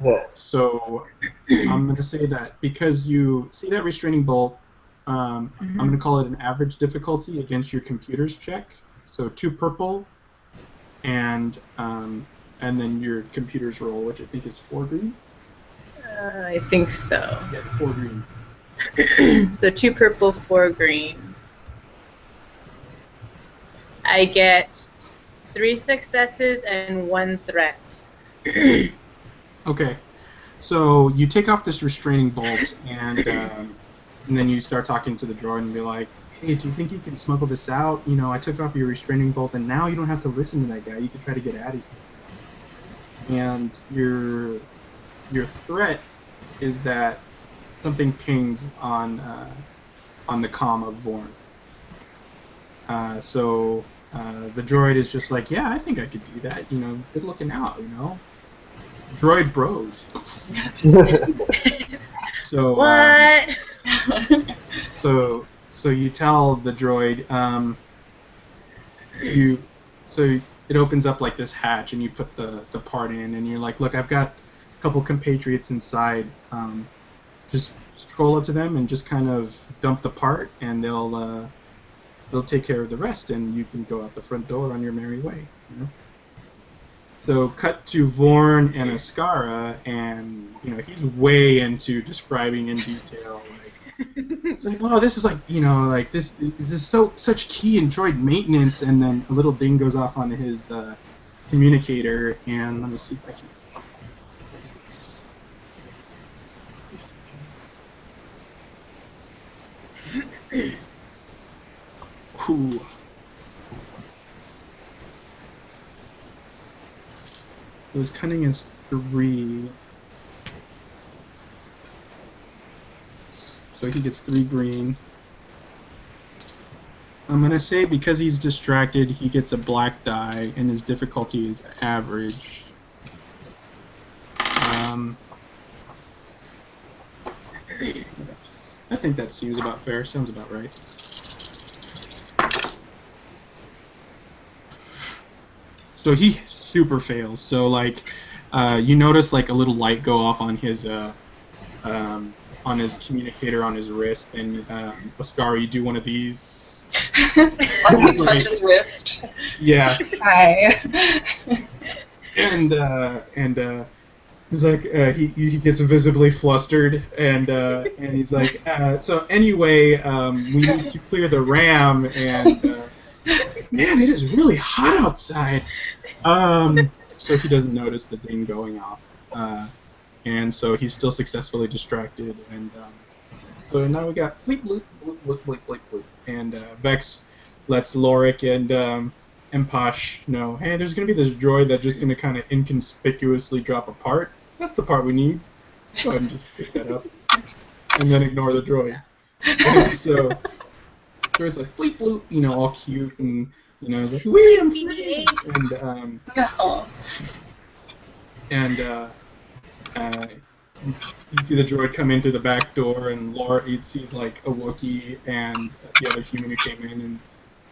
Yeah. So I'm going to say that because you see that restraining bolt, I'm going to call it an average difficulty against your computer's check. So 2 purple, and then your computer's roll, which I think is 4 green. I think so. Yeah, 4 green. So 2 purple, 4 green. I get 3 successes and 1 threat. Okay. So you take off this restraining bolt, and then you start talking to the droid and be like, "Hey, do you think you can smuggle this out? You know, I took off your restraining bolt, and now you don't have to listen to that guy. You can try to get out of here." And your threat is that something pings on the comm of Vorn. So the droid is just like, "Yeah, I think I could do that. You know, good looking out. You know, droid bros." So What? so you tell the droid so it opens up like this hatch, and you put the part in, and you're like, "Look, I've got a couple compatriots inside. Just scroll up to them and just kind of dump the part, and they'll take care of the rest, and you can go out the front door on your merry way." You know. So cut to Vorn and Ascara, and he's way into describing in detail, like it's like, "Oh, this is like this is such key in droid maintenance," and then a little ding goes off on his communicator, and let me see if I can. his cunning is 3. So he gets 3 green. I'm gonna say because he's distracted, he gets a black die, and his difficulty is average. I think that seems about fair. Sounds about right. So he super fails. So like, you notice like a little light go off on his communicator on his wrist, and Oscar, you do one of these. Let me touch his wrist. Yeah. Hi. And he's like, he gets visibly flustered, and he's like, so anyway, we need to clear the RAM, and man, it is really hot outside. So he doesn't notice the ding going off, and so he's still successfully distracted, and so now we got bleep bloop bloop bloop bloop bloop bloop, and Vex lets Lorik and Posh know, hey, there's gonna be this droid that's just gonna kind of inconspicuously drop a part. That's the part we need. Go ahead and just pick that up, and then ignore the droid. And so droid's like bleep bloop, you know, all cute, and you know, he's like, wee, I'm free, and you see the droid come in through the back door, and Laura sees like a Wookiee and the other human who came in,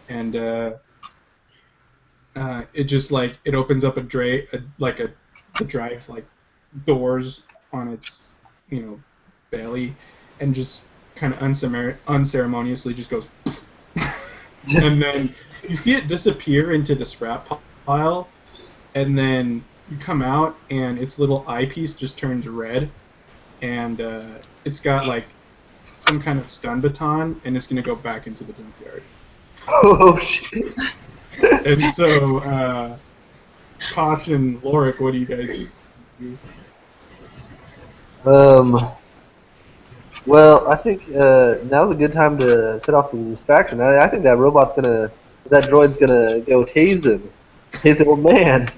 and it just like it opens up the drive like doors on its belly, and just kind of unceremoniously just goes, and then you see it disappear into the scrap pile, and then you come out and its little eyepiece just turns red, and it's got like some kind of stun baton, and it's gonna go back into the junkyard. Oh shit! And so, Posh and Lorik, what do you guys do? Well, I think now's a good time to set off the distraction. I think that droid's gonna go tase the old man.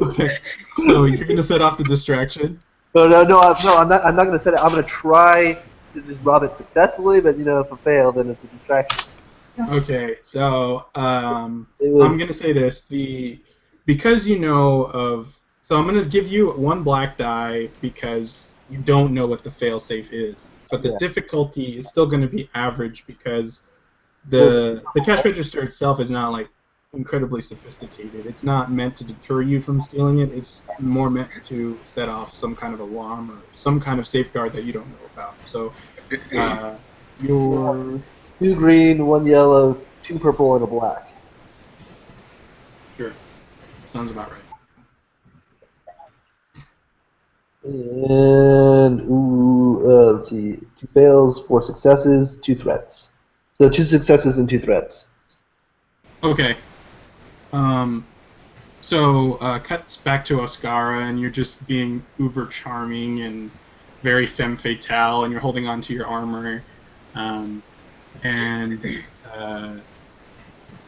Okay, so you're gonna set off the distraction? No, I'm not gonna set it. I'm gonna try to just rob it successfully, but if I fail, then it's a distraction. Okay, so I'm gonna say this: because so I'm gonna give you 1 black die because you don't know what the failsafe is, but the difficulty is still gonna be average because the cash register itself is not like incredibly sophisticated. It's not meant to deter you from stealing it. It's more meant to set off some kind of alarm or some kind of safeguard that you don't know about. So you're 2 green, 1 yellow, 2 purple, and a black. Sure. Sounds about right. And let's see, 2 fails, 4 successes, 2 threats. So 2 successes and 2 threats. Okay. So cuts back to Oscara, and you're just being uber charming and very femme fatale, and you're holding on to your armor, and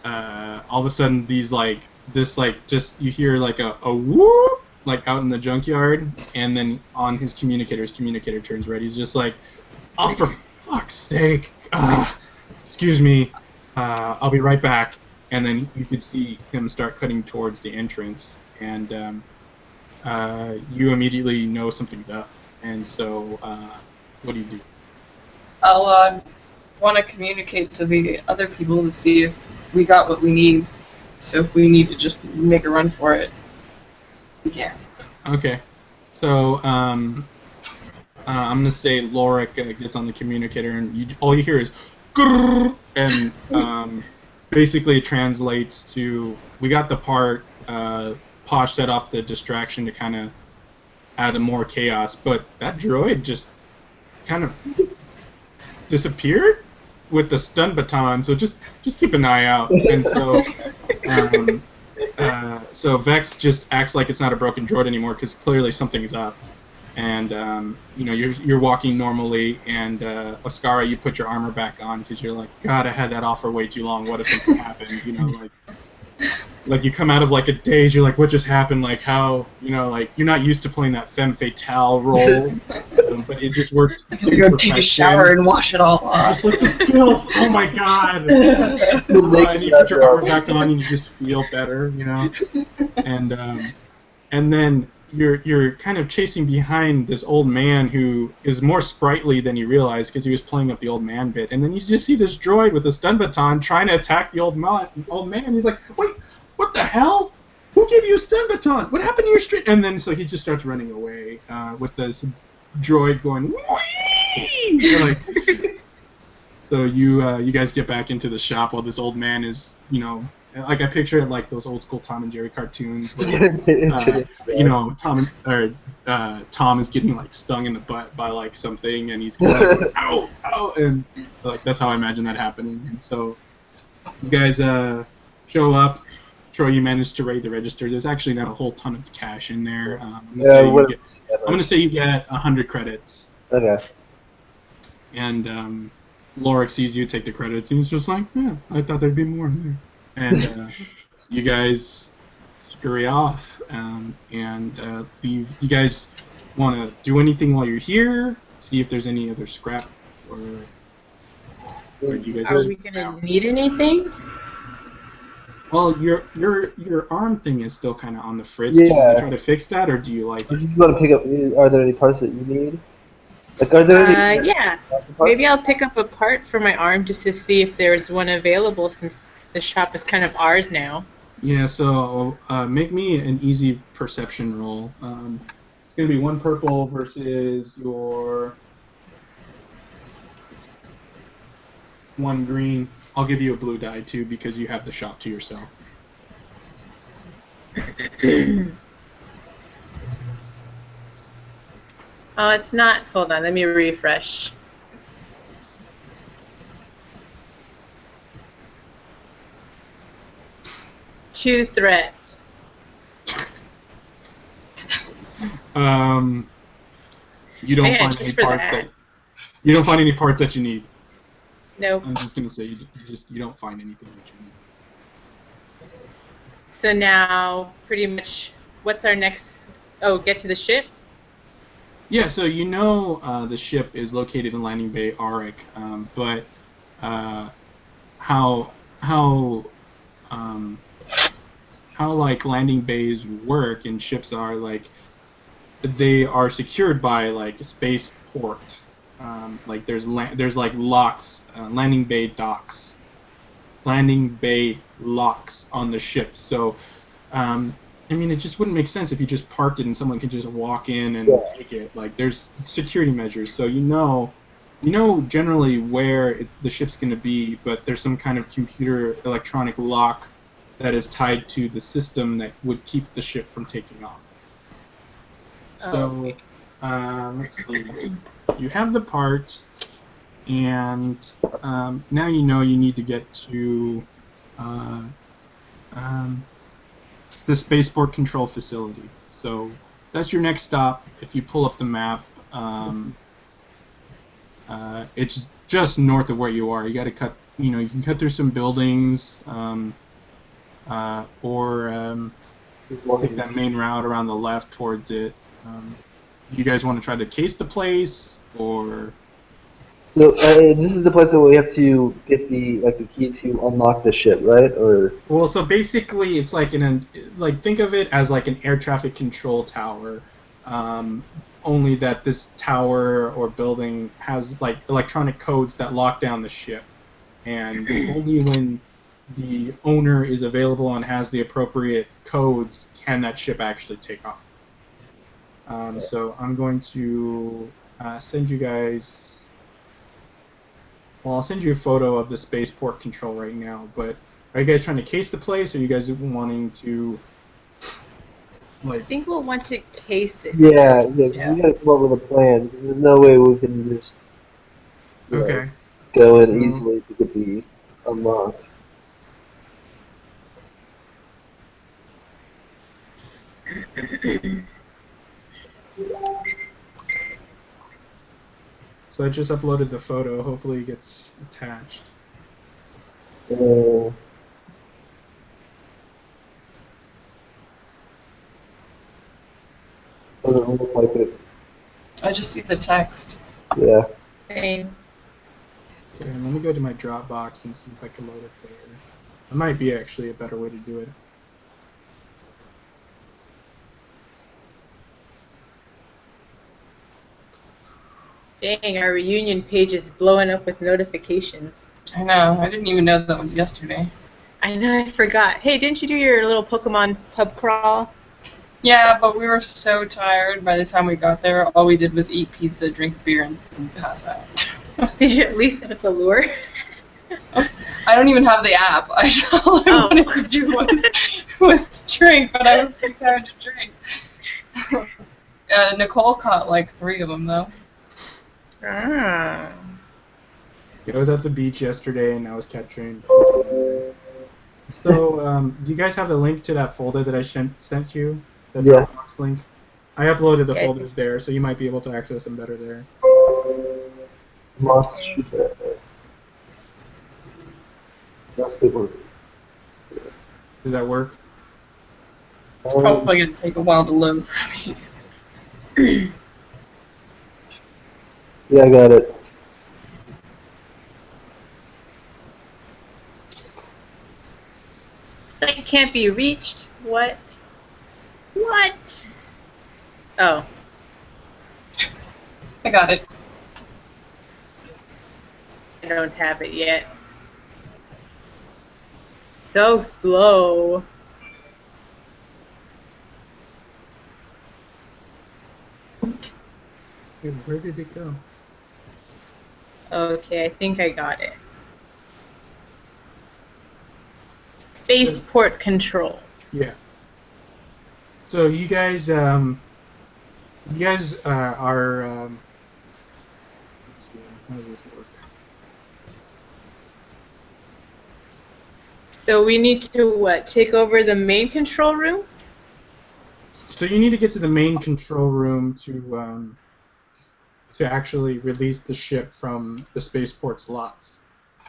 all of a sudden you hear like a whoop, like out in the junkyard, and then on his communicator turns red. He's just like, oh, for fuck's sake, excuse me, I'll be right back. And then you could see him start cutting towards the entrance, and you immediately know something's up. And so, what do you do? I'll want to communicate to the other people to see if we got what we need. So if we need to just make a run for it, we can. Okay. So, I'm gonna say Lorik gets on the communicator, and all you hear is grrr, and basically it translates to, we got the part, Posh set off the distraction to kind of add more chaos, but that droid just kind of disappeared with the stun baton, so just keep an eye out. And so so Vex just acts like it's not a broken droid anymore because clearly something's up. And you're walking normally, and Oscara, you put your armor back on because you're like, God, I had that off for way too long. What if something happened? like you come out of like a daze, you're like, what just happened? Like how, like you're not used to playing that femme fatale role, but it just worked. I gotta go take a shower and wash it all off. Just like the filth. Oh my god. And you put your armor back on and you just feel better, and then you're kind of chasing behind this old man who is more sprightly than you realize because he was playing up the old man bit, and then you just see this droid with a stun baton trying to attack the old man. He's like, wait, what the hell? Who gave you a stun baton? What happened to your street? And then so he just starts running away with this droid going, whee! Like, so you guys get back into the shop while this old man is, like I picture it like those old school Tom and Jerry cartoons where, Tom is getting like stung in the butt by like something and he's going, ow, ow, and like that's how I imagine that happening. And so you guys show up. Troy, you managed to raid the register. There's actually not a whole ton of cash in there. I'm gonna say you get 100 credits. Okay. And Lorik sees you take the credits and he's just like, yeah, I thought there'd be more in there. And you guys scurry off and leave. You guys want to do anything while you're here? See if there's any other scrap, or you guys? Are we gonna need anything? Well, your arm thing is still kind of on the fritz. Yeah. Do you want to try to fix that, or do you like? Do you want to pick up? Are there any parts that you need? Like, are there any? Yeah. Maybe I'll pick up a part for my arm just to see if there's one available, since the shop is kind of ours now. Yeah. So make me an easy perception roll. It's gonna be 1 purple versus your 1 green. I'll give you a blue die too because you have the shop to yourself. Oh, it's not. Hold on, let me refresh. Two threats. You don't find any parts that you don't find any parts that you need. Nope. I'm just gonna say you don't find anything that you need. So now, pretty much, what's our next? Oh, get to the ship. Yeah, so the ship is located in Landing Bay Auric, but how like landing bays work and ships are like they are secured by like a spaceport. Like there's like locks, landing bay docks, landing bay locks on the ship. So I mean, it just wouldn't make sense if you just parked it and someone could just walk in and take it. Like, there's security measures, so you know generally where the ship's going to be, but there's some kind of computer electronic lock that is tied to the system that would keep the ship from taking off. So, let's see. You have the part, and now you know you need to get to the spaceport control facility. So that's your next stop. If you pull up the map, it's just north of where you are. You got to cut. You can cut through some buildings, or take that main route around the left towards it. You guys want to try to case the place, or? So this is the place that we have to get the key to unlock the ship, right? Or well, so basically, it's like think of it as like an air traffic control tower, only that this tower or building has like electronic codes that lock down the ship, and only when the owner is available and has the appropriate codes can that ship actually take off. So I'm going to send you guys. Well, I'll send you a photo of the spaceport control right now, but are you guys trying to case the place, or are you guys wanting to, like... I think we'll want to case it. Yeah. We gotta come up with a plan, because there's no way we can just go in easily to get the unlock. So I just uploaded the photo. Hopefully it gets attached. Doesn't look like it. I just see the text. Yeah. Same. Okay, let me go to my Dropbox and see if I can load it there. That might be actually a better way to do it. Dang, our reunion page is blowing up with notifications. I know. I didn't even know that was yesterday. I know, I forgot. Hey, didn't you do your little Pokemon pub crawl? Yeah, but we were so tired by the time we got there. All we did was eat pizza, drink beer, and pass out. Did you at least set up a lure? I don't even have the app. All I wanted to do was drink, but I was too tired to drink. Nicole caught like 3 of them though. Ah. I was at the beach yesterday and I was catching. So, do you guys have the link to that folder that I sent you? The Yeah. Dropbox link? I uploaded the Okay. folders there, so you might be able to access them better there. Moss shooter. That's good work. Did that work? It's probably gonna take a while to load for me. Yeah, I got it. Site can't be reached. What? What? Oh. I got it. I don't have it yet. So slow. Wait, where did it go? Okay, I think I got it. Spaceport control. Yeah. So you guys are. Let's see, how does this work? So we need to what? Take over the main control room? So you need to get to the main control room to actually release the ship from the spaceport's locks.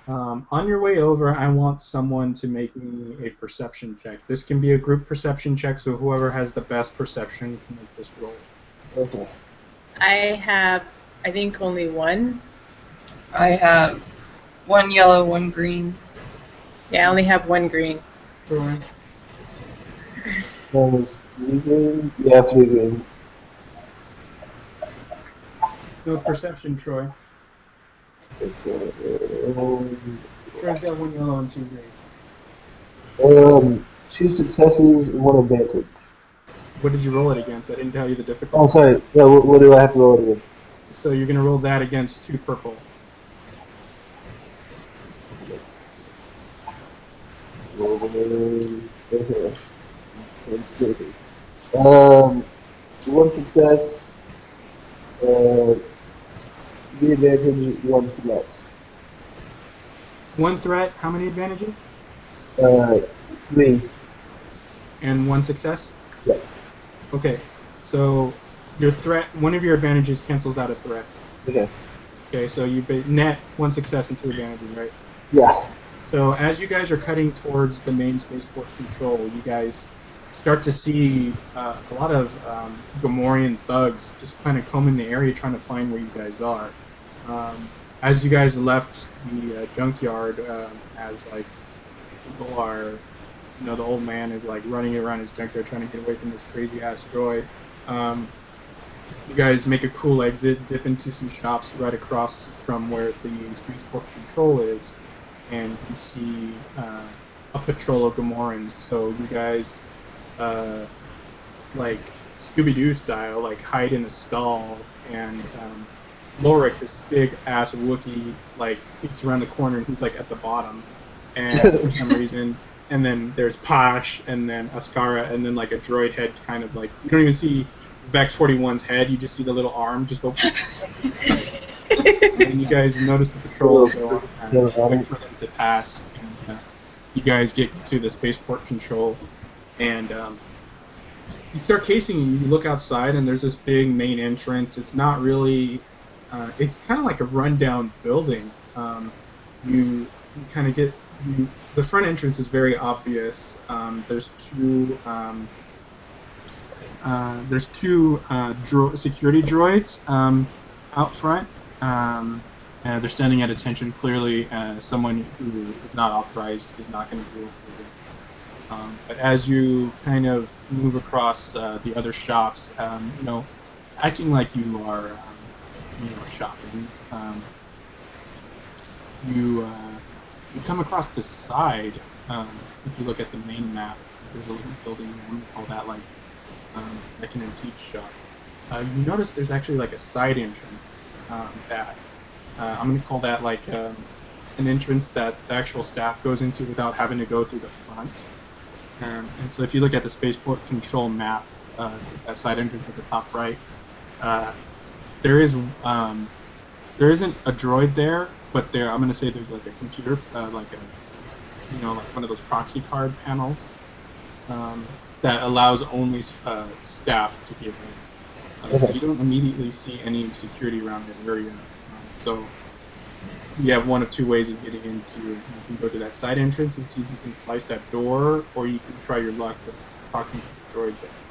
On your way over, I want someone to make me a perception check. This can be a group perception check, so whoever has the best perception can make this roll. Okay. I have, I think, only one. I have 1 yellow, 1 green. Yeah, I only have one green. Sure. That was 3 green? Yeah, 3 green. No perception, Troy. Troy's got 1 yellow and 2 green. 2 successes and 1 advantage. What did you roll it against? I didn't tell you the difficulty. Oh, sorry. Yeah, what do I have to roll it against? So you're going to roll that against 2 purple. Okay. 1 success, the advantage, 1 threat. 1 threat, how many advantages? 3, And 1 success? yes. Okay, so your threat, one of your advantages cancels out a threat. Okay. Okay, so you net 1 success and 2 advantages, right? Yeah. So as you guys are cutting towards the main spaceport control, you guys start to see a lot of Gomorian thugs just kind of combing the area trying to find where you guys are. As you guys left the junkyard, as like people are, you know, the old man is like running around his junkyard trying to get away from this crazy ass droid. You guys make a cool exit, dip into some shops right across from where the spaceport control is, and you see a patrol of Gomorrans. So you guys, like Scooby-Doo style, like hide in a stall, and Lorik, this big ass Wookiee, like peeks around the corner and he's like at the bottom, and for some reason, and then there's Posh, and then Askara, and then like a droid head, kind of like you don't even see Vex 41's head, you just see the little arm just go. And you guys notice the patrol go on, wait for them to pass, and you guys get to the spaceport control, and you start casing, and you look outside, and there's this big main entrance. It's not really, it's kind of like a rundown building. You kind of get, the front entrance is very obvious. There's 2 there's two security droids out front. They're standing at attention. Clearly, someone who is not authorized is not going to do it. But as you kind of move across the other shops, acting like you are, shopping, you come across the side. If you look at the main map, there's a little building there. I'm gonna call that like an antique shop. You notice there's actually like a side entrance that I'm gonna call that like an entrance that the actual staff goes into without having to go through the front. And so if you look at the spaceport control map, that side entrance at the top right, there isn't a droid there, but I'm going to say there's like a computer, like one of those proxy card panels that allows only staff to get in. So you don't immediately see any security around the area. So you have one of two ways of getting into. You can go to that side entrance and see if you can slice that door, or you can try your luck with talking to the droids at the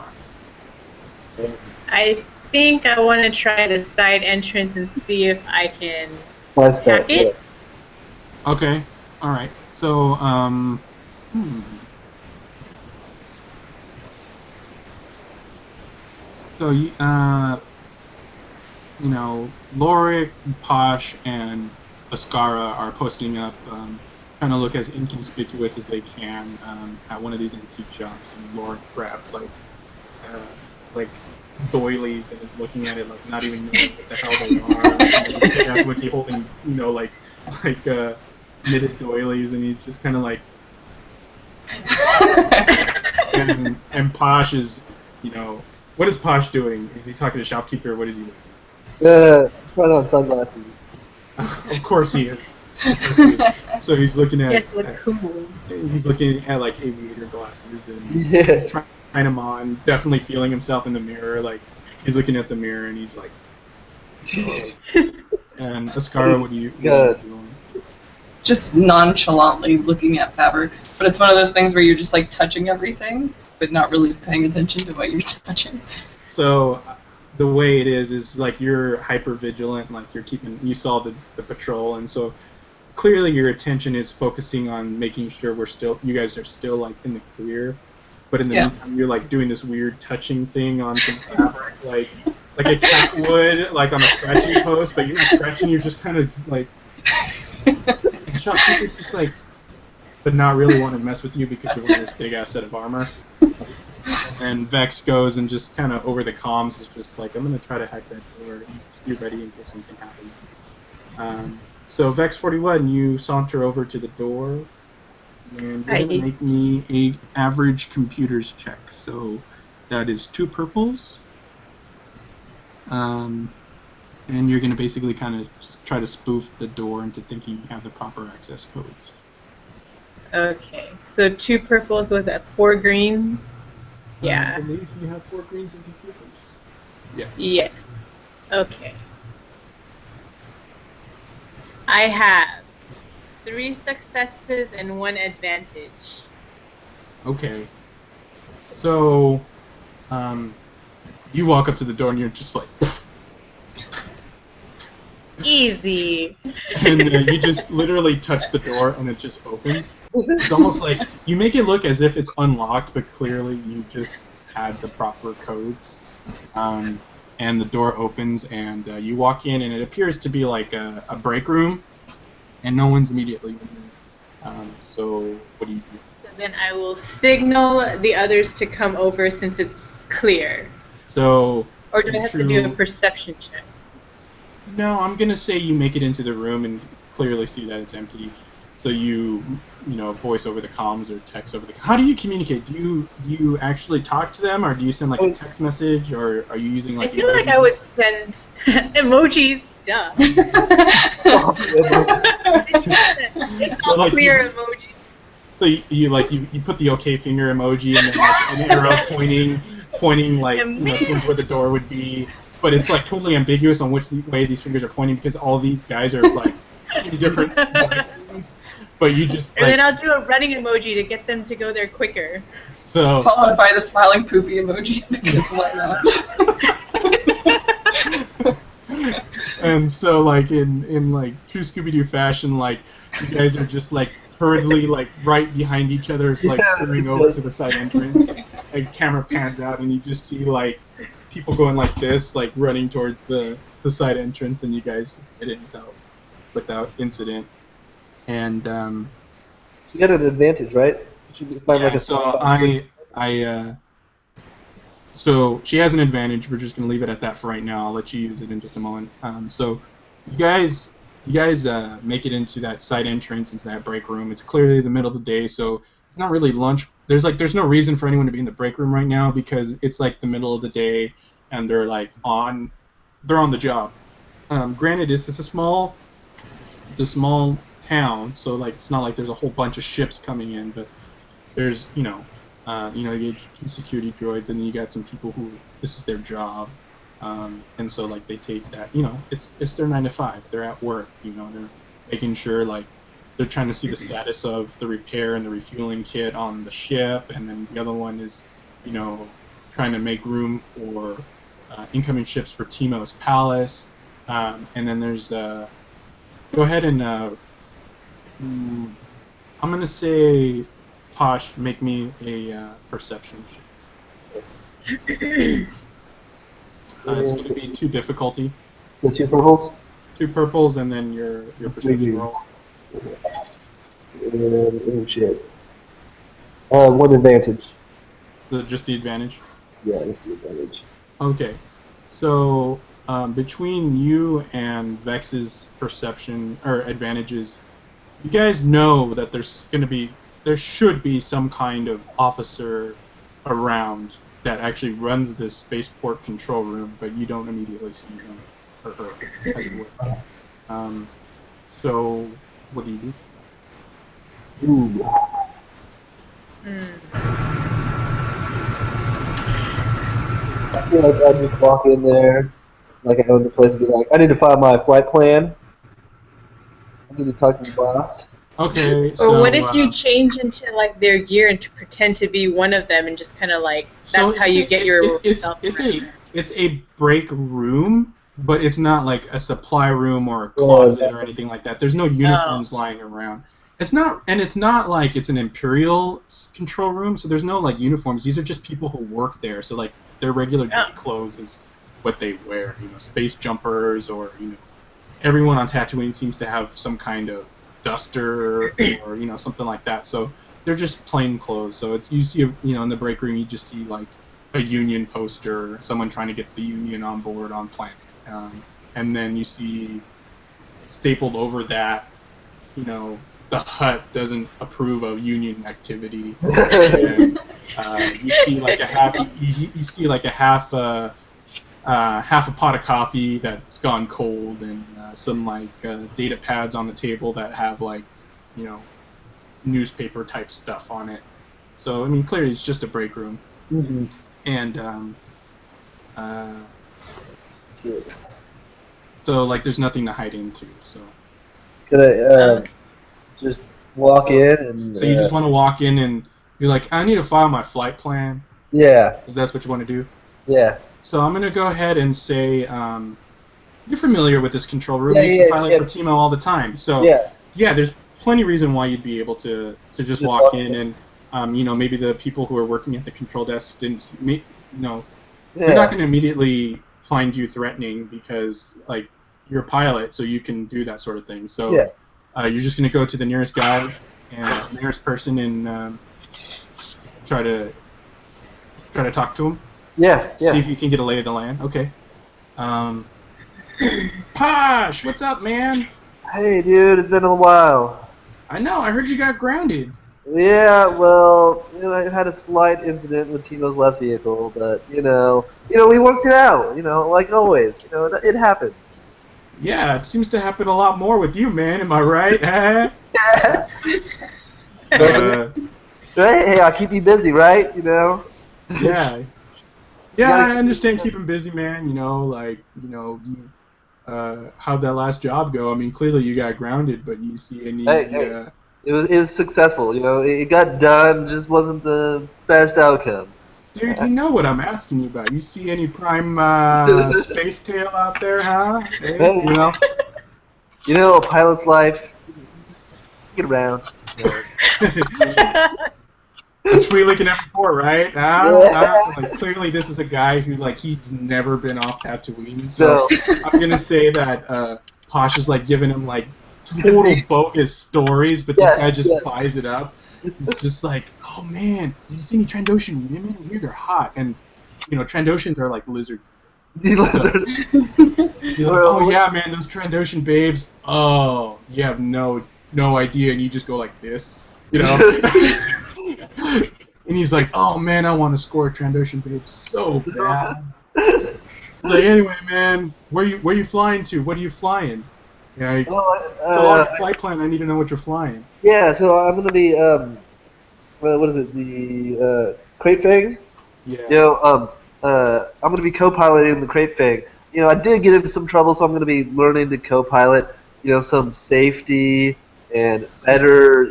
front. I think I want to try the side entrance and see if I can Slice hack that. it. Yeah. Okay. All right. So, So, Lorik, Posh, and Ascara are posting up, trying to look as inconspicuous as they can at one of these antique shops. And Lorik grabs like doilies and is looking at it like not even knowing what the hell they are. That's what he holding, like knitted doilies, and he's just kind of like. and Posh is, what is Posh doing? Is he talking to the shopkeeper? Or what is he doing? Put on sunglasses. Of course he is. So he's looking at. Yes, look cool. He's looking at like aviator glasses and Yeah. trying them on. Definitely feeling himself in the mirror. Like he's looking at the mirror and he's like. And Ascara, what are you doing? Just nonchalantly looking at fabrics, but it's one of those things where you're just like touching everything, but not really paying attention to what you're touching. So the way it is like you're hyper vigilant, like you saw the patrol, and so clearly your attention is focusing on making sure you guys are still like in the clear, but in the meantime you're like doing this weird touching thing on some fabric, like a cat would, like on a scratching post, but you're not scratching, you're just kind of like. And shopkeeper's just like, but not really want to mess with you because you're wearing this big ass set of armor. And Vex goes and just kind of over the comms is just like, I'm going to try to hack that door. Just be ready in case something happens. So Vex 41, you saunter over to the door, and you're going to make me a average computers check. So that is 2 purples. And you're going to basically kind of try to spoof the door into thinking you have the proper access codes. Okay, so 2 purples, was that 4 greens? Yeah. I believe you have 4 greens and 2 purples. Yeah. Yes. Okay. I have 3 successes and 1 advantage. Okay. So, you walk up to the door and you're just like... Easy. And you just literally touch the door and it just opens. It's almost like you make it look as if it's unlocked, but clearly you just had the proper codes. And the door opens and you walk in and it appears to be like a break room, and no one's immediately in there. So what do you do? So then I will signal the others to come over since it's clear. So. Or do I have to do a perception check? No, I'm gonna say you make it into the room and clearly see that it's empty. So you voice over the comms or text over the. How do you communicate? Do you actually talk to them, or do you send like a text message, or are you using like? I feel like I would send emojis. Duh. So like clear emoji. So you put the OK finger emoji and then like an arrow pointing like towards where the door would be. But it's like totally ambiguous on which way these fingers are pointing because all these guys are like in different directions. But you just And then I'll do a running emoji to get them to go there quicker. so Followed by the smiling poopy emoji, because why not? and so like in like true Scooby-Doo fashion, like you guys are just like hurriedly like right behind each other, it's like scurrying over to the side entrance, and camera pans out and you just see like people going like this, like running towards the side entrance, and you guys get it without incident. And You got an advantage, right? You should find like a so she has an advantage. We're just gonna leave it at that for right now. I'll let you use it in just a moment. So you guys make it into that side entrance, into that break room. It's clearly the middle of the day, so it's not really lunch. There's no reason for anyone to be in the break room right now because it's like the middle of the day and they're on the job. Granted, it's a small town, so like it's not like there's a whole bunch of ships coming in, but there's you get 2 security droids, and then you got some people who this is their job, and so like they take that, it's their 9 to 5. They're at work, they're making sure like they're trying to see the status of the repair and the refueling kit on the ship, and then the other one is, trying to make room for incoming ships for Timo's palace, and then there's go ahead and I'm gonna say. Posh, make me a perception check. It's going to be 2 difficulty. The 2 purples? 2 purples, and then your perception roll. And, oh shit. 1 advantage. Just the advantage? Yeah, just the advantage. Okay. So, between you and Vex's perception, or advantages, you guys know that there should be some kind of officer around that actually runs this spaceport control room, but you don't immediately see him or her, as it were. So, what do you do? Ooh. I feel like I'd just walk in there, like I own the place, and be like, I need to find my flight plan. I need to talk to the boss. Okay, so... Or what if you change into, like, their gear and to pretend to be one of them and just kind of, like, that's how you get your self around? It's a break room, but it's not like a supply room or a closet or anything like that. There's no uniforms lying around. It's not like it's an Imperial control room, so there's no, like, uniforms. These are just people who work there, so, like, their regular day clothes is what they wear. Space jumpers or, everyone on Tatooine seems to have some kind of duster or something like that, so they're just plain clothes. So it's you see in the break room you just see like a Union poster, someone trying to get the Union on board on planet, and then you see stapled over that, the hut doesn't approve of Union activity. And, you see like half a pot of coffee that's gone cold, and some like data pads on the table that have like newspaper type stuff on it. So I mean, clearly it's just a break room. Mm-hmm. And so like there's nothing to hide into. So could I just walk in and? So you just want to walk in and you're like, I need to file my flight plan. Yeah. Is that what you want to do? Yeah. So I'm gonna go ahead and say you're familiar with this control room. You pilot for Timo all the time. So yeah, there's plenty of reason why you'd be able to just walk in and maybe the people who are working at the control desk didn't they're not gonna immediately find you threatening because like you're a pilot, so you can do that sort of thing. So you're just gonna go to the nearest guy and the nearest person and try to talk to him. Yeah. See if you can get a lay of the land. Okay. Posh, what's up, man? Hey, dude, it's been a while. I know. I heard you got grounded. Yeah, well, I had a slight incident with Timo's last vehicle, but we worked it out. Like always. It happens. Yeah, it seems to happen a lot more with you, man. Am I right? Right? Hey, I'll keep you busy, right? Yeah. Yeah, I understand keeping busy, man. How'd that last job go? I mean, clearly you got grounded, but you see any it was successful. It got done. Just wasn't the best outcome. Dude, you know what I'm asking you about. You see any prime space tail out there, huh? Hey, Hey, a pilot's life. Just get around. Which we looking at before, right? Yeah. Like clearly, this is a guy who he's never been off Tatooine. So I'm gonna say that Posh is giving him total bogus stories, but this guy just Yes. buys it up. He's just like, oh man, did you see any Trandoshan women? Weird, they're hot, and Trandoshans are like lizard. You So, lizard. you're like, oh yeah, man, those Trandoshan babes. Oh, you have no idea, and you just go like this, And he's like, oh man, I want to score a Trandoshan babe so bad. He's like, anyway, man, where you flying to? What are you flying? Yeah, fill out your flight plan. I need to know what you're flying. Yeah, so I'm gonna be what is it? The Crate Fang. Yeah. I'm gonna be co-piloting the Crate Fang. I did get into some trouble, so I'm gonna be learning to co-pilot. Some safety and better,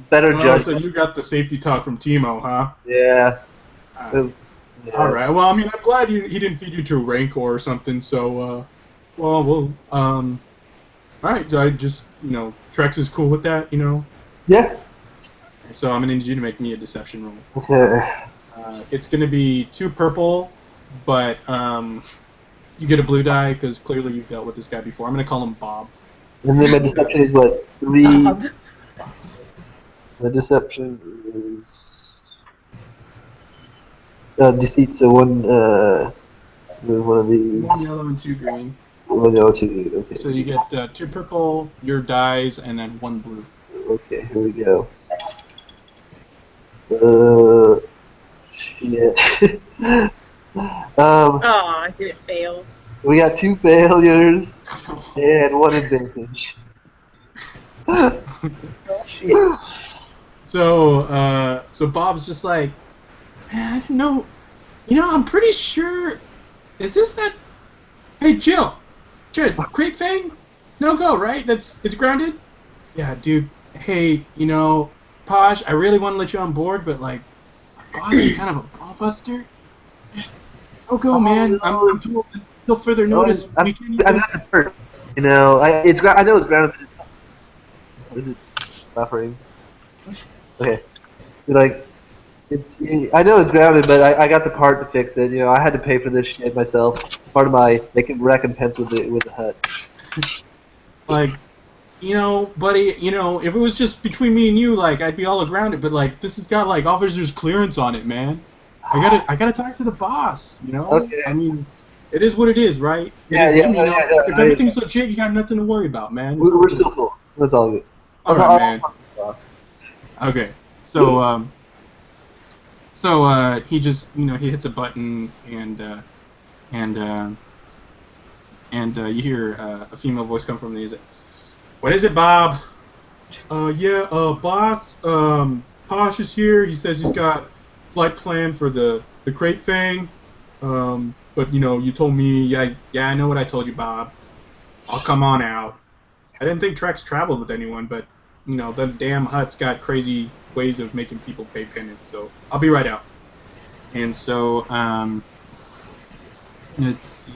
better Oh, judgment. so you got the safety talk from Timo, huh? Yeah. Yeah. All right. Well, I mean, I'm glad he didn't feed you to a Rancor or something. So, all right. I just, Trex is cool with that, Yeah. So I'm gonna need you to make me a deception roll. Okay. It's gonna be 2 purple, but you get a blue die because clearly you've dealt with this guy before. I'm gonna call him Bob. And then my deception is what? 3. Bob. My deception is deceit. So one of these. 1 yellow and 2 green. 1 yellow, 2 green. Okay. So you get 2 purple, your dies, and then 1 blue. Okay, here we go. Shit. Oh, I didn't fail. We got 2 failures and 1 advantage. So Bob's just like, man, I didn't know. I'm pretty sure. Is this that? Hey, Jill, Crate Fang, no go, right? It's grounded. Yeah, dude. Hey, Posh, I really want to let you on board, but my boss is kind of a ball buster. Oh, go, man. I'm told until further notice. I'm not the first. I know it's grounded. Is it buffering? Okay. I know it's grounded, but I got the part to fix it. I had to pay for this shit myself. Part of my recompense with the hut. Buddy, if it was just between me and you, I'd be all grounded, but this has got officer's clearance on it, man. I gotta talk to the boss, Okay. I mean, it is what it is, right? If everything's legit, you got nothing to worry about, man. We're still cool. That's all good. Alright, man. Okay, so he just, he hits a button, and you hear a female voice come from the exit. What is it, Bob? Boss, Posh is here. He says he's got flight plan for the Crate Fang. But you told me, yeah, I know what I told you, Bob. I'll come on out. I didn't think Trex traveled with anyone, but the damn hut's got crazy ways of making people pay penance. So I'll be right out. And so let's see.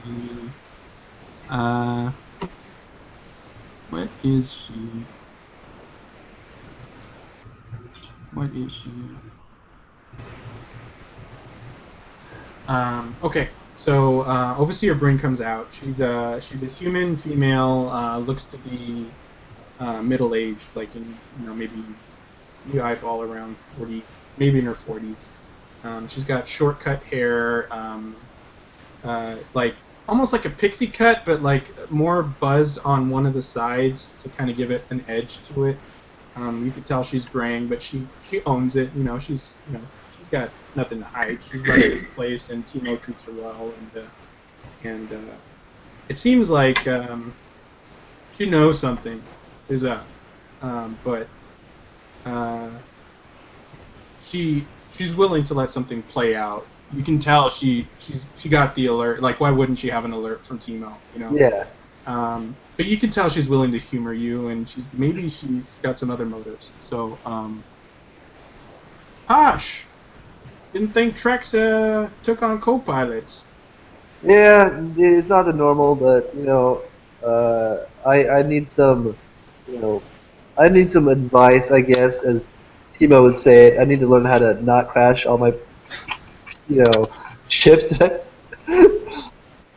What is she? Okay, so Overseer Bryn comes out. She's a human female, looks to be middle-aged, maybe you eyeball around 40, maybe in her 40s. She's got short-cut hair, almost like a pixie cut, but more buzzed on one of the sides to kind of give it an edge to it. You can tell she's graying, but she owns it. She's got nothing to hide. She's running this place, and Timo treats her well, and it seems like she knows something is up, but she's willing to let something play out. You can tell she got the alert. Why wouldn't she have an alert from Timo? Yeah. But you can tell she's willing to humor you, and maybe she's got some other motives. So, Posh, didn't think Trex took on co-pilots. Yeah, it's not the normal, but I need some, you know, I need some advice, I guess, as Timo would say it. I need to learn how to not crash all my, ships.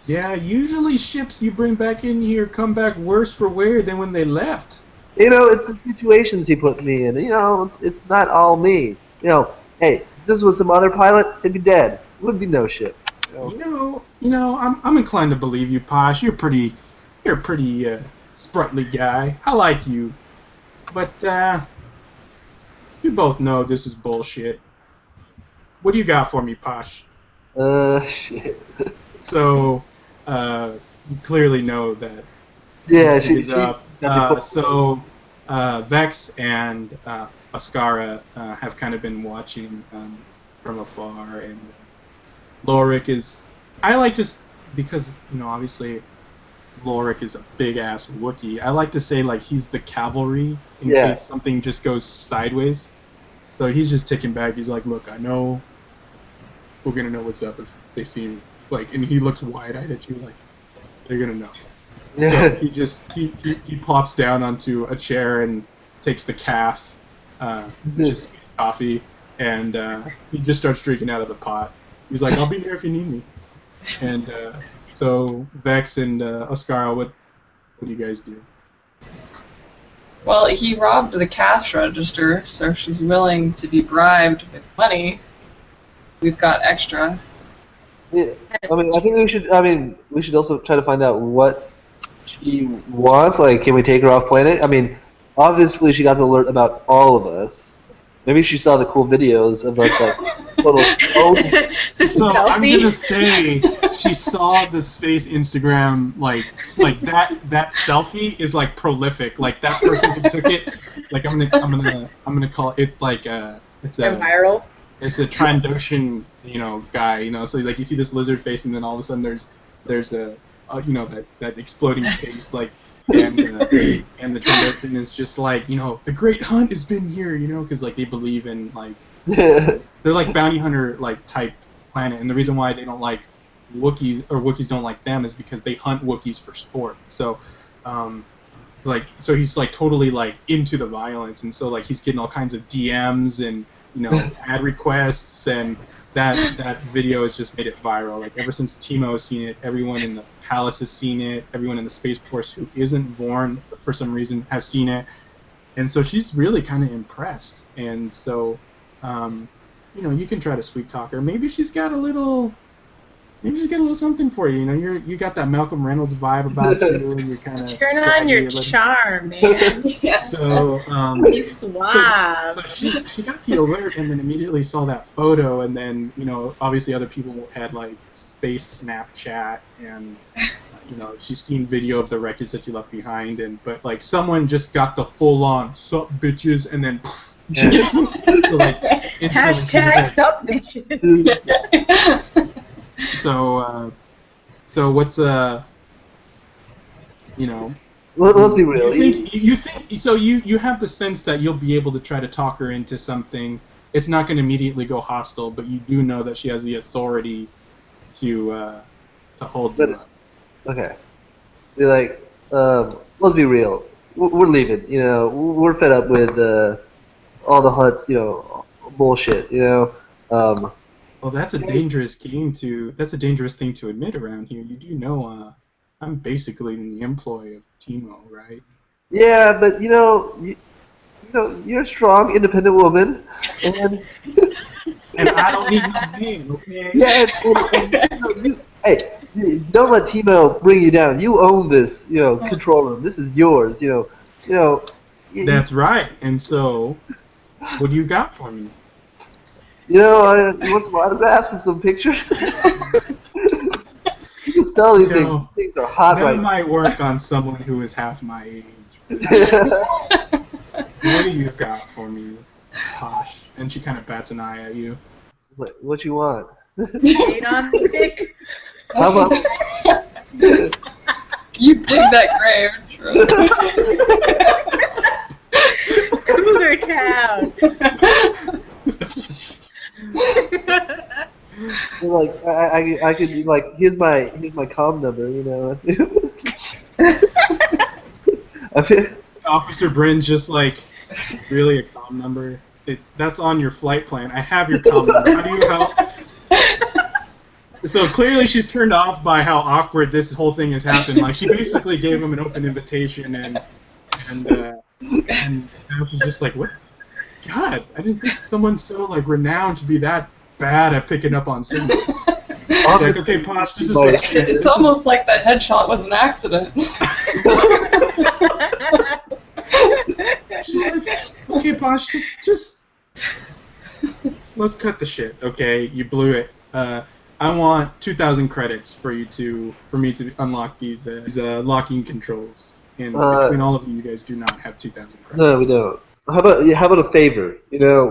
Yeah, usually ships you bring back in here come back worse for wear than when they left. It's the situations he put me in. It's not all me. Hey, if this was some other pilot, he'd be dead. Would be no ship. I'm inclined to believe you, Posh. You're a pretty sprightly guy. I like you, but we both know this is bullshit. What do you got for me, Posh? Shit. So, you clearly know that. Yeah, she's up. So Vex and Ascara have kind of been watching from afar, and Lorik is. I like just because obviously Lorik is a big ass Wookiee. I like to say like he's the cavalry in case something just goes sideways. So he's just ticking back. He's like, look, I know we're gonna know what's up if they see me. Like, and he looks wide-eyed at you, like they're gonna know. So he just he plops down onto a chair and takes the calf, which is coffee, and he just starts drinking out of the pot. He's like, I'll be here if you need me. And so Vex and Ascara, what do you guys do? Well, he robbed the cash register, so if she's willing to be bribed with money, we've got extra. Yeah, I think we should. We should also try to find out what she wants. Like, can we take her off planet? Obviously she got the alert about all of us. Maybe she saw the cool videos of us like total. So I'm gonna say she saw the space Instagram like that selfie is like prolific. Like that person who took it. Like I'm gonna call it like it's a viral. It's a Trandoshan, guy, so like you see this lizard face, and then all of a sudden there's a that exploding face, like, and the Trandoshan is just like, the Great Hunt has been here, because like they believe in like they're like bounty hunter like type planet, and the reason why they don't like Wookiees or Wookiees don't like them is because they hunt Wookiees for sport. So, so he's like totally like into the violence, and so like he's getting all kinds of DMs and ad requests, and that video has just made it viral. Like ever since Timo has seen it, everyone in the palace has seen it, everyone in the spaceport who isn't Vorn for some reason has seen it, and so she's really kind of impressed. And so, you can try to sweet talk her. Maybe she's got a little something for you. You got that Malcolm Reynolds vibe about you, and you're kind of turn on your charm, man. So be suave. So she got the alert, and then immediately saw that photo, and then obviously other people had like space Snapchat, and she's seen video of the wreckage that you left behind, but like someone just got the full on "sup bitches" and then. And, so, like, hashtag sup bitches. So what's Let's be real. You think so? You have the sense that you'll be able to try to talk her into something. It's not going to immediately go hostile, but you do know that she has the authority to hold you up. Okay. Be like, let's be real. We're leaving. We're fed up with all the Hutt's bullshit. Well, that's a dangerous thing to admit around here. You do know, I'm basically in the employ of Timo, right? Yeah, but you're a strong, independent woman, and and I don't need no man, okay? Yeah, hey, don't let Timo bring you down. You own this, control room. This is yours, That's right. And so, what do you got for me? You want some autographs and some pictures? You can sell these things. These things are hot right now. That might work on someone who is half my age. What do you got for me, Posh? And she kind of bats an eye at you. What you want? Date on the dick. How about? You dig that grave. Cougar Town. Like I could like here's my comm number, you know. I feel Officer Bryn's just like, really a comm number? That's on your flight plan. I have your comm number. How do you help? So clearly she's turned off by how awkward this whole thing has happened. Like she basically gave him an open invitation, and now she's just like, what? God, I didn't think someone so like renowned to be that bad at picking up on signals. Like, okay, Posh, this is what It's almost like that headshot was an accident. She's like, okay, Posh, just let's cut the shit. Okay, you blew it. I want 2,000 credits for me to unlock these locking controls. And between all of you, you guys do not have 2,000 credits. No, we don't. How about a favor? You know,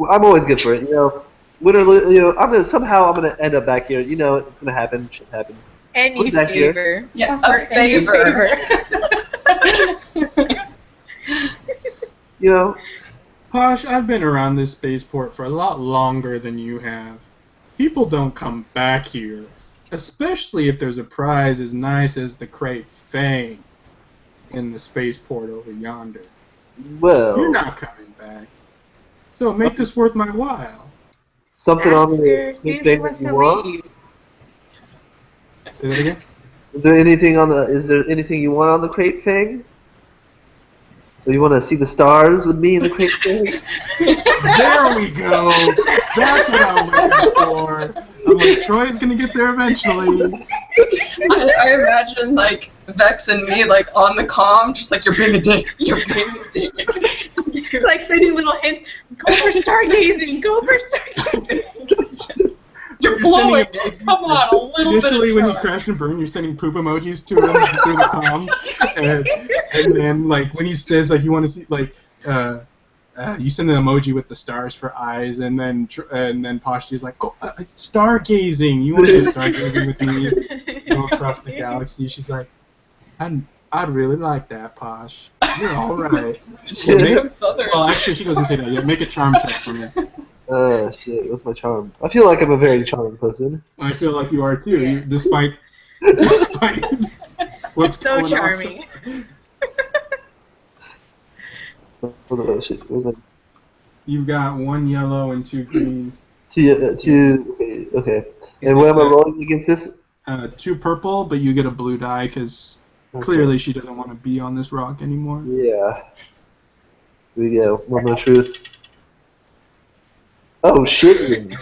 I'm always good for it. You know, win or lose, you know, I'm gonna end up back here. You know, it's gonna happen. Shit happens. Any back here. favor. Yeah, a favor. You know, Posh, I've been around this spaceport for a lot longer than you have. People don't come back here, especially if there's a prize as nice as the Crate Fang in the spaceport over yonder. well, You're not coming back. So make this worth my while. something on Ask the her, see if she thing wants that you to want. leave. Say that again? Is there anything you want on the Crate Fang? Or you want to see the stars with me in the Crate Fang? There we go. That's what I'm looking for. I'm like, Troy's gonna get there eventually. I imagine like Vex and me like on the comm, just like you're being a dick. You're being a dick. Like sending little hints. Go for stargazing. Go for stargazing. You're blowing it. Come on, a little Initially, bit of when you trust. crash and burn, you're sending poop emojis to him through the comms, and then like when he says like you want to see like you send an emoji with the stars for eyes, and then Posh is like, oh, stargazing. You want to do stargazing with me? Go across the galaxy. She's like, I'd really like that, Posh. You're all right. Well, actually, she doesn't say that yet. Make a charm check for me. Shit, what's my charm? I feel like I'm a very charming person. I feel like you are too, Yeah. despite what's So going charming. Oh, shit, where's my... You've got 1 yellow and 2 green. Okay. And what am I rolling against this? 2 purple, but you get a blue die because clearly she doesn't want to be on this rock anymore. Yeah. Here we go. Moment of truth. Oh shit!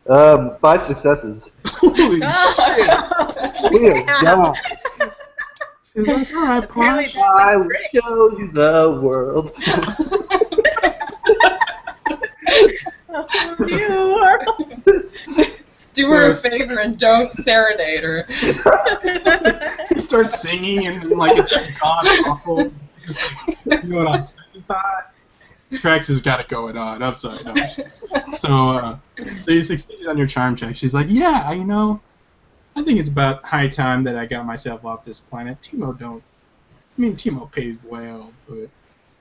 5 successes. Holy shit! We are done. She's like, all right, Apparently Posh. that I was will great. show you the world. Oh, you. Do her a favor and don't serenade her. She starts singing and like it's god awful. Just like, going on 75. Trax has got it going on. I'm sorry. No, I'm sorry. So you succeeded on your charm check. She's like, yeah, I think it's about high time that I got myself off this planet. Timo pays well, but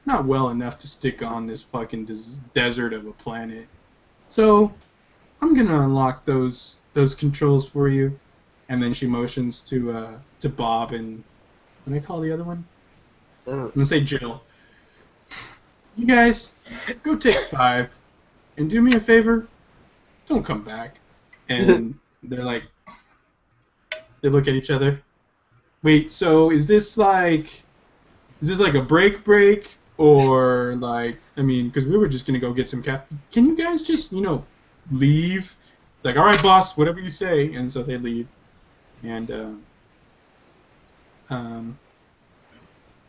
not well enough to stick on this fucking desert of a planet. So I'm gonna unlock those controls for you. And then she motions to Bob and what do I call the other one? I'm gonna say Jill. You guys, go take 5, and do me a favor, don't come back. And they're like, they look at each other. Wait, so is this like a break, or like, I mean, because we were just gonna go get some Can you guys just, leave? Like, all right, boss, whatever you say. And so they leave. And let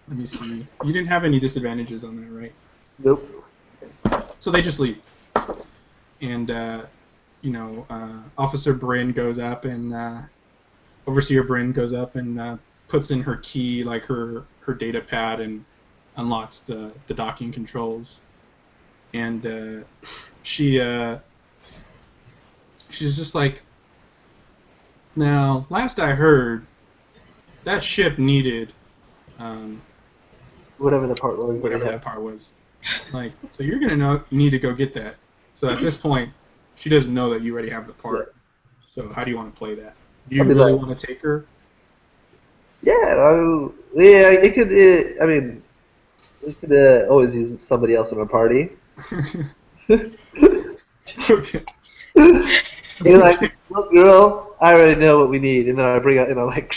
me see. You didn't have any disadvantages on that, right? Nope. So they just leave, and Officer Bryn goes up and Overseer Bryn goes up and puts in her key, like her data pad, and unlocks the docking controls. And she's just like, now, last I heard, that ship needed Whatever the part was. whatever that part was. Like, so you're gonna need to go get that. So at this point, she doesn't know that you already have the part. So how do you want to play that? Do you I'll be really like- want to take her? Yeah, it could. I mean, we could always use somebody else in our party. Okay. You're like, look, girl, I already know what we need, and then I bring out, like,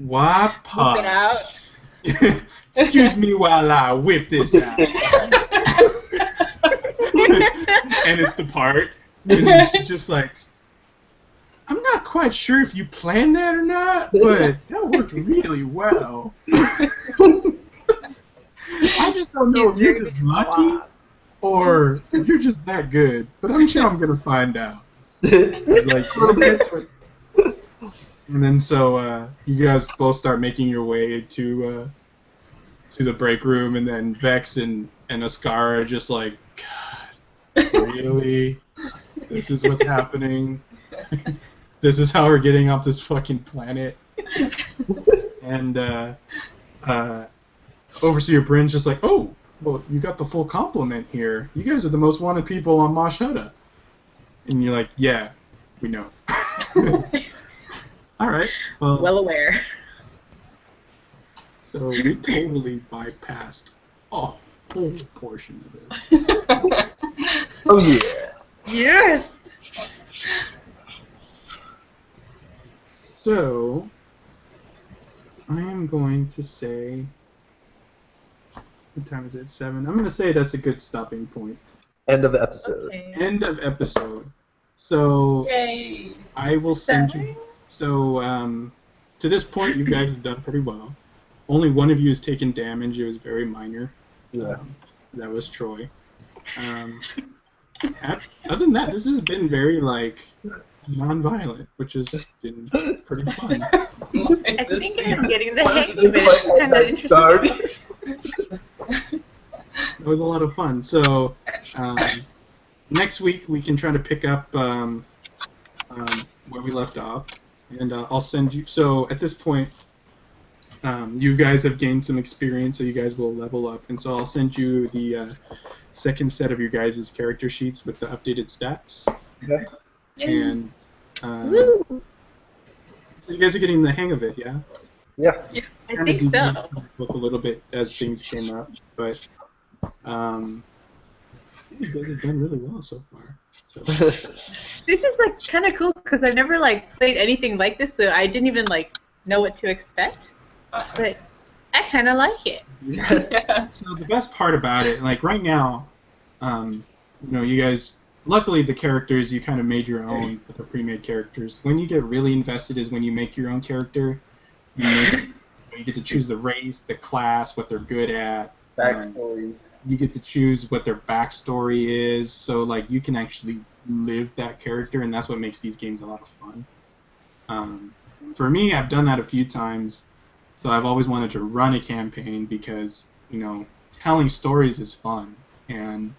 Wapa. Whip it out. Excuse me while I whip this out. And it's the part, and then she's just like, I'm not quite sure if you planned that or not, but that worked really well. I just don't know He's if you're very just lucky suave. or if you're just that good, but I'm sure I'm gonna find out. It's like, so let's get to it. And then so you guys both start making your way to the break room, and then Vex and Ascar are just like, God, really? This is what's happening? This is how we're getting off this fucking planet? And Overseer Bryn's just like, oh, well, you got the full complement here. You guys are the most wanted people on Mosh Hutta. And you're like, yeah, we know. All right. Well aware. So we totally bypassed a whole portion of this. oh yeah. Yes. So I am going to say, what time is it? 7. I'm going to say that's a good stopping point. End of the episode. Okay. End of episode. So Yay! I will send you. So to this point, you guys have done pretty well. Only one of you has taken damage. It was very minor. Yeah. That was Troy. Other than that, this has been very non-violent, which has been pretty fun. I think I'm getting the hang of it. Kind of interesting. It was a lot of fun. So next week we can try to pick up where we left off, and I'll send you. So at this point, you guys have gained some experience, so you guys will level up, and so I'll send you the second set of your guys' character sheets with the updated stats. Okay. And Woo. so you guys are getting the hang of it, yeah? Yeah. I Kinda think deviated so. from the book a little bit as things came up, but you guys have done really well so far. So. This is kind of cool because I've never played anything like this, so I didn't even know what to expect. But I kind of like it. Yeah. So the best part about it, right now, you guys. Luckily, the characters you kind of made your own with the pre-made characters. When you get really invested is when you make your own character. You get to choose the race, the class, what they're good at. Backstories. You get to choose what their backstory is, so you can actually live that character, and that's what makes these games a lot of fun. For me, I've done that a few times, so I've always wanted to run a campaign because telling stories is fun, and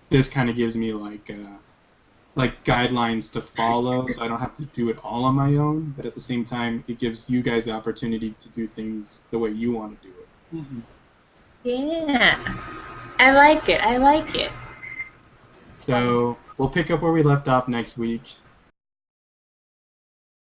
this kind of gives me guidelines to follow, so I don't have to do it all on my own, but at the same time, it gives you guys the opportunity to do things the way you want to do it. Mm-hmm. Yeah. I like it. So we'll pick up where we left off next week.